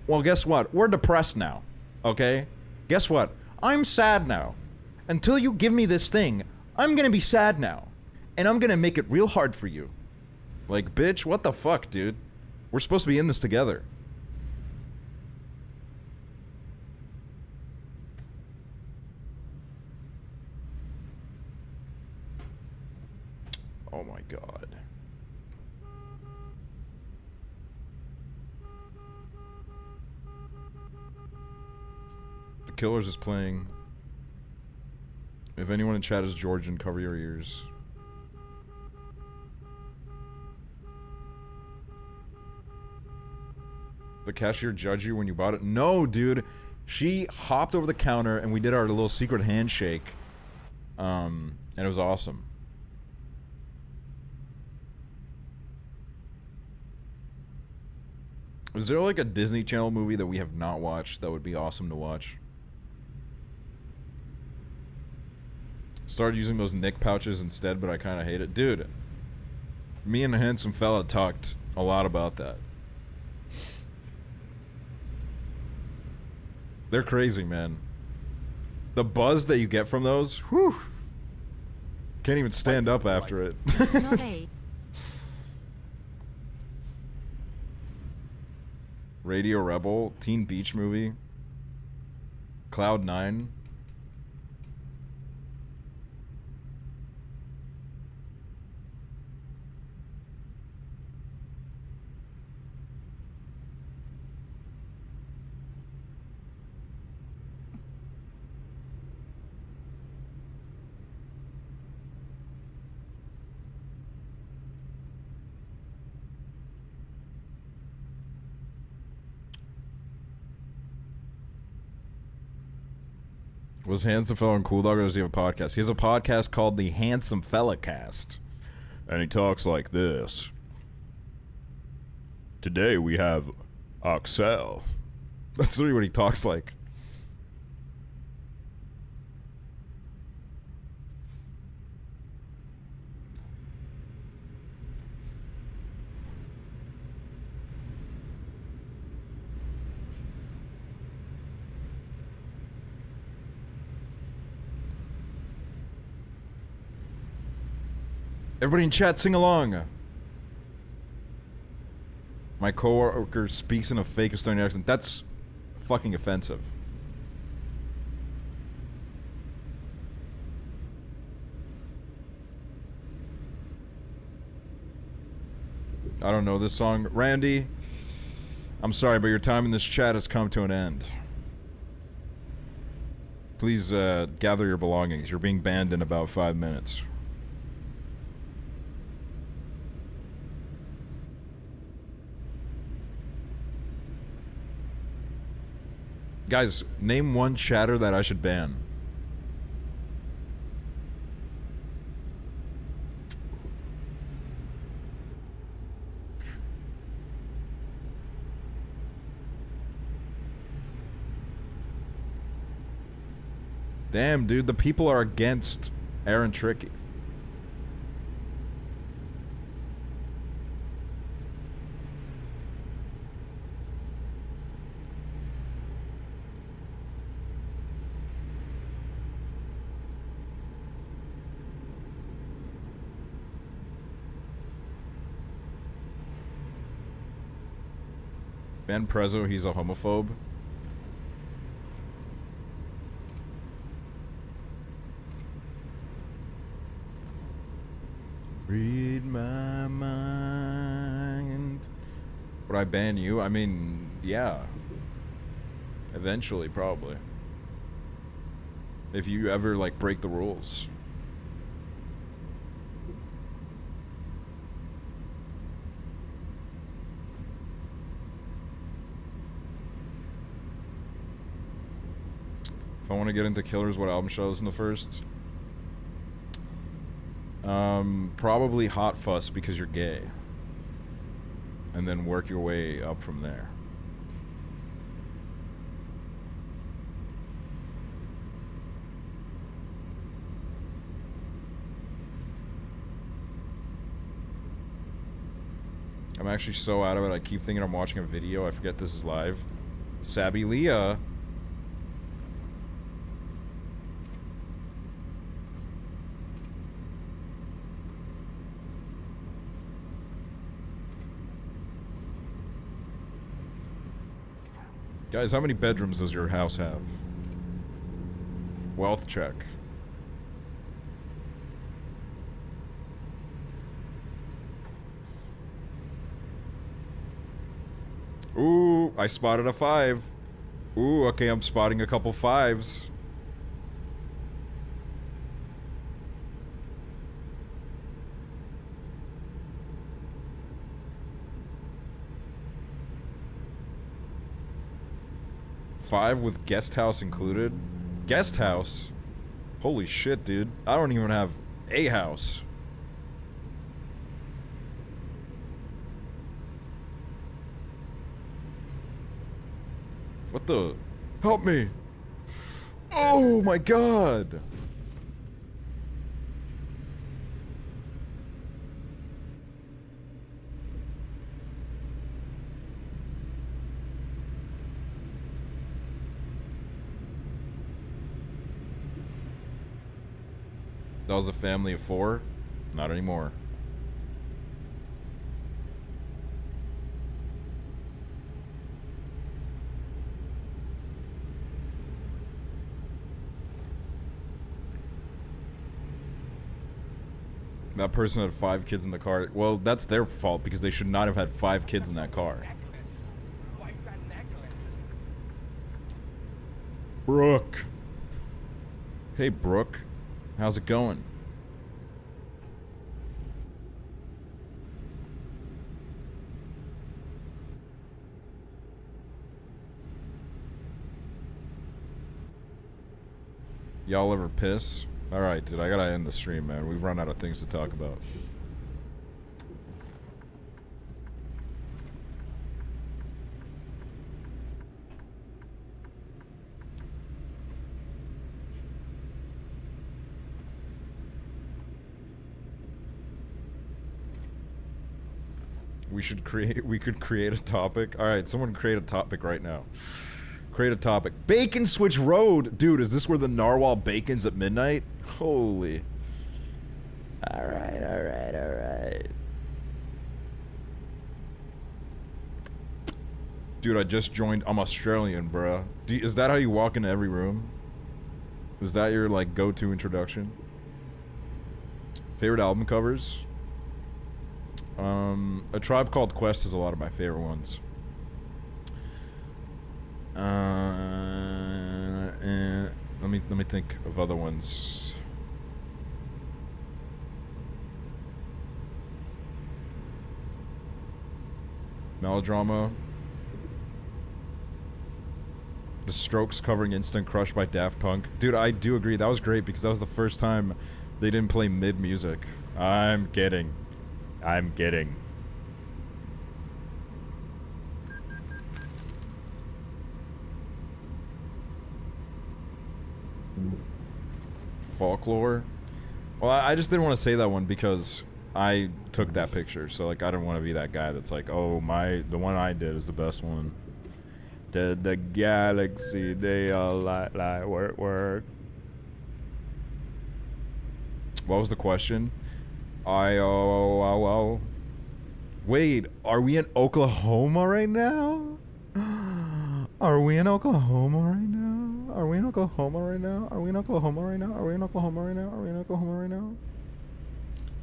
well, guess what, we're depressed now, okay, guess what, I'm sad now, until you give me this thing, I'm gonna be sad now, and I'm gonna make it real hard for you. Like, bitch, what the fuck, dude? We're supposed to be in this together. Oh my god. The Killers is playing. If anyone in chat is Georgian, cover your ears. The cashier judged you when you bought it? No, dude. She hopped over the counter and we did our little secret handshake. And it was awesome. Is there like a Disney Channel movie that we have not watched that would be awesome to watch? Started using those Nick pouches instead, but I kind of hate it. Dude, me and a handsome fella talked a lot about that. They're crazy, man. The buzz that you get from those, whew. Can't even stand up after it. Radio Rebel, Teen Beach Movie, Cloud 9. Was Handsome Fella and Cool Dog, or does he have a podcast? He has a podcast called the Handsome Fella Cast. And he talks like this. Today we have Aksel. That's literally what he talks like. Everybody in chat, sing along. My coworker speaks in a fake Estonian accent. That's fucking offensive. I don't know this song. Randy, I'm sorry, but your time in this chat has come to an end. Please gather your belongings. You're being banned in about 5 minutes. Guys, name one chatter that I should ban. Damn, dude, the people are against Aaron Tricky. Ben Prezzo, he's a homophobe. Read my mind. Would I ban you? I mean, yeah. Eventually, probably. If you ever, like, break the rules. If I want to get into killers, what album shows in the first? Probably Hot Fuss because you're gay. And then work your way up from there. I'm actually so out of it, I keep thinking I'm watching a video, I forget this is live. Sabby Leah. Guys, how many bedrooms does your house have? Wealth check. Ooh, I spotted a 5. Ooh, okay, I'm spotting a couple 5s. Five with guest house included? Guest house? Holy shit, dude. I don't even have a house. What the? Help me! Oh my god! That was a family of 4? Not anymore. That person had 5 kids in the car. Well, that's their fault because they should not have had 5 kids in that car. Why you got necklace? Brooke. Hey, Brooke. How's it going? Y'all ever piss? Alright, dude, I gotta end the stream, man. We've run out of things to talk about. We could create a topic. Alright, someone create a topic right now. Create a topic. Bacon Switch Road! Dude, is this where the narwhal bacon's at midnight? Holy. Alright, alright, alright. Dude, I just joined. I'm Australian, bruh. Is that how you walk into every room? Is that your, like, go-to introduction? Favorite album covers? A Tribe Called Quest is a lot of my favorite ones. And let me think of other ones. Melodrama. The Strokes covering Instant Crush by Daft Punk. Dude, I do agree. That was great because that was the first time they didn't play mid-music. I'm kidding. I'm kidding. Folklore? Well, I just didn't want to say that one because I took that picture. So, like, I don't want to be that guy that's like, oh, the one I did is the best one. The galaxy, they all like work. What was the question? Wait, are we in Oklahoma right now? Are we in Oklahoma right now? Are we in Oklahoma right now? Are we in Oklahoma right now? Are we in Oklahoma right now? Are we in Oklahoma right now?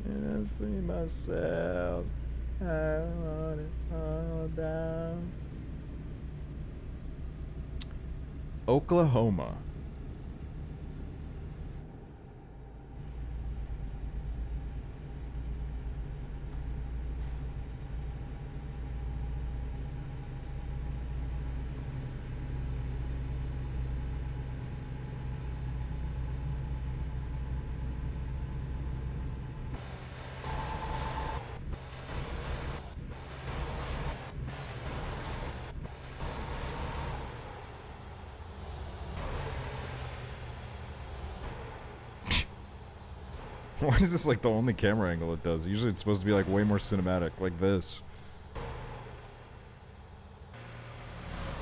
And I free myself. I want it all down. Oklahoma. Why is this like the only camera angle it does? Usually it's supposed to be like way more cinematic, like this.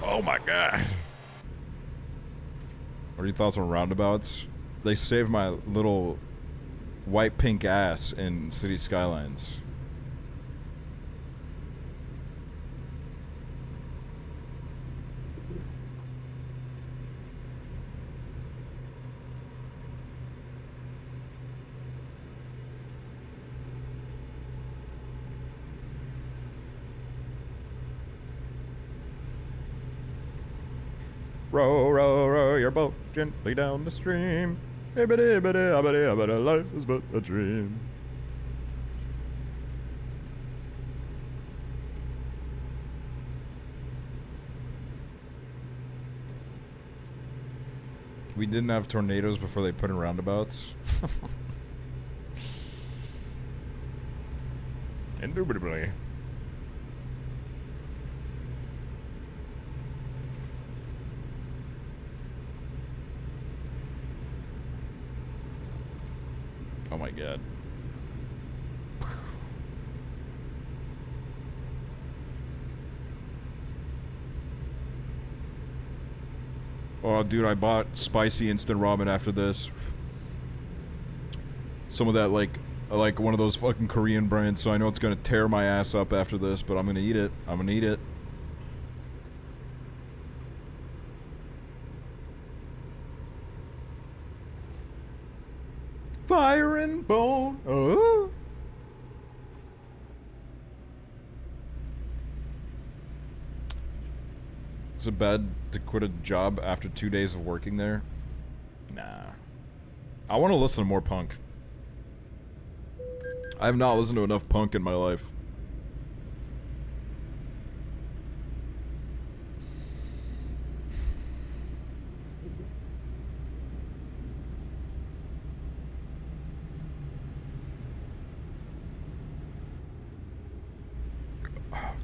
Oh my god. What are your thoughts on roundabouts? They saved my little white pink ass in City Skylines. Row, row, row your boat gently down the stream. Ibbity, ibbity, ibbity, ibbity, life is but a dream. We didn't have tornadoes before they put in roundabouts. Indubitably. Oh my god. Oh dude, I bought spicy instant ramen after this. Some of that like one of those fucking Korean brands, so I know it's gonna tear my ass up after this, but I'm gonna eat it. I'm gonna eat it. Fire and bone. Oh. Is it bad to quit a job after 2 days of working there? Nah. I want to listen to more punk. I have not listened to enough punk in my life.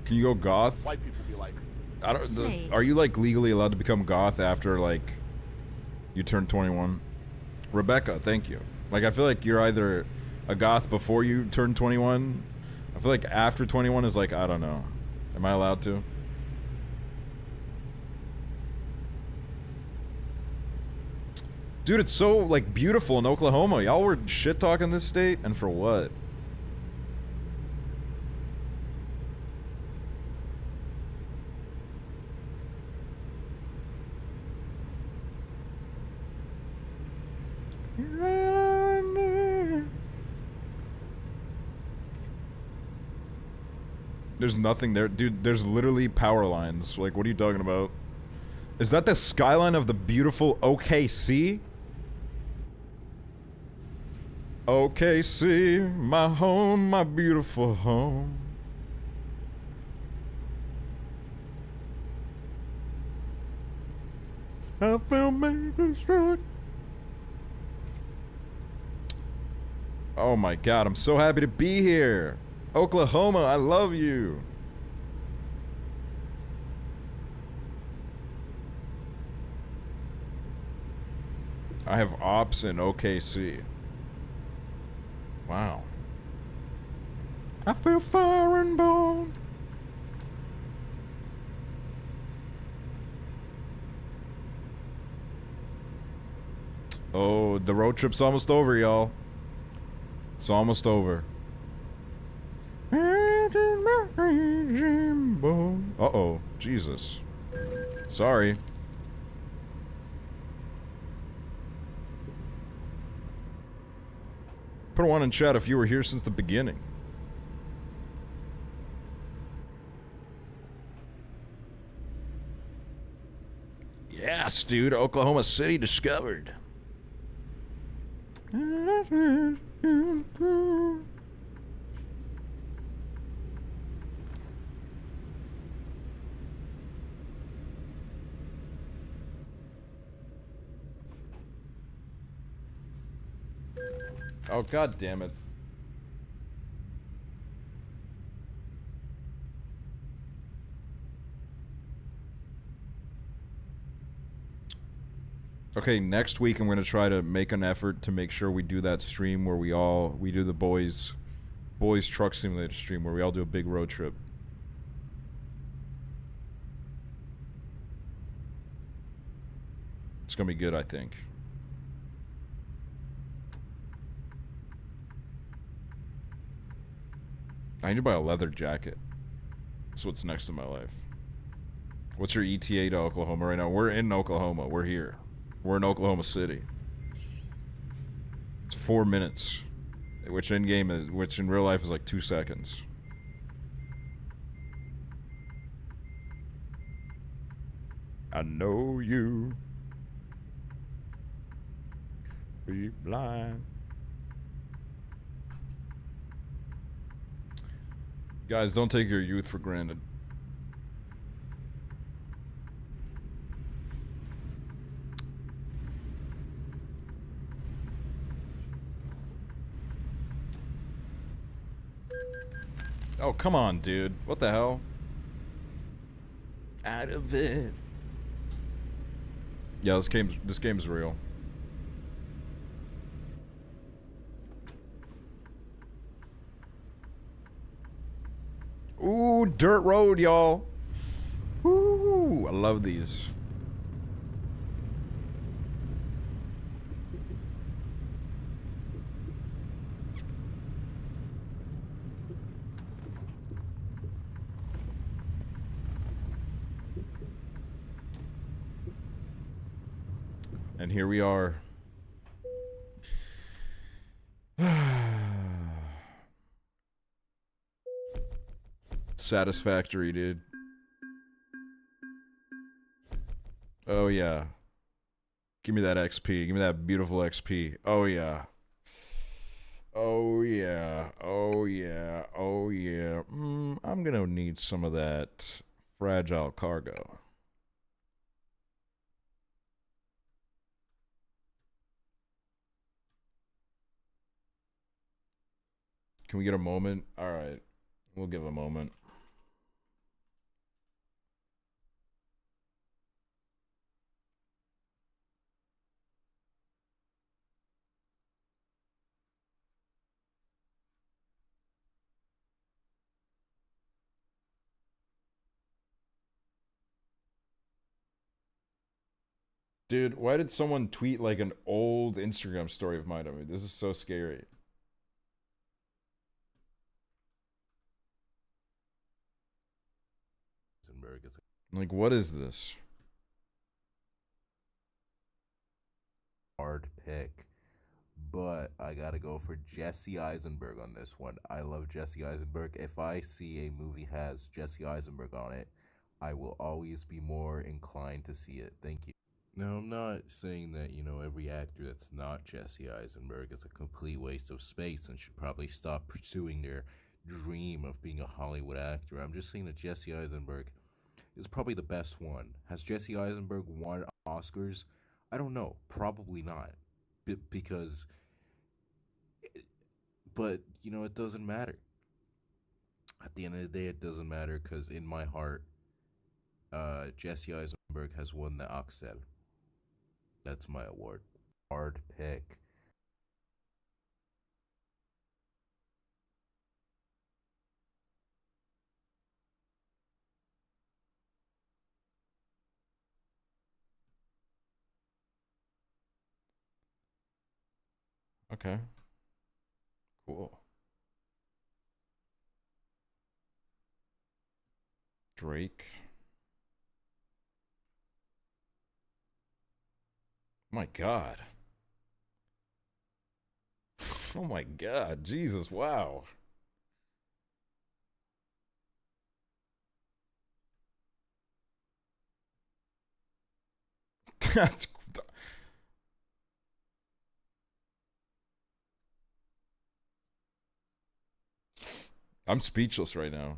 Can you go goth? White people be like, I don't. Are you like legally allowed to become goth after like you turn 21? Rebecca, thank you. Like I feel like you're either a goth before you turn 21. I feel like after 21 is like, I don't know. Am I allowed to? Dude, it's so like beautiful in Oklahoma. Y'all were shit talking this state, and for what? There's nothing there. Dude, there's literally power lines. Like, what are you talking about? Is that the skyline of the beautiful OKC? OKC, my home, my beautiful home. I feel maybe struck. Oh my god, I'm so happy to be here. Oklahoma, I love you. I have ops in OKC. Wow. I feel fire and bone. Oh, the road trip's almost over, y'all. It's almost over. Uh-oh. Jesus. Sorry. Put a one in chat if you were here since the beginning. Yes, dude. Oklahoma City discovered. Oh, god damn it. Okay, next week I'm gonna try to make an effort to make sure we do that stream where we do the boys truck simulator stream where we all do a big road trip. It's gonna be good, I think. I need to buy a leather jacket. That's what's next in my life. What's your ETA to Oklahoma right now? We're in Oklahoma. We're here. We're in Oklahoma City. It's 4 minutes, which in real life is like 2 seconds. I know you be blind. Guys, don't take your youth for granted. Oh, come on, dude. What the hell? Out of it. Yeah, this game's real. Ooh, dirt road, y'all. Ooh, I love these. And here we are. Satisfactory, dude. Oh, yeah. Give me that XP. Give me that beautiful XP. Oh, yeah. Oh, yeah. Oh, yeah. Oh, yeah. I'm gonna need some of that fragile cargo. Can we get a moment? All right. We'll give a moment. Dude, why did someone tweet like an old Instagram story of mine? I mean, this is so scary. Like, what is this? Hard pick, but I gotta go for Jesse Eisenberg on this one. I love Jesse Eisenberg. If I see a movie has Jesse Eisenberg on it, I will always be more inclined to see it. Thank you. Now, I'm not saying that, every actor that's not Jesse Eisenberg is a complete waste of space and should probably stop pursuing their dream of being a Hollywood actor. I'm just saying that Jesse Eisenberg is probably the best one. Has Jesse Eisenberg won Oscars? I don't know. Probably not. Because, but, it doesn't matter. At the end of the day, it doesn't matter because in my heart, Jesse Eisenberg has won the Aksel. That's my award. Hard pick. Okay. Cool. Drake. My God. Oh my god, Jesus, wow. That's I'm speechless right now.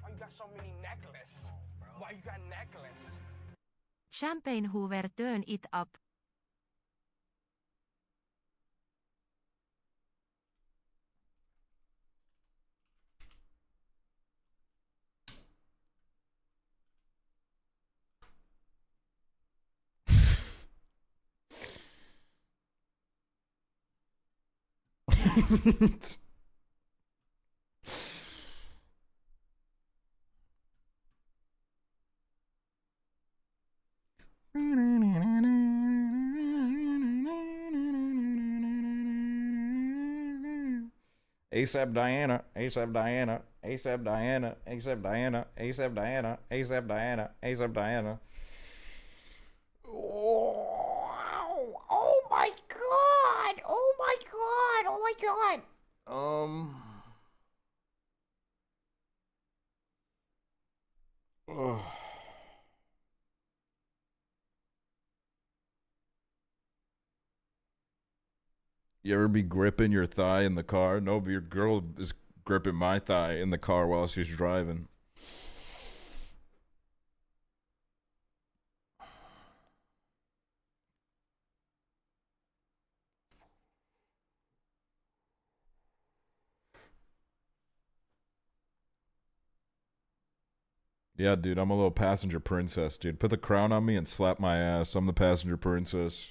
Why you got so many necklaces? Why you got necklace? Champagne Hoover, turn it up. ASAP Diana, ASAP Diana, ASAP Diana, ASAP Diana, ASAP Diana, ASAP Diana, ASAP Diana. Oh my god! Oh my god! Oh my god! Ugh. You ever be gripping your thigh in the car? No, but your girl is gripping my thigh in the car while she's driving. Yeah, dude, I'm a little passenger princess, dude. Put the crown on me and slap my ass. I'm the passenger princess.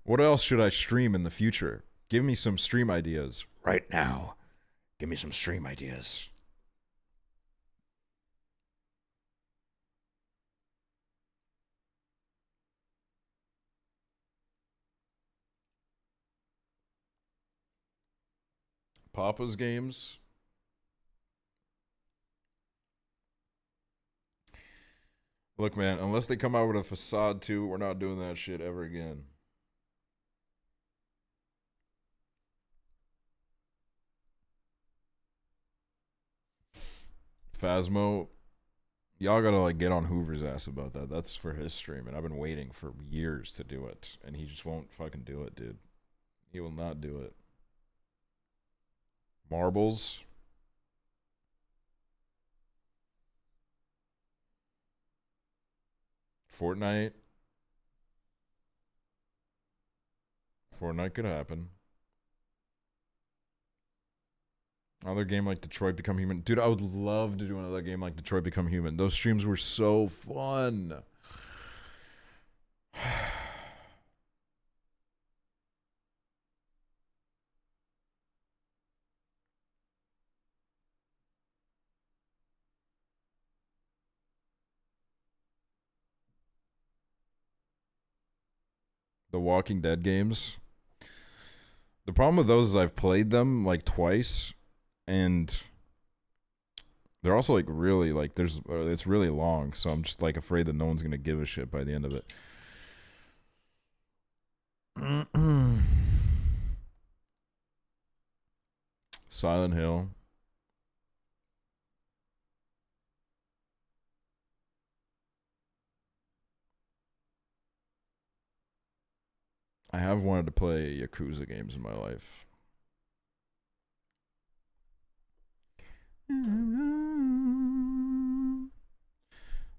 What else should I stream in the future? Give me some stream ideas right now. Give me some stream ideas. Papa's games. Look, man, unless they come out with a facade 2, we're not doing that shit ever again. Phasmo, y'all gotta like get on Hoover's ass about that. That's for his stream, and I've been waiting for years to do it, and he just won't fucking do it, dude. He will not do it. Marbles. Fortnite. Fortnite could happen. Another game like Detroit Become Human. Dude, I would love to do another game like Detroit Become Human. Those streams were so fun. The Walking Dead games. The problem with those is I've played them like twice, and they're also like really like there's it's really long, so I'm just like afraid that no one's gonna give a shit by the end of it. Silent Hill. I have wanted to play Yakuza games in my life.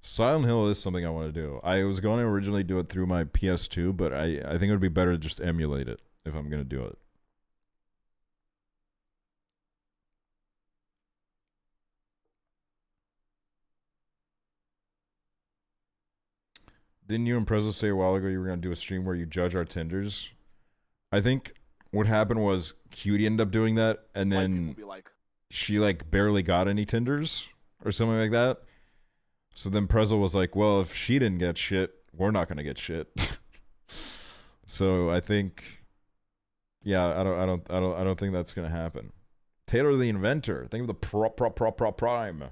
Silent Hill is something I want to do. I was going to originally do it through my PS2, but I think it would be better to just emulate it if I'm going to do it. Didn't you and Prezzo say a while ago you were going to do a stream where you judge our Tinders? I think what happened was Cutie ended up doing that, and White then people be like, she like barely got any Tinders or something like that. So then Prezzo was like, "Well, if she didn't get shit, we're not gonna get shit." So I think, yeah, I don't think that's gonna happen. Taylor the Inventor, think of the prime.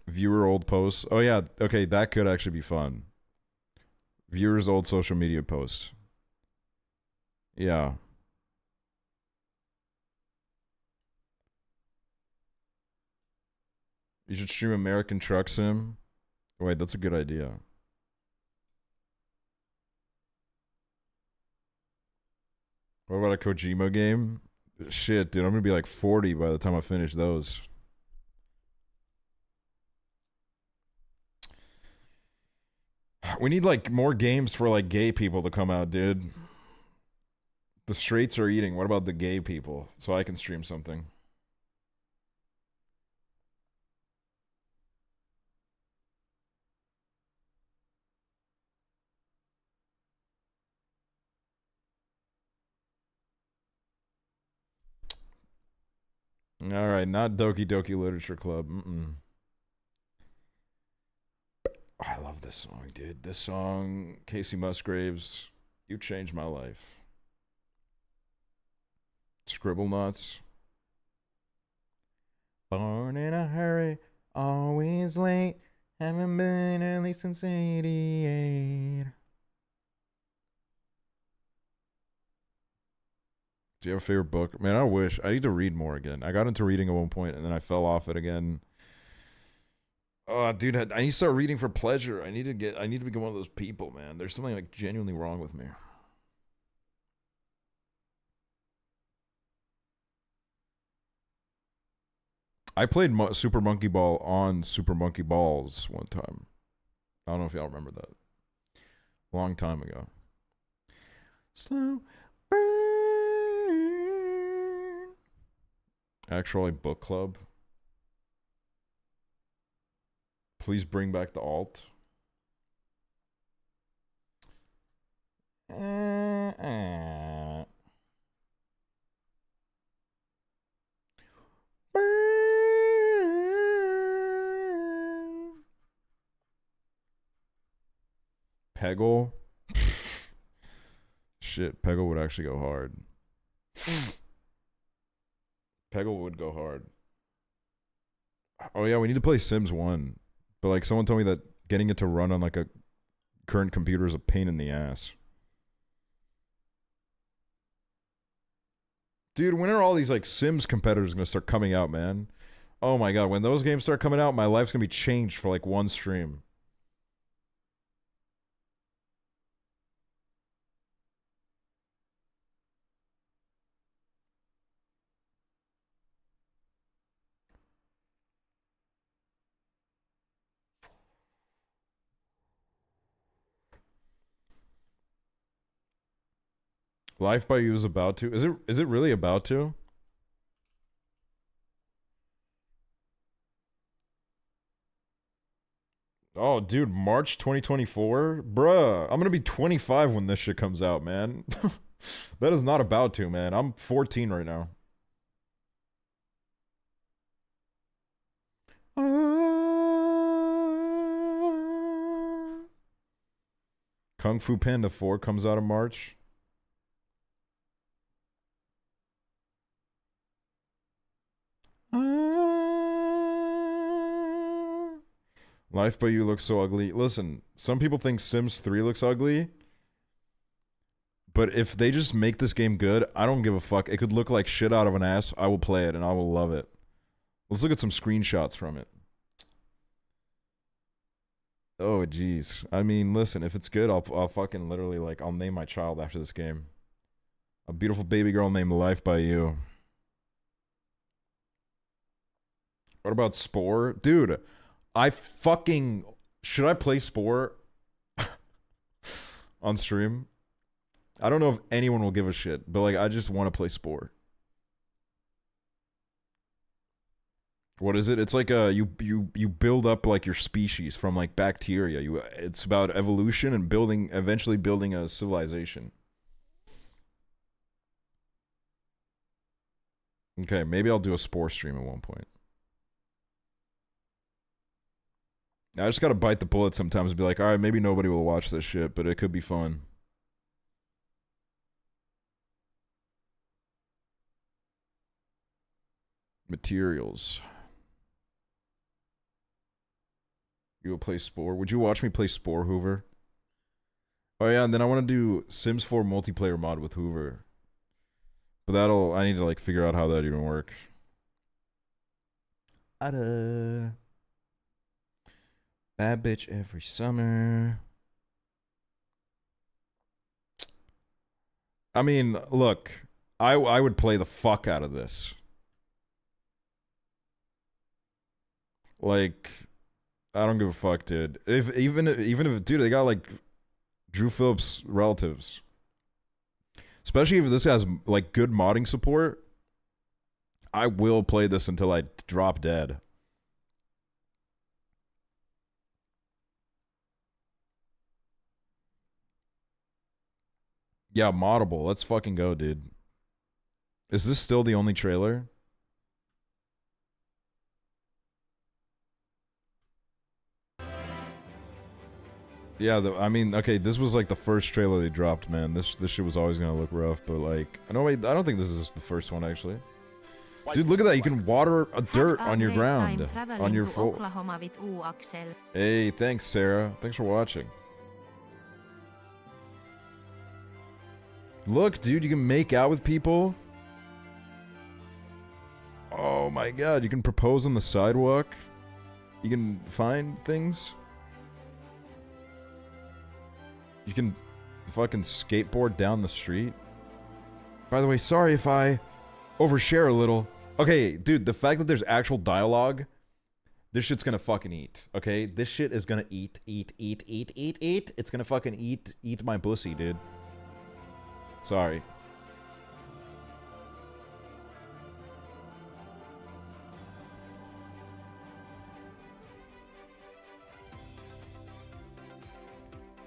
Viewer old posts. Oh yeah, okay, that could actually be fun. Viewers old social media posts. Yeah. You should stream American Truck Sim. Wait, that's a good idea. What about a Kojima game? Shit, dude, I'm gonna be like 40 by the time I finish those. We need like more games for like gay people to come out, dude. The straights are eating. What about the gay people? So I can stream something. All right, not Doki Doki Literature Club. I love this song, dude. This song, Casey Musgraves, You Changed My Life. Scribble Nuts. Born in a hurry, always late. Haven't been early since 88. Do you have a favorite book? Man, I wish. I need to read more again. I got into reading at one point and then I fell off it again. Oh, dude, I need to start reading for pleasure. I need to become one of those people, man. There's something like genuinely wrong with me. I played Super Monkey Ball on Super Monkey Balls one time. I don't know if y'all remember that. Long time ago. Slow burn. Actually, book club. Please bring back the alt. Peggle. Shit, Peggle would actually go hard. Peggle would go hard. Oh yeah, we need to play Sims 1. But like someone told me that getting it to run on like a current computer is a pain in the ass. Dude, when are all these like Sims competitors gonna start coming out, man? Oh my god, when those games start coming out, my life's gonna be changed for like one stream. Life by You is about to. Is it really about to? Oh, dude, March 2024? Bruh, I'm gonna be 25 when this shit comes out, man. That is not about to, man. I'm 14 right now. Kung Fu Panda 4 comes out in March. Life by You looks so ugly. Listen, some people think Sims 3 looks ugly. But if they just make this game good, I don't give a fuck. It could look like shit out of an ass. I will play it and I will love it. Let's look at some screenshots from it. Oh, jeez. I mean, listen, if it's good, I'll fucking literally, like, I'll name my child after this game. A beautiful baby girl named Life by You. What about Spore? Dude, I fucking Should I play Spore on stream? I don't know if anyone will give a shit, but like I just want to play Spore. What is it? It's like you build up like your species from like bacteria. It's about evolution and eventually building a civilization. Okay, maybe I'll do a Spore stream at one point. I just gotta bite the bullet sometimes and be like, alright, maybe nobody will watch this shit, but it could be fun. Materials. You will play Spore. Would you watch me play Spore, Hoover? Oh yeah, and then I want to do Sims 4 multiplayer mod with Hoover. But I need to like figure out how that even work. Bad bitch every summer. I mean, look, I would play the fuck out of this. Like, I don't give a fuck, dude. Even if, dude, they got like Drew Phillips relatives. Especially if this has like good modding support, I will play this until I drop dead. Yeah, moddable. Let's fucking go, dude. Is this still the only trailer? Yeah, I mean, okay, this was like the first trailer they dropped, man. This shit was always gonna look rough, but like, I don't think this is the first one actually. Dude, look at that! You can water a dirt on your ground, on your full. Hey, thanks, Sarah. Thanks for watching. Look, dude, you can make out with people. Oh my god, you can propose on the sidewalk. You can find things. You can fucking skateboard down the street. By the way, sorry if I overshare a little. Okay, dude, the fact that there's actual dialogue, this shit's gonna fucking eat, okay? This shit is gonna eat. It's gonna fucking eat my pussy, dude. Sorry.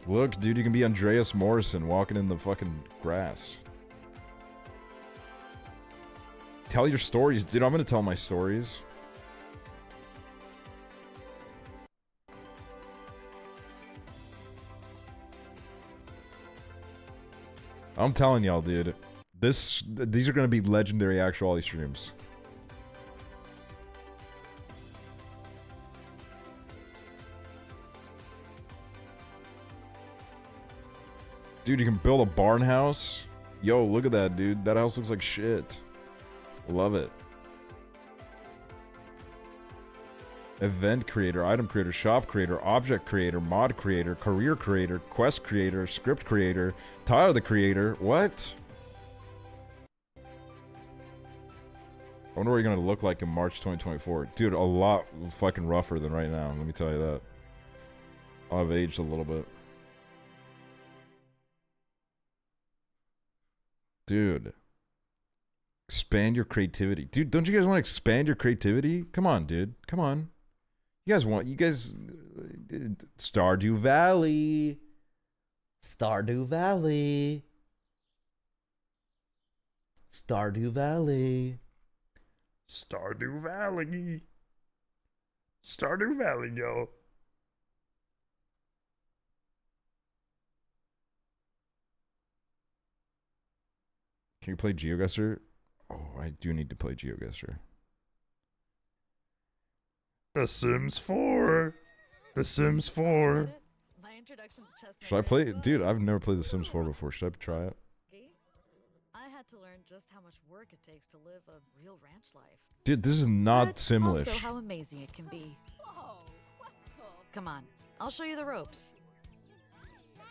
Look, dude, you can be Andreas Morrison walking in the fucking grass. Tell your stories. Dude, I'm gonna tell my stories. I'm telling y'all, dude. These are gonna be legendary Aksually streams. Dude, you can build a barn house. Yo, look at that, dude. That house looks like shit. Love it. Event creator, item creator, shop creator, object creator, mod creator, career creator, quest creator, script creator, Tyler the creator. What? I wonder what you're gonna look like in March 2024. Dude, a lot fucking rougher than right now. Let me tell you that. I've aged a little bit. Dude. Expand your creativity. Dude, don't you guys want to expand your creativity? Come on, dude. Come on. You guys... Stardew Valley. Stardew Valley. Stardew Valley. Stardew Valley. Stardew Valley, yo. Can you play GeoGuessr? Oh, I do need to play GeoGuessr. The Sims 4. The Sims 4. Should I play it? Dude, I've never played The Sims 4 before. Should I try it? I had to learn just how much work it takes to live a real ranch life. Dude, this is not Simlish. Also how amazing it can be. Come on, I'll show you the ropes.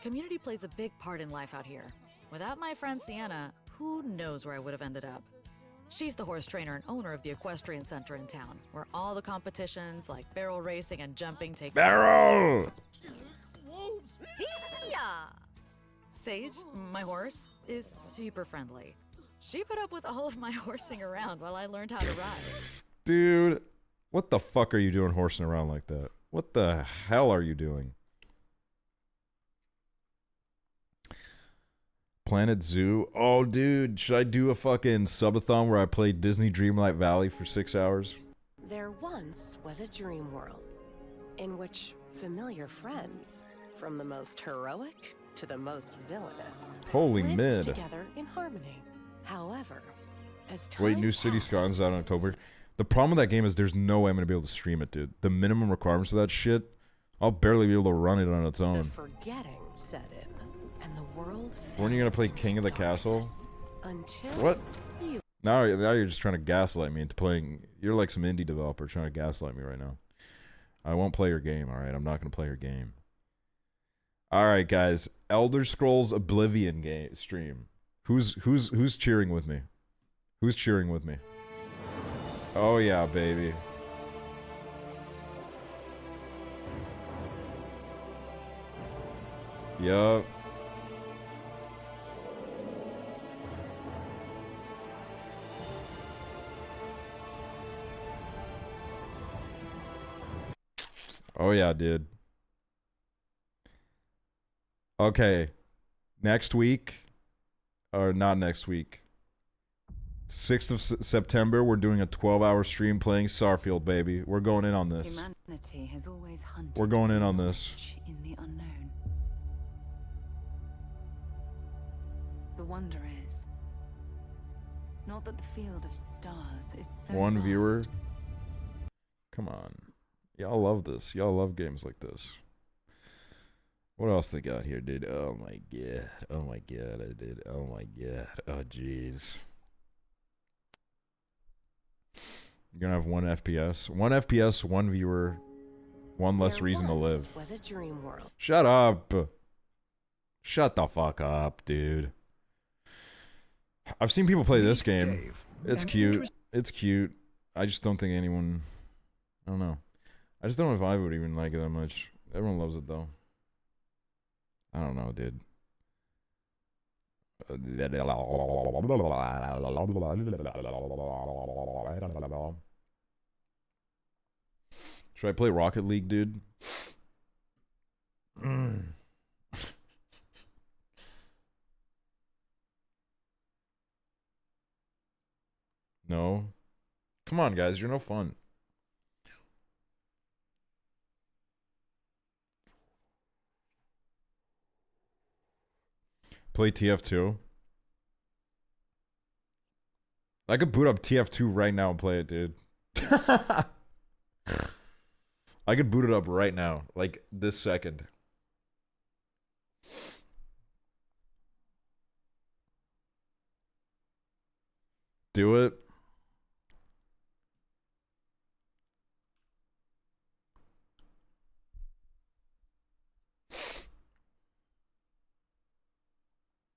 Community plays a big part in life out here. Without my friend Sienna, who knows where I would have ended up. She's the horse trainer and owner of the equestrian center in town, where all the competitions like barrel racing and jumping take place. Barrel! Yeah. Sage, my horse, is super friendly. She put up with all of my horsing around while I learned how to ride. Dude, what the fuck are you doing horsing around like that? What the hell are you doing? Planet Zoo? Oh, dude, should I do a fucking subathon where I play Disney Dreamlight Valley for 6 hours? There once was a dream world in which familiar friends, from the most heroic to the most villainous, Holy lived mid. together in harmony. However, as time Wait, new City passed, Skylines out in October. The problem with that game is there's no way I'm gonna be able to stream it, dude. The minimum requirements of that shit, I'll barely be able to run it on its the own. forgetting set in, and the world When are you fell gonna play into King of the Castle? darkness Until What? you Now you're just trying to gaslight me into playing. You're like some indie developer trying to gaslight me right now. I won't play your game, all right? I'm not gonna play your game. All right, guys. Elder Scrolls Oblivion game stream. Who's cheering with me? Who's cheering with me? Oh yeah, baby. Yup. Oh yeah, dude. Okay. Next week, or not next week. 6th of September, we're doing a 12-hour stream playing Starfield, baby. We're going in on this. Humanity has always hunted We're going in for on this. knowledge in the unknown. The wonder is not that the field of stars is so One viewer. vast. Come on. Y'all love this. Y'all love games like this. What else they got here, dude? Oh my god. Oh my god, I did. Oh my god. Oh jeez. You're gonna have 1 FPS. 1 FPS, 1 viewer, 1 less there reason to once live. was a dream world. Shut up. Shut the fuck up, dude. I've seen people play this game. It's cute. It's cute. I just don't think anyone... I don't know. I just don't know if I would even like it that much. Everyone loves it, though. I don't know, dude. Should I play Rocket League, dude? No. Come on, guys. You're no fun. Play TF2. I could boot up TF2 right now and play it, dude. I could boot it up right now, like this second. Do it.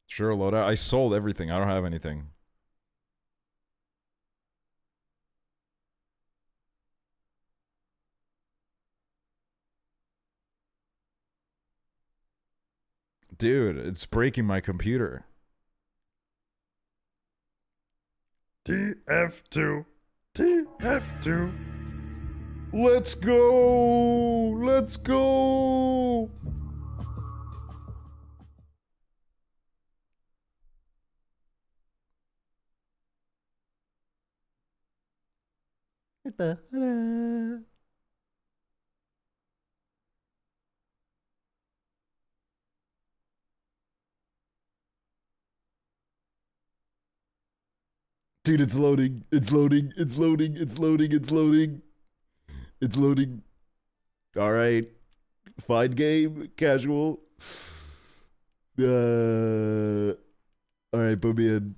Sure, loadout. I sold everything. I don't have anything. Dude, it's breaking my computer. TF2. TF2. Let's go. Let's go. Dude, it's loading. It's loading. It's loading. It's loading. It's loading. It's loading. All right. Fine game. Casual. All right, put me in.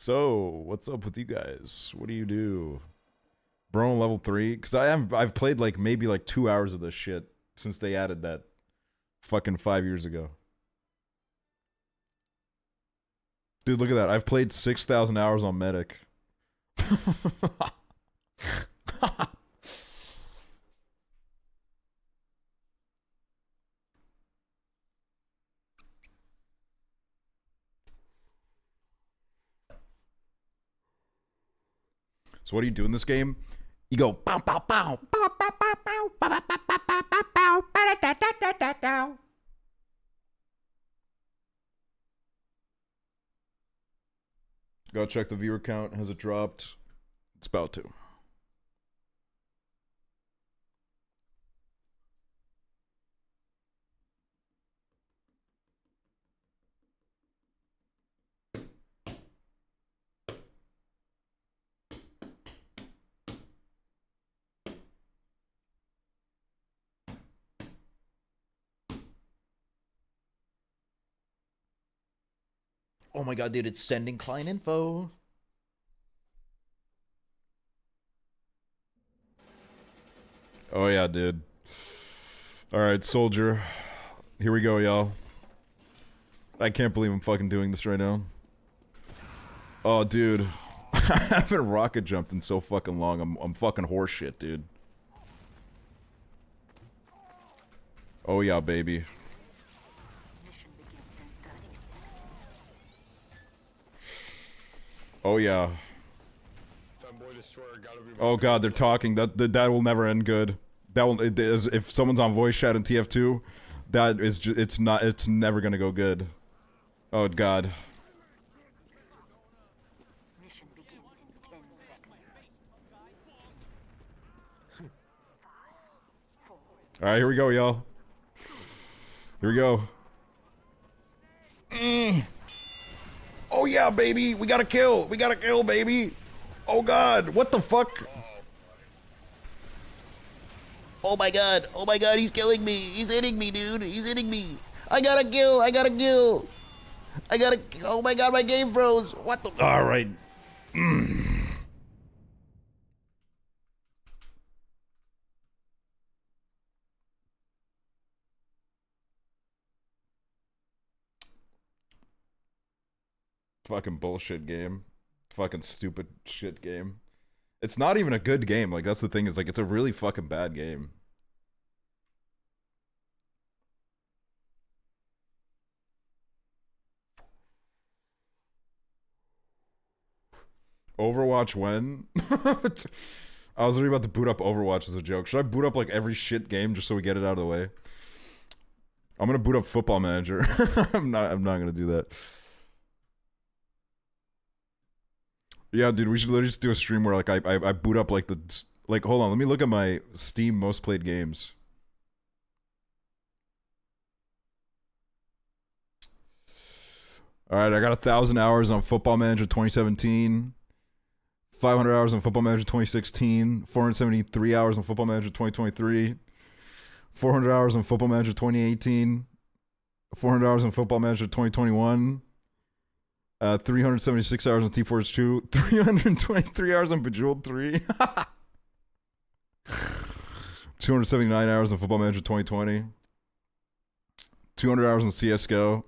So, what's up with you guys? What do you do? Bro, level 3? Because I've played like maybe like 2 hours of this shit since they added that fucking 5 years ago. Dude, look at that. I've played 6,000 hours on Medic. So what do you do in this game? You go bow bow bow bow bow bow bow bow bow bow bow bow bow bow da da da da da. Go check the viewer count. Has it dropped? It's about to. Oh my god, dude, it's sending client info. Oh yeah, dude. Alright, soldier. Here we go, y'all. I can't believe I'm fucking doing this right now. Oh, dude. I haven't rocket jumped in so fucking long. I'm fucking horseshit, dude. Oh yeah, baby. Oh yeah. Oh god, they're talking. That will never end good. That will if someone's on voice chat in TF2, that is it's never gonna go good. Oh god. All right, here we go, y'all. Here we go. Oh yeah, baby. We gotta kill. We gotta kill, baby. Oh god. What the fuck? Oh my god. Oh my god. He's killing me. He's hitting me, dude. He's hitting me. I gotta kill. I gotta kill. I gotta. Oh my god. My game froze. What the? All right. Fucking bullshit game. Fucking stupid shit game. It's not even a good game. Like, that's the thing, is like, it's a really fucking bad game. Overwatch when? I was literally about to boot up Overwatch as a joke. Should I boot up like every shit game just so we get it out of the way? I'm gonna boot up Football Manager. I'm not gonna do that. Yeah, dude, we should literally just do a stream where like I boot up like hold on, let me look at my Steam most played games. All right, I got 1,000 hours on Football Manager 2017, 500 hours on Football Manager 2016, 473 hours on Football Manager 2023, 400 hours on Football Manager 2018, 400 hours on Football Manager 2021. 376 hours on T-Force 2, 323 hours on Bejeweled 3, 279 hours on Football Manager 2020, 200 hours on CSGO,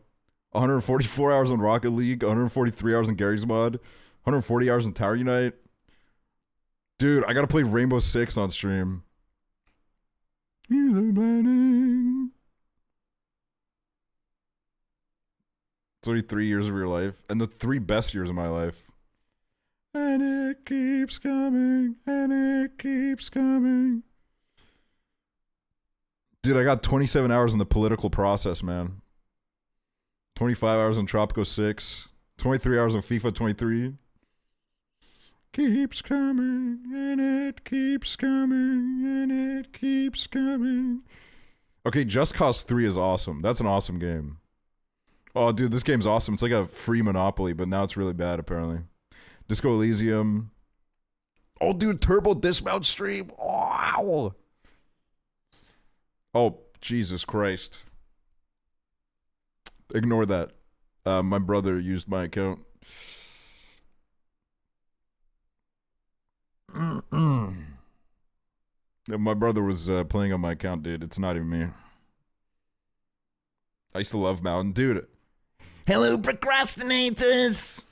144 hours on Rocket League, 143 hours on Gary's Mod, 140 hours on Tower Unite. Dude, I gotta play Rainbow Six on stream. Here's the planning. It's only 3 years of your life, and the 3 best years of my life. And it keeps coming, and it keeps coming. Dude, I got 27 hours in the political process, man. 25 hours on Tropico 6. 23 hours on FIFA 23. Keeps coming, and it keeps coming, and it keeps coming. Okay, Just Cause 3 is awesome. That's an awesome game. Oh, dude, this game's awesome. It's like a free Monopoly, but now it's really bad, apparently. Disco Elysium. Oh, dude, Turbo Dismount stream. Wow. Oh, Jesus Christ. Ignore that. My brother used my account. My brother was playing on my account, dude. It's not even me. I used to love Mountain. Dude. Hello, procrastinators!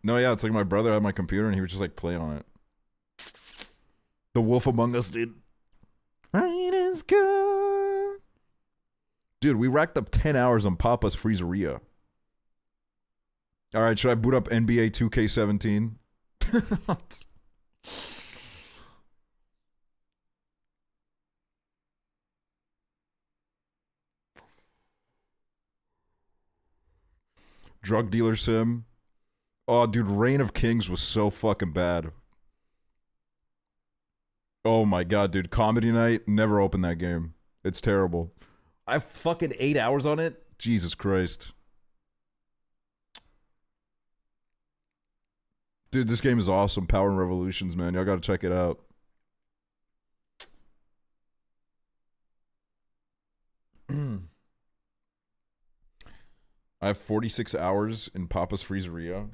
No, yeah, it's like my brother had my computer and he would just like play on it. The Wolf Among Us, dude. Right is good. Dude, we racked up 10 hours on Papa's Freezeria. Alright, should I boot up NBA 2K17? Drug Dealer Sim. Oh, dude, Reign of Kings was so fucking bad. Oh my god, dude. Comedy Night, never open that game. It's terrible. I fucking 8 hours on it? Jesus Christ. Dude, this game is awesome. Power and Revolutions, man. Y'all gotta check it out. I have 46 hours in Papa's Freezeria.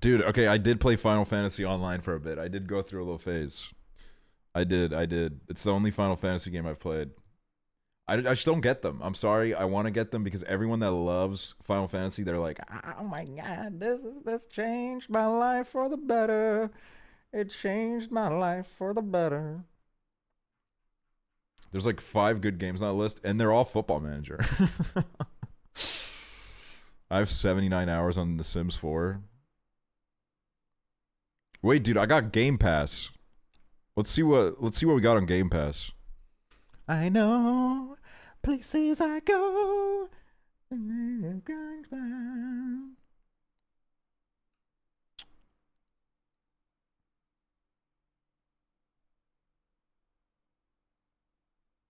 Dude, okay, I did play Final Fantasy Online for a bit. I did go through a little phase. I did. It's the only Final Fantasy game I've played. I just don't get them. I'm sorry. I want to get them because everyone that loves Final Fantasy, they're like, oh my god, this changed my life for the better. It changed my life for the better. There's like 5 good games on that list, and they're all Football Manager. I have 79 hours on The Sims 4. Wait, dude, I got Game Pass. Let's see what we got on Game Pass. I know places I go.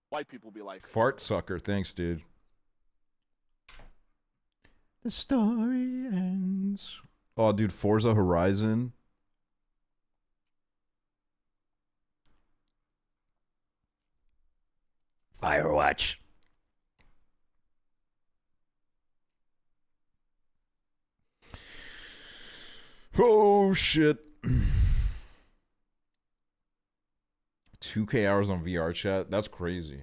White people be like, Fart Sucker, thanks, dude. The story ends. Oh, dude, Forza Horizon. Firewatch. Oh, shit. 2K hours on VR chat? That's crazy.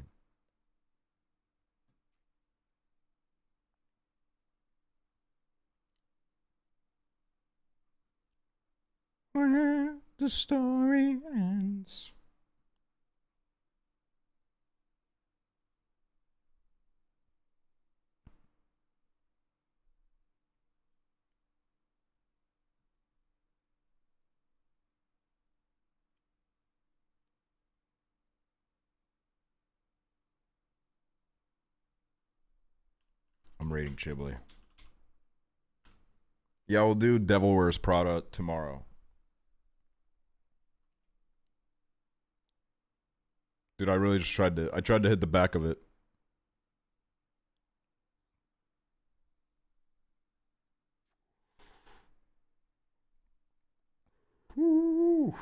Where the story ends. I'm rating Ghibli. Yeah, we'll do Devil Wears Prada tomorrow. Dude, I really just tried to hit the back of it. Woo.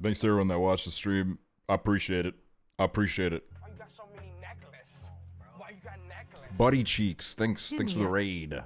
Thanks to everyone that watched the stream. I appreciate it. I appreciate it. Why you got so many necklaces? Why you got necklaces? Buddy Cheeks, thanks for the raid.